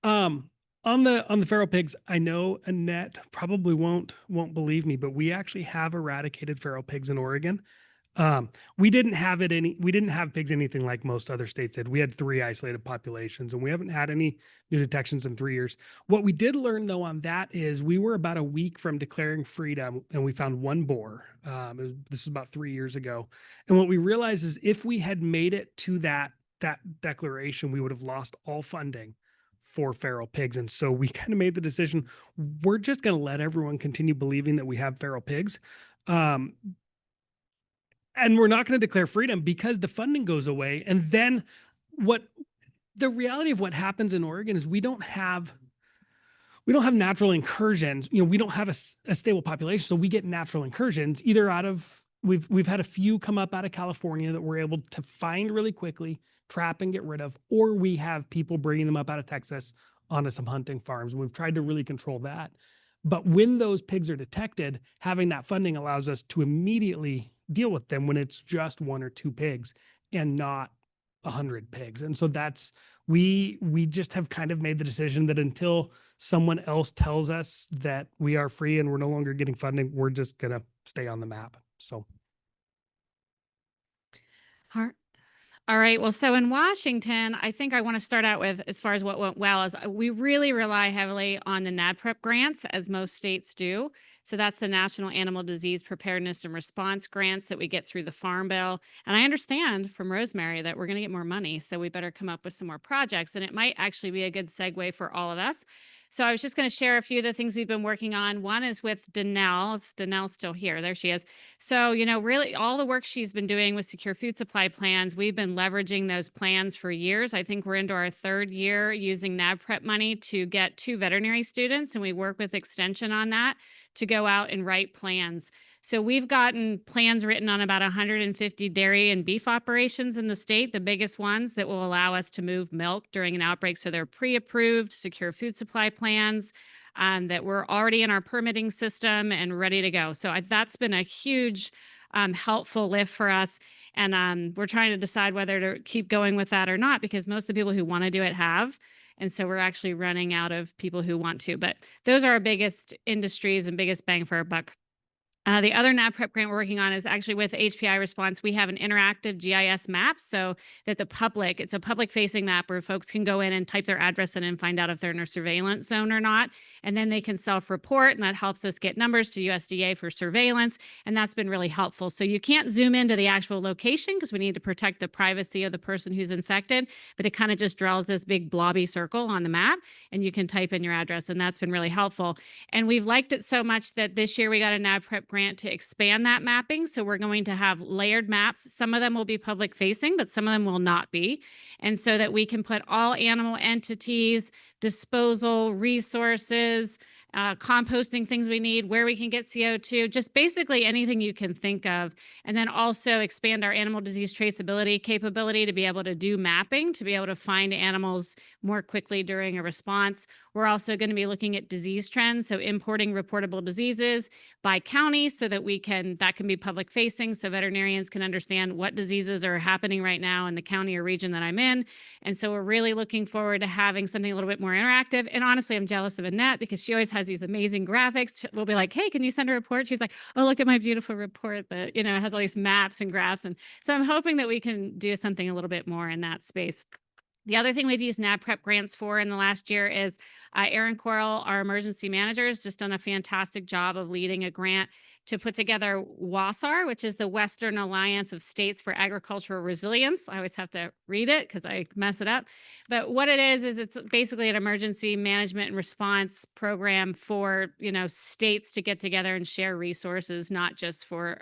Speaker 17: On the feral pigs, I know Annette probably won't believe me, but we actually have eradicated feral pigs in Oregon. We didn't have pigs anything like most other states did. We had 3 isolated populations, and we haven't had any new detections in 3 years. What we did learn though on that is we were about a week from declaring freedom, and we found 1 boar. This was about 3 years ago. And what we realized is if we had made it to that declaration, we would have lost all funding for feral pigs. And so we kind of made the decision, we're just going to let everyone continue believing that we have feral pigs. And we're not going to declare freedom because the funding goes away. And then the reality of what happens in Oregon is we don't have natural incursions. You know, we don't have a stable population. So we get natural incursions either out of, we've had a few come up out of California that we're able to find really quickly, trap and get rid of, or we have people bringing them up out of Texas onto some hunting farms. We've tried to really control that. But when those pigs are detected, having that funding allows us to immediately deal with them when it's just 1 or 2 pigs and not 100 pigs. And so we just have kind of made the decision that until someone else tells us that we are free and we're no longer getting funding, we're just going to stay on the map. So.
Speaker 1: All right. Well, so in Washington, I think I want to start out with, as far as what went well, is we really rely heavily on the NADPREP grants, as most states do. So that's the National Animal Disease Preparedness and Response grants that we get through the Farm Bill. And I understand from Rosemary that we're going to get more money, so we better come up with some more projects. And it might actually be a good segue for all of us. So I was just going to share a few of the things we've been working on. One is with Danelle. If Danelle's still here, there she is. So, you know, really all the work she's been doing with secure food supply plans, we've been leveraging those plans for years. I think we're into our 3rd year using NABPREP money to get 2 veterinary students, and we work with Extension on that to go out and write plans. So we've gotten plans written on about 150 dairy and beef operations in the state, the biggest ones that will allow us to move milk during an outbreak. So they're pre-approved secure food supply plans that we're already in our permitting system and ready to go. So that's been a huge helpful lift for us. And we're trying to decide whether to keep going with that or not, because most of the people who want to do it have. And so we're actually running out of people who want to. But those are our biggest industries and biggest bang for our buck. The other NABPREP grant we're working on is actually with HPI Response. We have an interactive GIS map so that it's a public facing map where folks can go in and type their address in and find out if they're in a surveillance zone or not. And then they can self-report, and that helps us get numbers to USDA for surveillance. And that's been really helpful. So you can't zoom into the actual location because we need to protect the privacy of the person who's infected, but it kind of just draws this big blobby circle on the map, and you can type in your address, and that's been really helpful. And we've liked it so much that this year we got a NABPREP grant to expand that mapping. So we're going to have layered maps. Some of them will be public facing, but some of them will not be. And so that we can put all animal entities, disposal, resources, composting things we need, where we can get CO2, just basically anything you can think of. And then also expand our animal disease traceability capability to be able to do mapping, to be able to find animals more quickly during a response. We're also going to be looking at disease trends, so importing reportable diseases by county so that that can be public facing so veterinarians can understand what diseases are happening right now in the county or region that I'm in. And so we're really looking forward to having something a little bit more interactive. And honestly, I'm jealous of Annette because she always has these amazing graphics. We'll be like, hey, can you send a report? She's like, oh, look at my beautiful report that, has all these maps and graphs. And so I'm hoping that we can do something a little bit more in that space. The other thing we've used NABPREP grants for in the last year is Erin Coral, our emergency manager, has just done a fantastic job of leading a grant to put together WASAR, which is the Western Alliance of States for Agricultural Resilience. I always have to read it because I mess it up. But what it is it's basically an emergency management and response program for, states to get together and share resources, not just for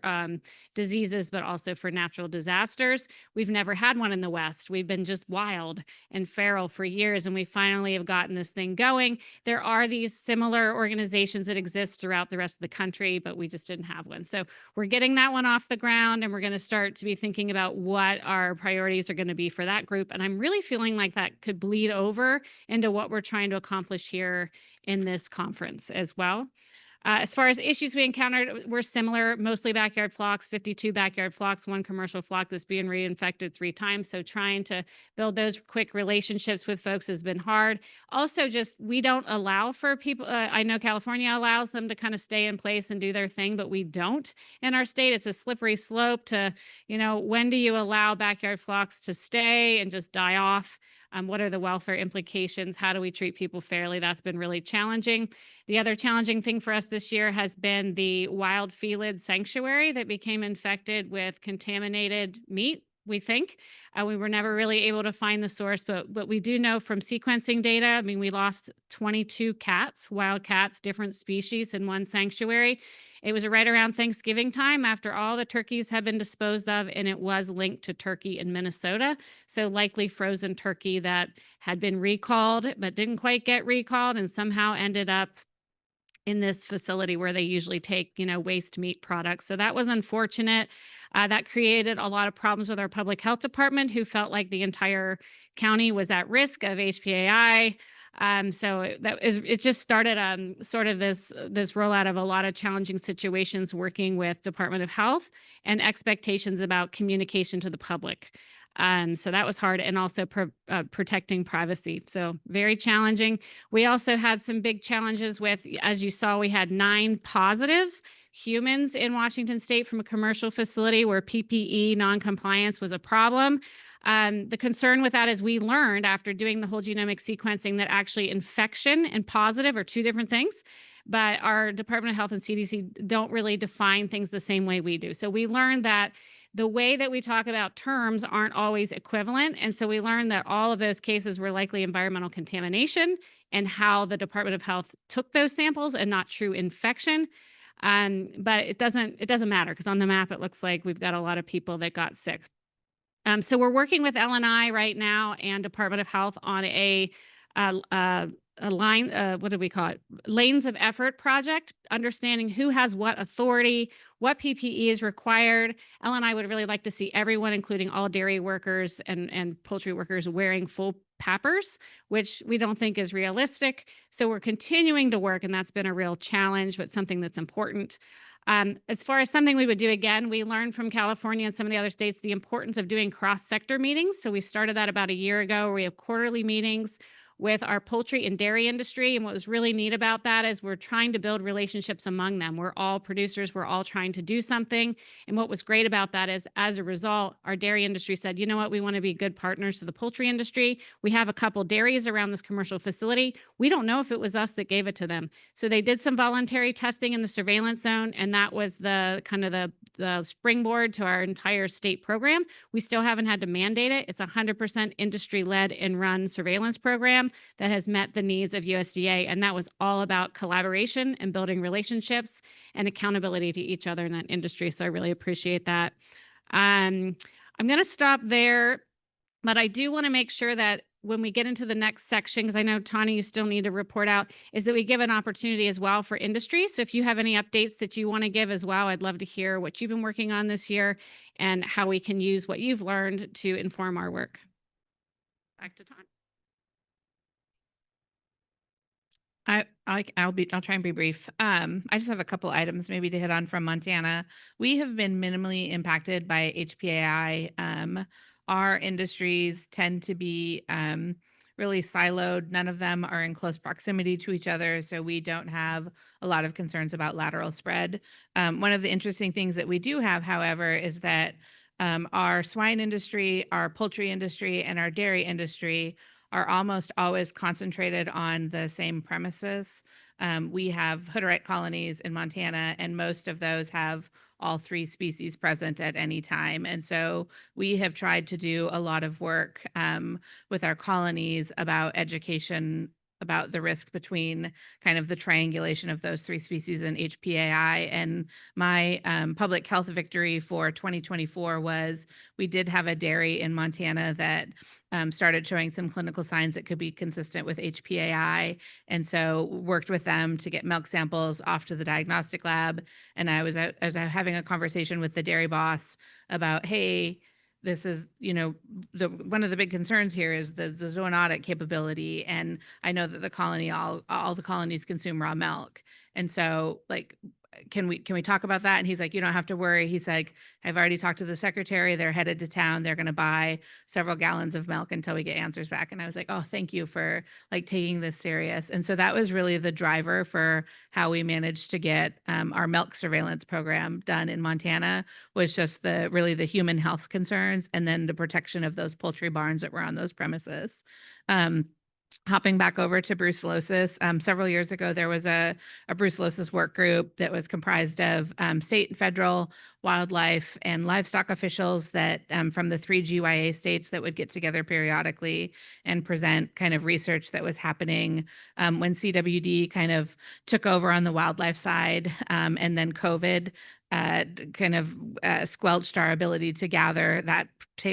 Speaker 1: diseases, but also for natural disasters. We've never had one in the West. We've been just wild and feral for years, and we finally have gotten this thing going. There are these similar organizations that exist throughout the rest of the country, but we just didn't have one. So we're getting that one off the ground, and we're going to start to be thinking about what our priorities are going to be for that group. And I'm really feeling like that could bleed over into what we're trying to accomplish here in this conference as well. As far as issues we encountered, we're similar, mostly backyard flocks, 52 backyard flocks, 1 commercial flock that's being reinfected 3 times. So trying to build those quick relationships with folks has been hard. Also, we don't allow for people, I know California allows them to kind of stay in place and do their thing, but we don't in our state. It's a slippery slope to, when do you allow backyard flocks to stay and just die off? What are the welfare implications? How do we treat people fairly? That's been really challenging. The other challenging thing for us this year has been the wild felid sanctuary that became infected with contaminated meat, we think. We were never really able to find the source, but we do know from sequencing data, I mean, we lost 22 cats, wild cats, different species in one sanctuary. It was right around Thanksgiving time after all the turkeys had been disposed of, and it was linked to turkey in Minnesota. So likely frozen turkey that had been recalled, but didn't quite get recalled and somehow ended up in this facility where they usually take, waste meat products. So that was unfortunate. That created a lot of problems with our public health department, who felt like the entire county was at risk of HPAI. So it just started sort of this rollout of a lot of challenging situations working with Department of Health and expectations about communication to the public. So that was hard, and also protecting privacy. So very challenging. We also had some big challenges with, as you saw, we had 9 positive humans in Washington State from a commercial facility where PPE noncompliance was a problem. The concern with that is we learned after doing the whole genomic sequencing that actually infection and positive are 2 different things. But our Department of Health and CDC don't really define things the same way we do. So we learned that the way that we talk about terms aren't always equivalent. And so we learned that all of those cases were likely environmental contamination and how the Department of Health took those samples and not true infection. But it doesn't matter because on the map, it looks like we've got a lot of people that got sick. So we're working with LNI right now and Department of Health on a line, what do we call it? Lanes of effort project, understanding who has what authority, what PPE is required. LNI would really like to see everyone, including all dairy workers and poultry workers, wearing full PAPRs, which we don't think is realistic. So we're continuing to work, and that's been a real challenge, but something that's important. As far as something we would do again, we learned from California and some of the other states the importance of doing cross-sector meetings. So we started that about a year ago, where we have quarterly meetings with our poultry and dairy industry. And what was really neat about that is we're trying to build relationships among them. We're all producers. We're all trying to do something. And what was great about that is, as a result, our dairy industry said, you know what, we want to be good partners to the poultry industry. We have a couple dairies around this commercial facility. We don't know if it was us that gave it to them. So they did some voluntary testing in the surveillance zone, and that was the kind of the springboard to our entire state program. We still haven't had to mandate it. It's 100% industry-led and run surveillance program that has met the needs of USDA. And that was all about collaboration and building relationships and accountability to each other in that industry. So I really appreciate that. I'm going to stop there, but I do want to make sure that when we get into the next section, because I know, Tani, you still need to report out, is that we give an opportunity as well for industry. So if you have any updates that you want to give as well, I'd love to hear what you've been working on this year and how we can use what you've learned to inform our work. Back to Tani.
Speaker 11: I'll try and be brief. I just have a couple items maybe to hit on from Montana. We have been minimally impacted by HPAI. Our industries tend to be really siloed. None of them are in close proximity to each other, so we don't have a lot of concerns about lateral spread. One of the interesting things that we do have, however, is that our swine industry, our poultry industry, and our dairy industry are almost always concentrated on the same premises. We have Hutterite colonies in Montana, and most of those have all three species present at any time. And so we have tried to do a lot of work with our colonies about education about the risk between kind of the triangulation of those three species and HPAI. And my public health victory for 2024 was we did have a dairy in Montana that started showing some clinical signs that could be consistent with HPAI. And so worked with them to get milk samples off to the diagnostic lab. And I was having a conversation with the dairy boss about, hey, this is, one of the big concerns here is the zoonotic capability. And I know that the colony, all the colonies consume raw milk. And so can we talk about that? And he's like, you don't have to worry. He's like, I've already talked to the secretary. They're headed to town. They're going to buy several gallons of milk until we get answers back. And I was like, oh, thank you for taking this serious. And so that was really the driver for how we managed to get our milk surveillance program done in Montana, was just really the human health concerns and then the protection of those poultry barns that were on those premises. Hopping back over to brucellosis, several years ago, there was a brucellosis work group that was comprised of state and federal wildlife and livestock officials that from the 3 GYA states that would get together periodically and present kind of research that was happening when CWD kind of took over on the wildlife side, and then COVID squelched our ability to gather. That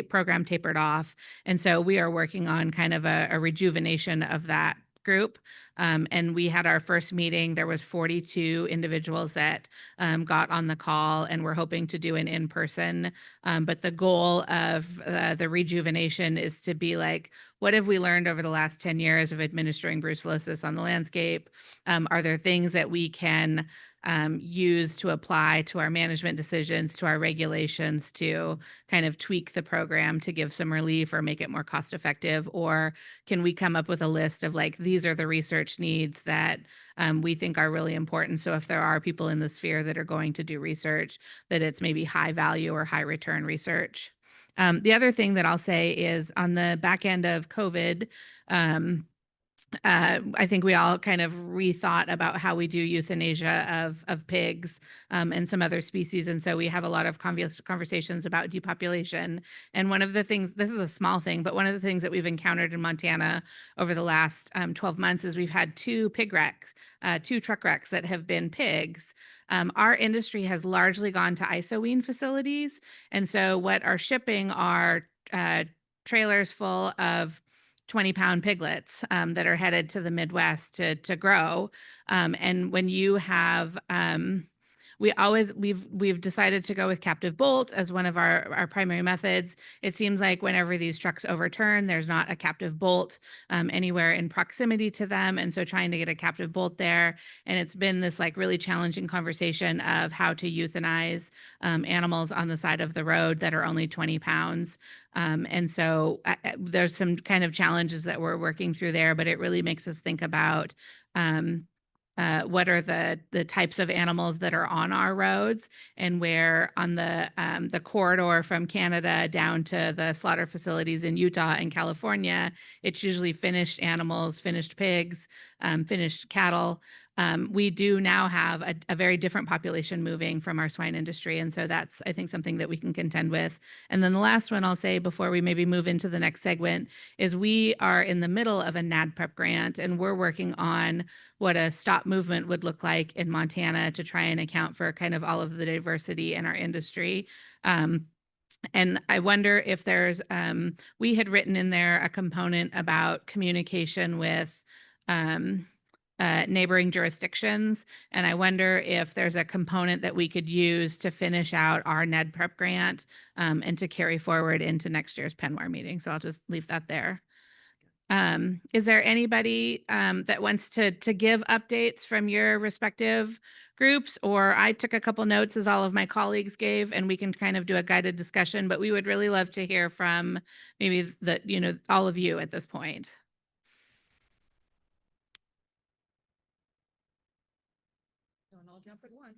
Speaker 11: program tapered off. And so we are working on kind of a rejuvenation of that group. And we had our first meeting. There was 42 individuals that got on the call, and we're hoping to do an in-person. But the goal of the rejuvenation is to be like, what have we learned over the last 10 years of administering brucellosis on the landscape? Are there things that we can use to apply to our management decisions, to our regulations, to kind of tweak the program to give some relief or make it more cost effective? Or can we come up with a list of these are the research needs that we think are really important? So if there are people in the sphere that are going to do research, that it's maybe high value or high return research. The other thing that I'll say is on the back end of COVID, I think we all kind of rethought about how we do euthanasia of pigs and some other species. And so we have a lot of conversations about depopulation. And one of the things, this is a small thing, but one of the things that we've encountered in Montana over the last 12 months is we've had 2 pig wrecks, 2 truck wrecks that have been pigs. Our industry has largely gone to ISOWEAN facilities. And so what are shipping are trailers full of 20-pound piglets that are headed to the Midwest to grow. And when you have, we've decided to go with captive bolt as one of our primary methods. It seems like whenever these trucks overturn, there's not a captive bolt anywhere in proximity to them. And so trying to get a captive bolt there. And it's been this really challenging conversation of how to euthanize animals on the side of the road that are only 20 pounds. And so there's some kind of challenges that we're working through there, but it really makes us think about what are the types of animals that are on our roads, and where on the corridor from Canada down to the slaughter facilities in Utah and California, it's usually finished animals, finished pigs, finished cattle. We do now have a very different population moving from our swine industry. And so that's, I think, something that we can contend with. And then the last one I'll say before we maybe move into the next segment is we are in the middle of a NADPREP grant, and we're working on what a stop movement would look like in Montana to try and account for kind of all of the diversity in our industry. And I wonder if there's, we had written in there a component about communication with neighboring jurisdictions. And I wonder if there's a component that we could use to finish out our NADPREP grant and to carry forward into next year's PennWAR meeting. So I'll just leave that there. Is there anybody that wants to give updates from your respective groups? Or I took a couple notes as all of my colleagues gave, and we can kind of do a guided discussion, but we would really love to hear from maybe all of you at this point.
Speaker 14: Don't all jump at once.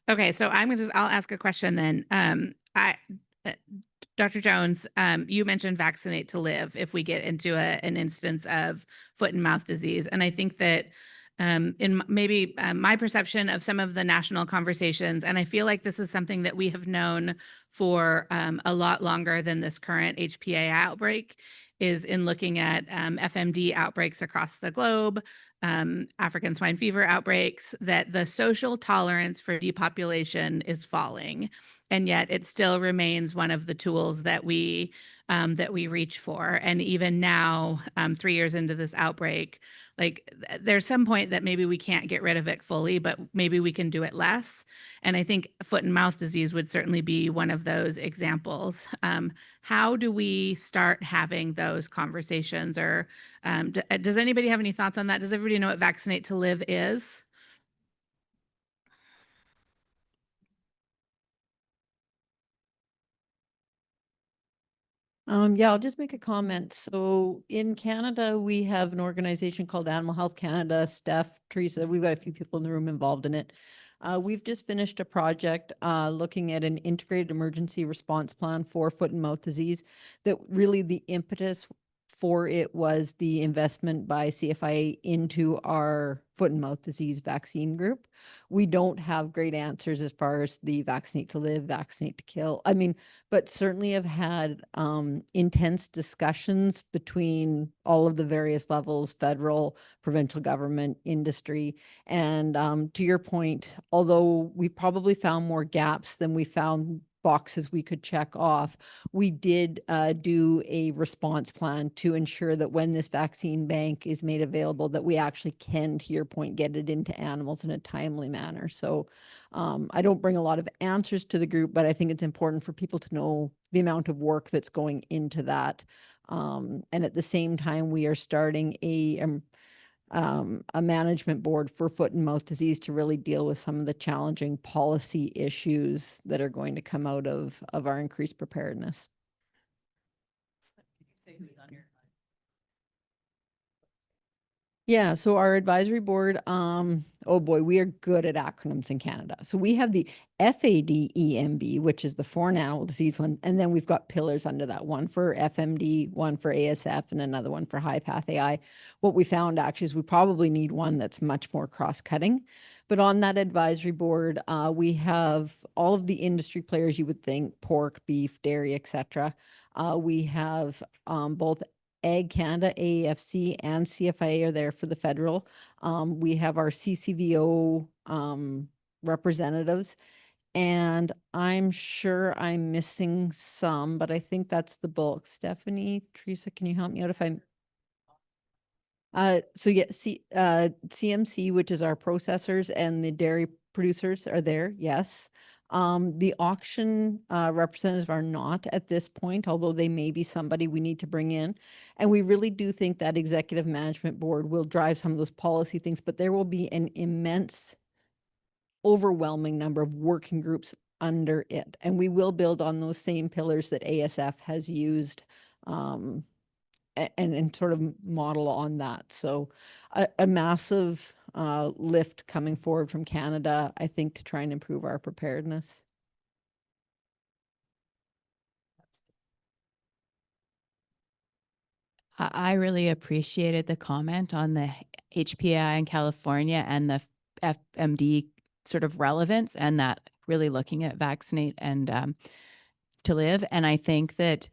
Speaker 11: Okay, so I'll ask a question then. Uh, Dr. Jones, you mentioned vaccinate to live if we get into an instance of foot and mouth disease. And I think that maybe my perception of some of the national conversations, and I feel like this is something that we have known for a lot longer than this current HPA outbreak, is in looking at FMD outbreaks across the globe, African swine fever outbreaks, that the social tolerance for depopulation is falling. And yet it still remains one of the tools that we reach for. And even now, 3 years into this outbreak, like there's some point that maybe we can't get rid of it fully, but maybe we can do it less. And I think foot and mouth disease would certainly be one of those examples. How do we start having those conversations? Or does anybody have any thoughts on that? Does everybody know what vaccinate to live is?
Speaker 9: Yeah, I'll just make a comment. So in Canada, we have an organization called Animal Health Canada. Steph, Teresa, we've got a few people in the room involved in it. We've just finished a project looking at an integrated emergency response plan for foot and mouth disease, that really the impetus for it was the investment by CFIA into our foot and mouth disease vaccine group. We don't have great answers as far as the vaccinate to live, vaccinate to kill. I mean, but certainly have had intense discussions between all of the various levels, federal, provincial government, industry. And to your point, although we probably found more gaps than we found boxes we could check off, we did do a response plan to ensure that when this vaccine bank is made available, that we actually can, to your point, get it into animals in a timely manner. So I don't bring a lot of answers to the group, but I think it's important for people to know the amount of work that's going into that. And at the same time, we are starting a management board for foot and mouth disease to really deal with some of the challenging policy issues that are going to come out of our increased preparedness. Yeah, so our advisory board, oh boy, we are good at acronyms in Canada. So we have the FADEMB, which is the foreign animal disease one, and then we've got pillars under that, one for FMD, one for ASF, and another one for high path AI. What we found actually is we probably need one that's much more cross-cutting. But on that advisory board, we have all of the industry players you would think, pork, beef, dairy, etc. We have both Ag Canada, AAFC, and CFIA are there for the federal. We have our CCVO representatives, and I'm sure I'm missing some, but I think that's the bulk. Stephanie, Teresa, can you help me out if I'm... So yeah, CMC, which is our processors, and the dairy producers are there, yes. The auction representatives are not at this point, although they may be somebody we need to bring in. And we really do think that executive management board will drive some of those policy things, but there will be an immense, overwhelming number of working groups under it. And we will build on those same pillars that ASF has used and sort of model on that. So a massive lift coming forward from Canada, I think, to try and improve our preparedness.
Speaker 2: I really appreciated the comment on the HPAI in California and the FMD sort of relevance, and that really looking at vaccinate and to live. And I think that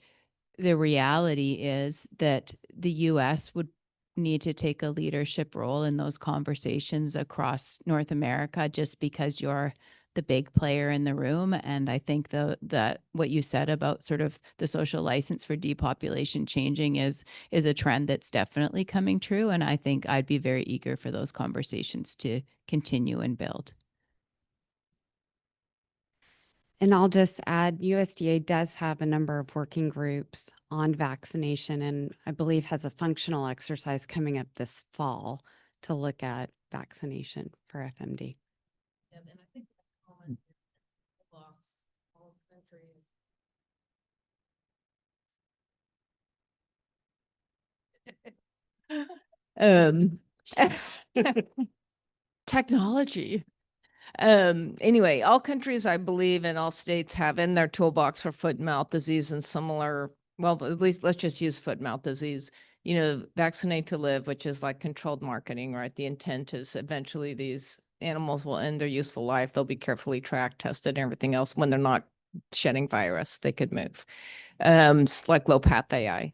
Speaker 2: the reality is that the US would need to take a leadership role in those conversations across North America, just because you're the big player in the room. And I think that what you said about sort of the social license for depopulation changing is a trend that's definitely coming true. And I think I'd be very eager for those conversations to continue and build.
Speaker 5: And I'll just add, USDA does have a number of working groups on vaccination and I believe has a functional exercise coming up this fall to look at vaccination for FMD.
Speaker 15: And I think that comment box, all countries. Technology. Anyway, all countries, I believe, and all states have in their toolbox for foot and mouth disease and similar, well, at least let's just use foot and mouth disease, you know, vaccinate to live, which is like controlled marketing, right? The intent is eventually these animals will end their useful life. They'll be carefully tracked, tested, and everything else. When they're not shedding virus, they could move. It's like low path AI.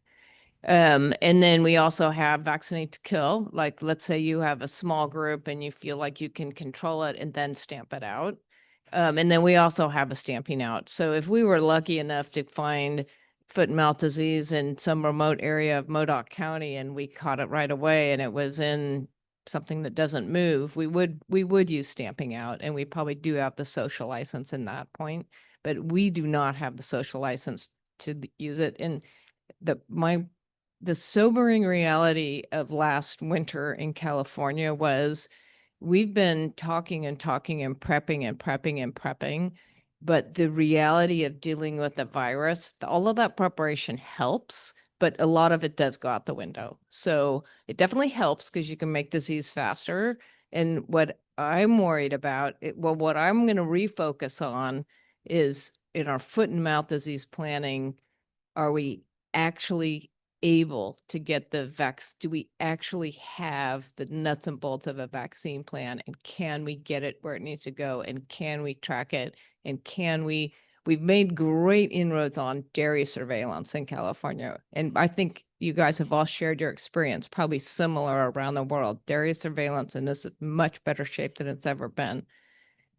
Speaker 15: And then we also have vaccinate to kill. Like, let's say you have a small group and you feel like you can control it and then stamp it out. And then we also have a stamping out. So if we were lucky enough to find foot and mouth disease in some remote area of Modoc County and we caught it right away and it was in something that doesn't move, we would use stamping out, and we probably do have the social license in that point, but we do not have the social license to use it. And the sobering reality of last winter in California was we've been talking and talking and prepping and prepping and prepping, but the reality of dealing with the virus, all of that preparation helps, but a lot of it does go out the window. So it definitely helps because you can make disease faster. And what I'm worried about, what I'm going to refocus on is in our foot and mouth disease planning, are we actually able to get the do we actually have the nuts and bolts of a vaccine plan, and can we get it where it needs to go, and can we track it, and we've made great inroads on dairy surveillance in California. And I think you guys have all shared your experience, probably similar around the world. Dairy surveillance in this much better shape than it's ever been.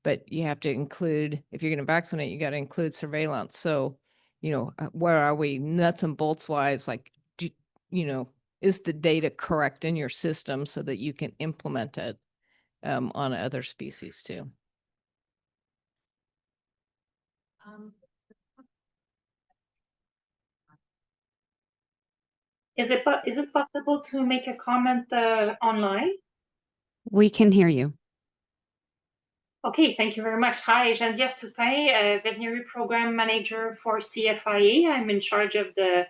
Speaker 15: But you have to include, if you're going to vaccinate, you got to include surveillance. So, you know, where are we nuts and bolts wise? Like, is the data correct in your system so that you can implement it on other species too?
Speaker 18: Is it possible to make a comment online?
Speaker 5: We can hear you.
Speaker 18: Okay, thank you very much. Hi, Geneviève Toupin, veterinary program manager for CFIA. I'm in charge of the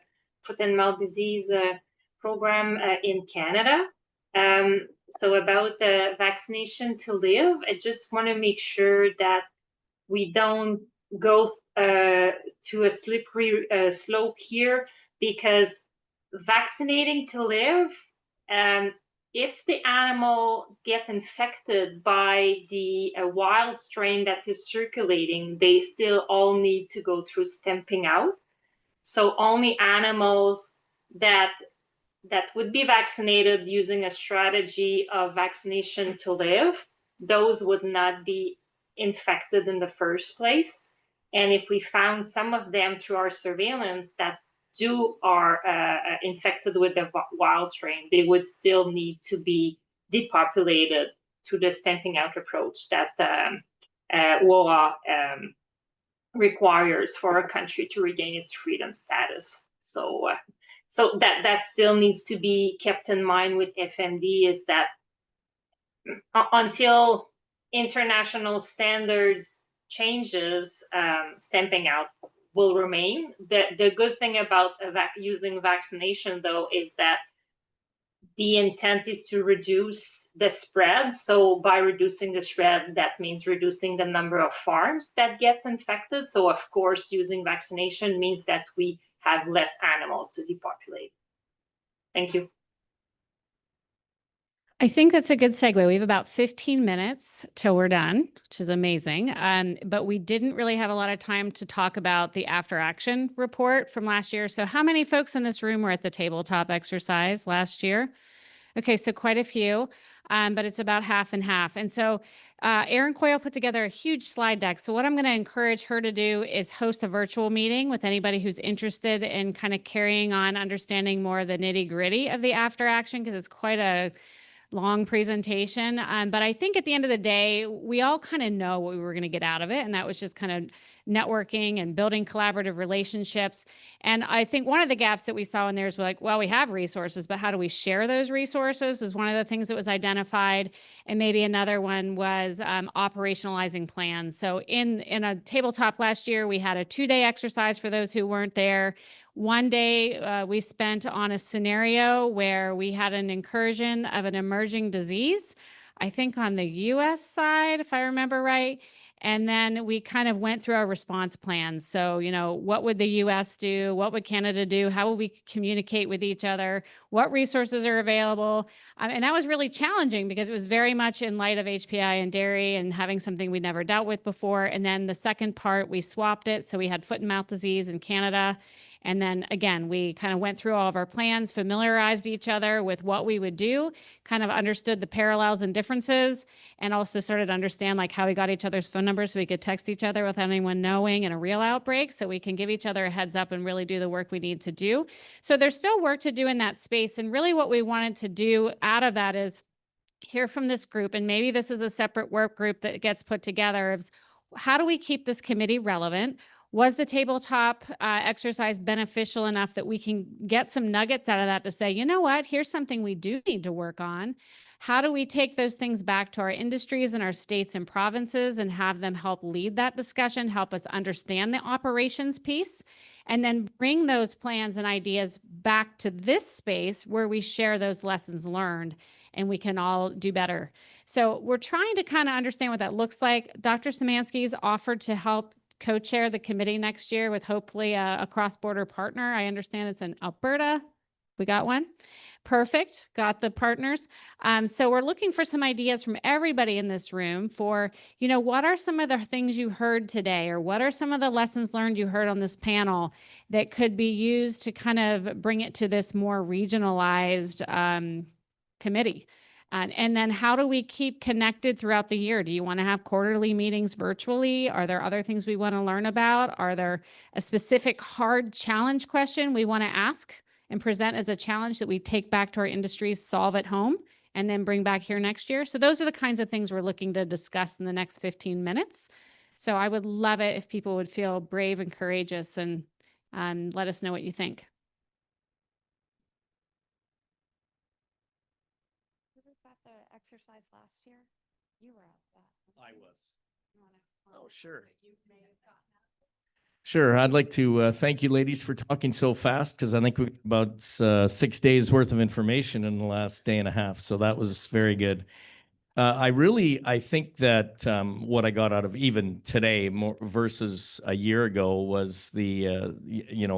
Speaker 18: foot and mouth disease program in Canada. So about vaccination to live, I just want to make sure that we don't go to a slippery slope here, because vaccinating to live, if the animal get infected by the wild strain that is circulating, they still all need to go through stamping out. So only animals that would be vaccinated using a strategy of vaccination to live, those would not be infected in the first place. And if we found some of them through our surveillance that are infected with the wild strain, they would still need to be depopulated through the stamping out approach that WOA requires for a country to regain its freedom status. So that still needs to be kept in mind with FMD, is that until international standards changes, stamping out will remain. The good thing about using vaccination, though, is that the intent is to reduce the spread. So by reducing the spread, that means reducing the number of farms that gets infected. So of course, using vaccination means that we have less animals to depopulate. Thank you.
Speaker 1: I think that's a good segue. We have about 15 minutes till we're done, which is amazing. But we didn't really have a lot of time to talk about the after action report from last year. So how many folks in this room were at the tabletop exercise last year? Okay, so quite a few, but it's about half and half. And so Erin Coyle put together a huge slide deck. So what I'm going to encourage her to do is host a virtual meeting with anybody who's interested in kind of carrying on understanding more of the nitty gritty of the after action, because it's quite a long presentation. But I think at the end of the day, we all kind of know what we were going to get out of it. And that was just kind of networking and building collaborative relationships. And I think one of the gaps that we saw in there is like, well, we have resources, but how do we share those resources is one of the things that was identified. And maybe another one was operationalizing plans. So in a tabletop last year, we had a 2-day exercise for those who weren't there. One day we spent on a scenario where we had an incursion of an emerging disease, I think on the US side, if I remember right. And then we kind of went through our response plans. So, you know, what would the US do? What would Canada do? How would we communicate with each other? What resources are available? And that was really challenging because it was very much in light of HPI and dairy and having something we'd never dealt with before. And then the second part, we swapped it. So we had foot and mouth disease in Canada. And then again, we kind of went through all of our plans, familiarized each other with what we would do, kind of understood the parallels and differences, and also started to understand like how we got each other's phone numbers so we could text each other without anyone knowing in a real outbreak, so we can give each other a heads up and really do the work we need to do. So there's still work to do in that space. And really what we wanted to do out of that is hear from this group, and maybe this is a separate work group that gets put together, of how do we keep this committee relevant? Was the tabletop exercise beneficial enough that we can get some nuggets out of that to say, you know what, here's something we do need to work on. How do we take those things back to our industries and our states and provinces and have them help lead that discussion, help us understand the operations piece, and then bring those plans and ideas back to this space where we share those lessons learned and we can all do better. So we're trying to kind of understand what that looks like. Dr. Szymanski's offered to help co-chair the committee next year with hopefully a cross-border partner. I understand it's in Alberta. We got one. Perfect. Got the partners. So we're looking for some ideas from everybody in this room for, you know, what are some of the things you heard today, or what are some of the lessons learned you heard on this panel that could be used to kind of bring it to this more regionalized committee? And then how do we keep connected throughout the year? Do you want to have quarterly meetings virtually? Are there other things we want to learn about? Are there a specific hard challenge question we want to ask and present as a challenge that we take back to our industries, solve at home, and then bring back here next year? So those are the kinds of things we're looking to discuss in the next 15 minutes. So I would love it if people would feel brave and courageous and let us know what you think.
Speaker 5: The exercise last year? You were at that.
Speaker 19: I was. Oh, sure. Sure. I'd like to thank you ladies for talking so fast, because I think we got about 6 days worth of information in the last day and a half. So that was very good. I think that what I got out of even today more versus a year ago was the,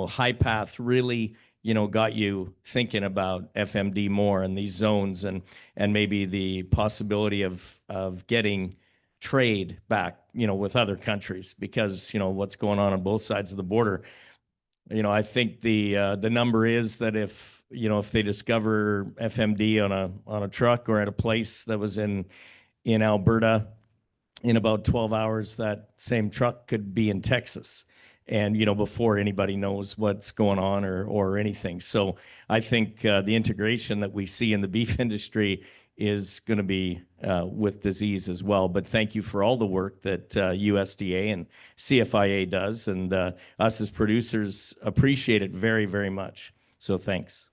Speaker 19: high path really, got you thinking about FMD more and these zones, and maybe the possibility of getting trade back, with other countries, because, what's going on both sides of the border. I think the number is that if they discover FMD on a truck or at a place that was in Alberta, in about 12 hours, that same truck could be in Texas, and before anybody knows what's going on or anything. So I think the integration that we see in the beef industry is going to be with disease as well. But thank you for all the work that USDA and CFIA does, and us as producers appreciate it very, very much. So thanks.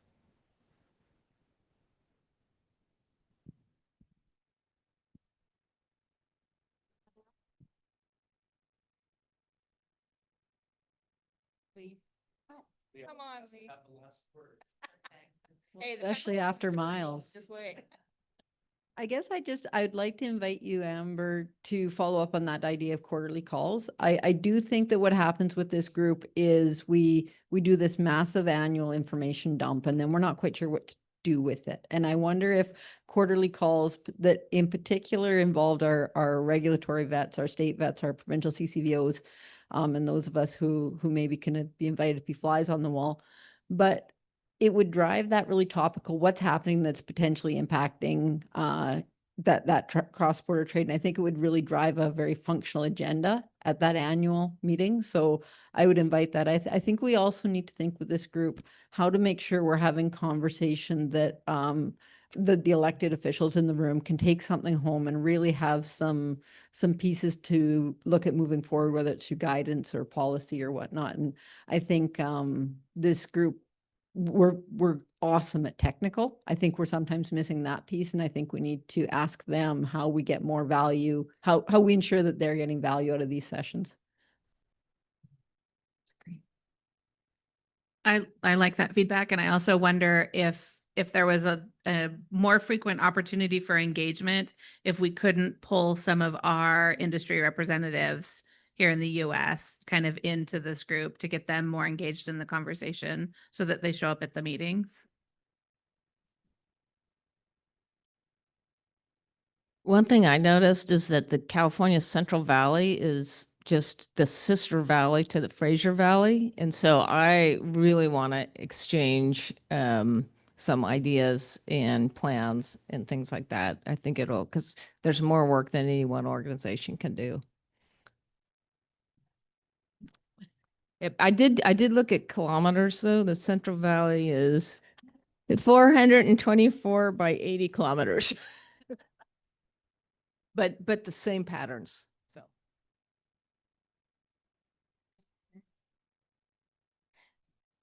Speaker 14: Come on, Lee.
Speaker 9: Well, especially after Miles.
Speaker 14: Just wait.
Speaker 9: I guess I'd like to invite you, Amber, to follow up on that idea of quarterly calls. I do think that what happens with this group is we do this massive annual information dump, and then we're not quite sure what to do with it. And I wonder if quarterly calls that in particular involved our regulatory vets, our state vets, our provincial CCVOs, and those of us who maybe can be invited to be flies on the wall, but it would drive that really topical, what's happening that's potentially impacting that cross-border trade. And I think it would really drive a very functional agenda at that annual meeting. So I would invite that. I think we also need to think with this group, how to make sure we're having conversation that the elected officials in the room can take something home and really have some pieces to look at moving forward, whether it's through guidance or policy or whatnot. And I think this group, we're awesome at technical. I think we're sometimes missing that piece, and I think we need to ask them how we get more value, how we ensure that they're getting value out of these sessions.
Speaker 11: I like that feedback, and I also wonder if there was a more frequent opportunity for engagement if we couldn't pull some of our industry representatives here in the US kind of into this group to get them more engaged in the conversation so that they show up at the meetings.
Speaker 15: One thing I noticed is that the California Central Valley is just the sister valley to the Fraser Valley. And so I really want to exchange some ideas and plans and things like that. I think it'll, because there's more work than any one organization can do. Yep, I did look at kilometers though. The Central Valley is 424 by 80 kilometers. But the same patterns. So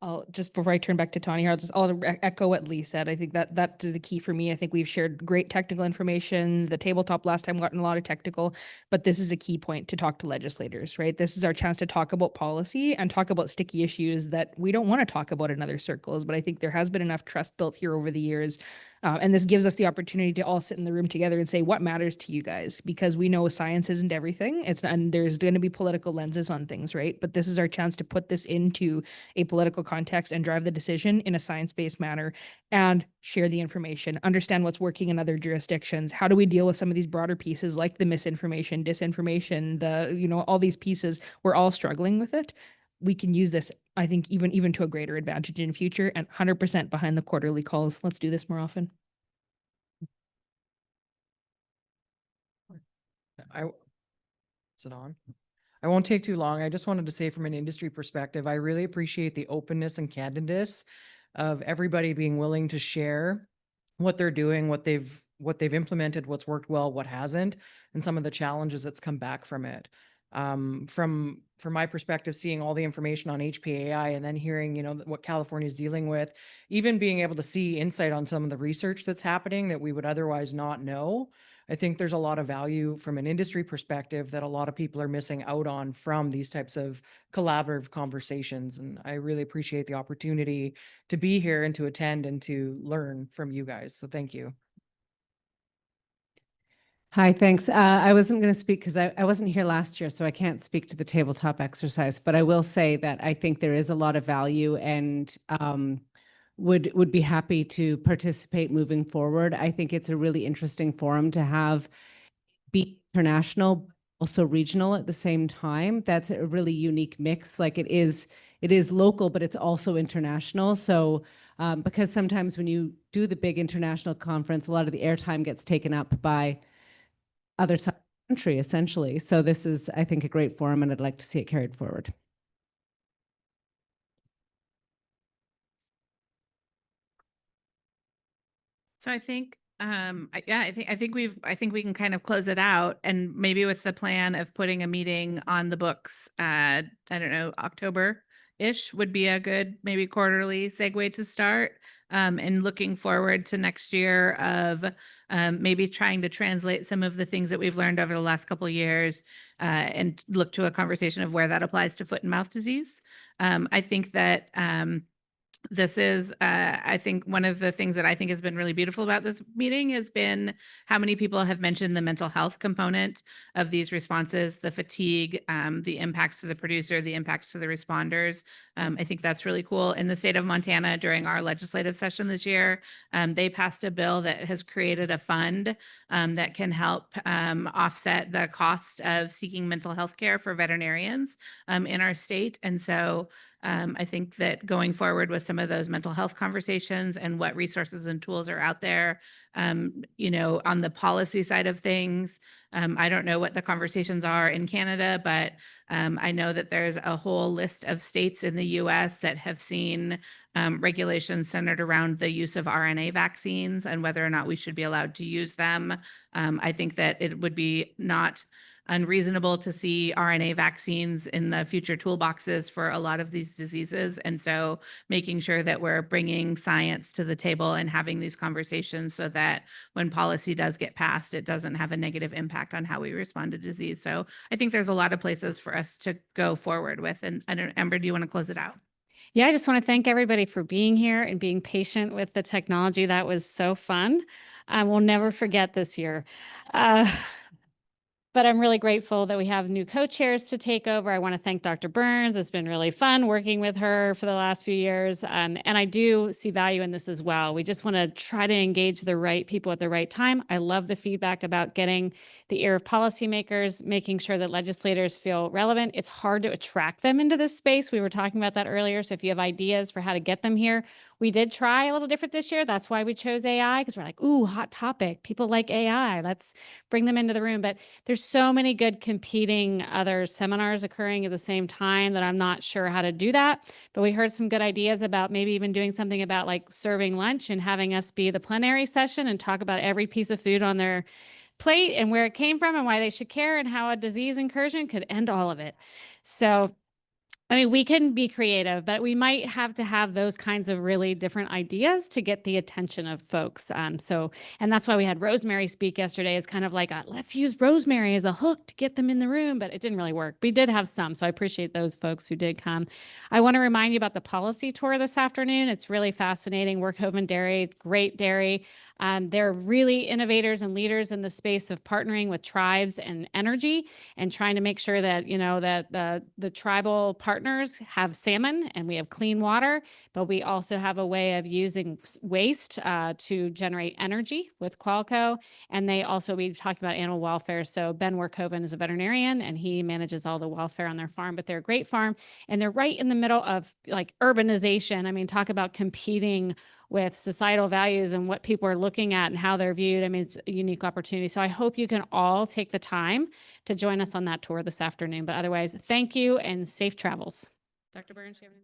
Speaker 14: I'll just before I turn back to Tanya, I'll echo what Lee said. I think that is the key for me. I think we've shared great technical information. The tabletop last time gotten a lot of technical, but this is a key point to talk to legislators, right? This is our chance to talk about policy and talk about sticky issues that we don't want to talk about in other circles. But I think there has been enough trust built here over the years. And this gives us the opportunity to all sit in the room together and say what matters to you guys, because we know science isn't everything. And there's going to be political lenses on things, right? But this is our chance to put this into a political context and drive the decision in a science-based manner and share the information, understand what's working in other jurisdictions. How do we deal with some of these broader pieces like the misinformation, disinformation, all these pieces? We're all struggling with it. We can use this, I think, even to a greater advantage in future, and 100% behind the quarterly calls. Let's do this more often.
Speaker 20: Is it on? I won't take too long. I just wanted to say from an industry perspective, I really appreciate the openness and candidness of everybody being willing to share what they're doing, what they've implemented, what's worked well, what hasn't, and some of the challenges that's come back from it. From my perspective, seeing all the information on HPAI and then hearing, what California is dealing with, even being able to see insight on some of the research that's happening that we would otherwise not know. I think there's a lot of value from an industry perspective that a lot of people are missing out on from these types of collaborative conversations. And I really appreciate the opportunity to be here and to attend and to learn from you guys. So thank you.
Speaker 21: Hi, thanks. I wasn't going to speak because I wasn't here last year, so I can't speak to the tabletop exercise, but I will say that I think there is a lot of value and would be happy to participate moving forward. I think it's a really interesting forum to have be international, also regional at the same time. That's a really unique mix. Like it is local, but it's also international. So because sometimes when you do the big international conference, a lot of the airtime gets taken up by other side of the country, essentially. So this is, I think, a great forum, and I'd like to see it carried forward.
Speaker 11: So I think, I think we can kind of close it out, and maybe with the plan of putting a meeting on the books, I don't know, October-ish would be a good maybe quarterly segue to start. And looking forward to next year of maybe trying to translate some of the things that we've learned over the last couple of years and look to a conversation of where that applies to foot and mouth disease. I think that this is, I think one of the things that I think has been really beautiful about this meeting has been how many people have mentioned the mental health component of these responses, the fatigue, the impacts to the producer, the impacts to the responders. I think that's really cool. In the state of Montana, during our legislative session this year, they passed a bill that has created a fund that can help offset the cost of seeking mental health care for veterinarians in our state. And so I think that going forward with some of those mental health conversations and what resources and tools are out there, you know, on the policy side of things, I don't know what the conversations are in Canada, but I know that there's a whole list of states in the US that have seen regulations centered around the use of RNA vaccines and whether or not we should be allowed to use them. I think that it would be not unreasonable to see RNA vaccines in the future toolboxes for a lot of these diseases. And so making sure that we're bringing science to the table and having these conversations so that when policy does get passed, it doesn't have a negative impact on how we respond to disease. So I think there's a lot of places for us to go forward with. And I don't, Amber, do you want to close it out?
Speaker 1: Yeah, I just want to thank everybody for being here and being patient with the technology. That was so fun. I will never forget this year. But I'm really grateful that we have new co-chairs to take over. I want to thank Dr. Burns. It's been really fun working with her for the last few years. And I do see value in this as well. We just want to try to engage the right people at the right time. I love the feedback about getting the ear of policymakers, making sure that legislators feel relevant. It's hard to attract them into this space. We were talking about that earlier. So if you have ideas for how to get them here, we did try a little different this year. That's why we chose AI, because we're like, ooh, hot topic. People like AI. Let's bring them into the room. But there's so many good competing other seminars occurring at the same time that I'm not sure how to do that. But we heard some good ideas about maybe even doing something about like serving lunch and having us be the plenary session and talk about every piece of food on their plate and where it came from and why they should care and how a disease incursion could end all of it. So I mean, we can be creative, but we might have to have those kinds of really different ideas to get the attention of folks. And that's why we had Rosemary speak yesterday as kind of like, let's use Rosemary as a hook to get them in the room, but it didn't really work. We did have some, so I appreciate those folks who did come. I want to remind you about the policy tour this afternoon. It's really fascinating. Workhoven Dairy, great dairy. They're really innovators and leaders in the space of partnering with tribes and energy and trying to make sure that, you know, that the tribal partners have salmon and we have clean water, but we also have a way of using waste to generate energy with Qualco. And they also, we talked about animal welfare. So Ben Workhoven is a veterinarian and he manages all the welfare on their farm, but they're a great farm and they're right in the middle of like urbanization. I mean, talk about competing with societal values and what people are looking at and how they're viewed. I mean, it's a unique opportunity. So I hope you can all take the time to join us on that tour this afternoon. But otherwise, thank you and safe travels. Dr. Burns, do you have anything?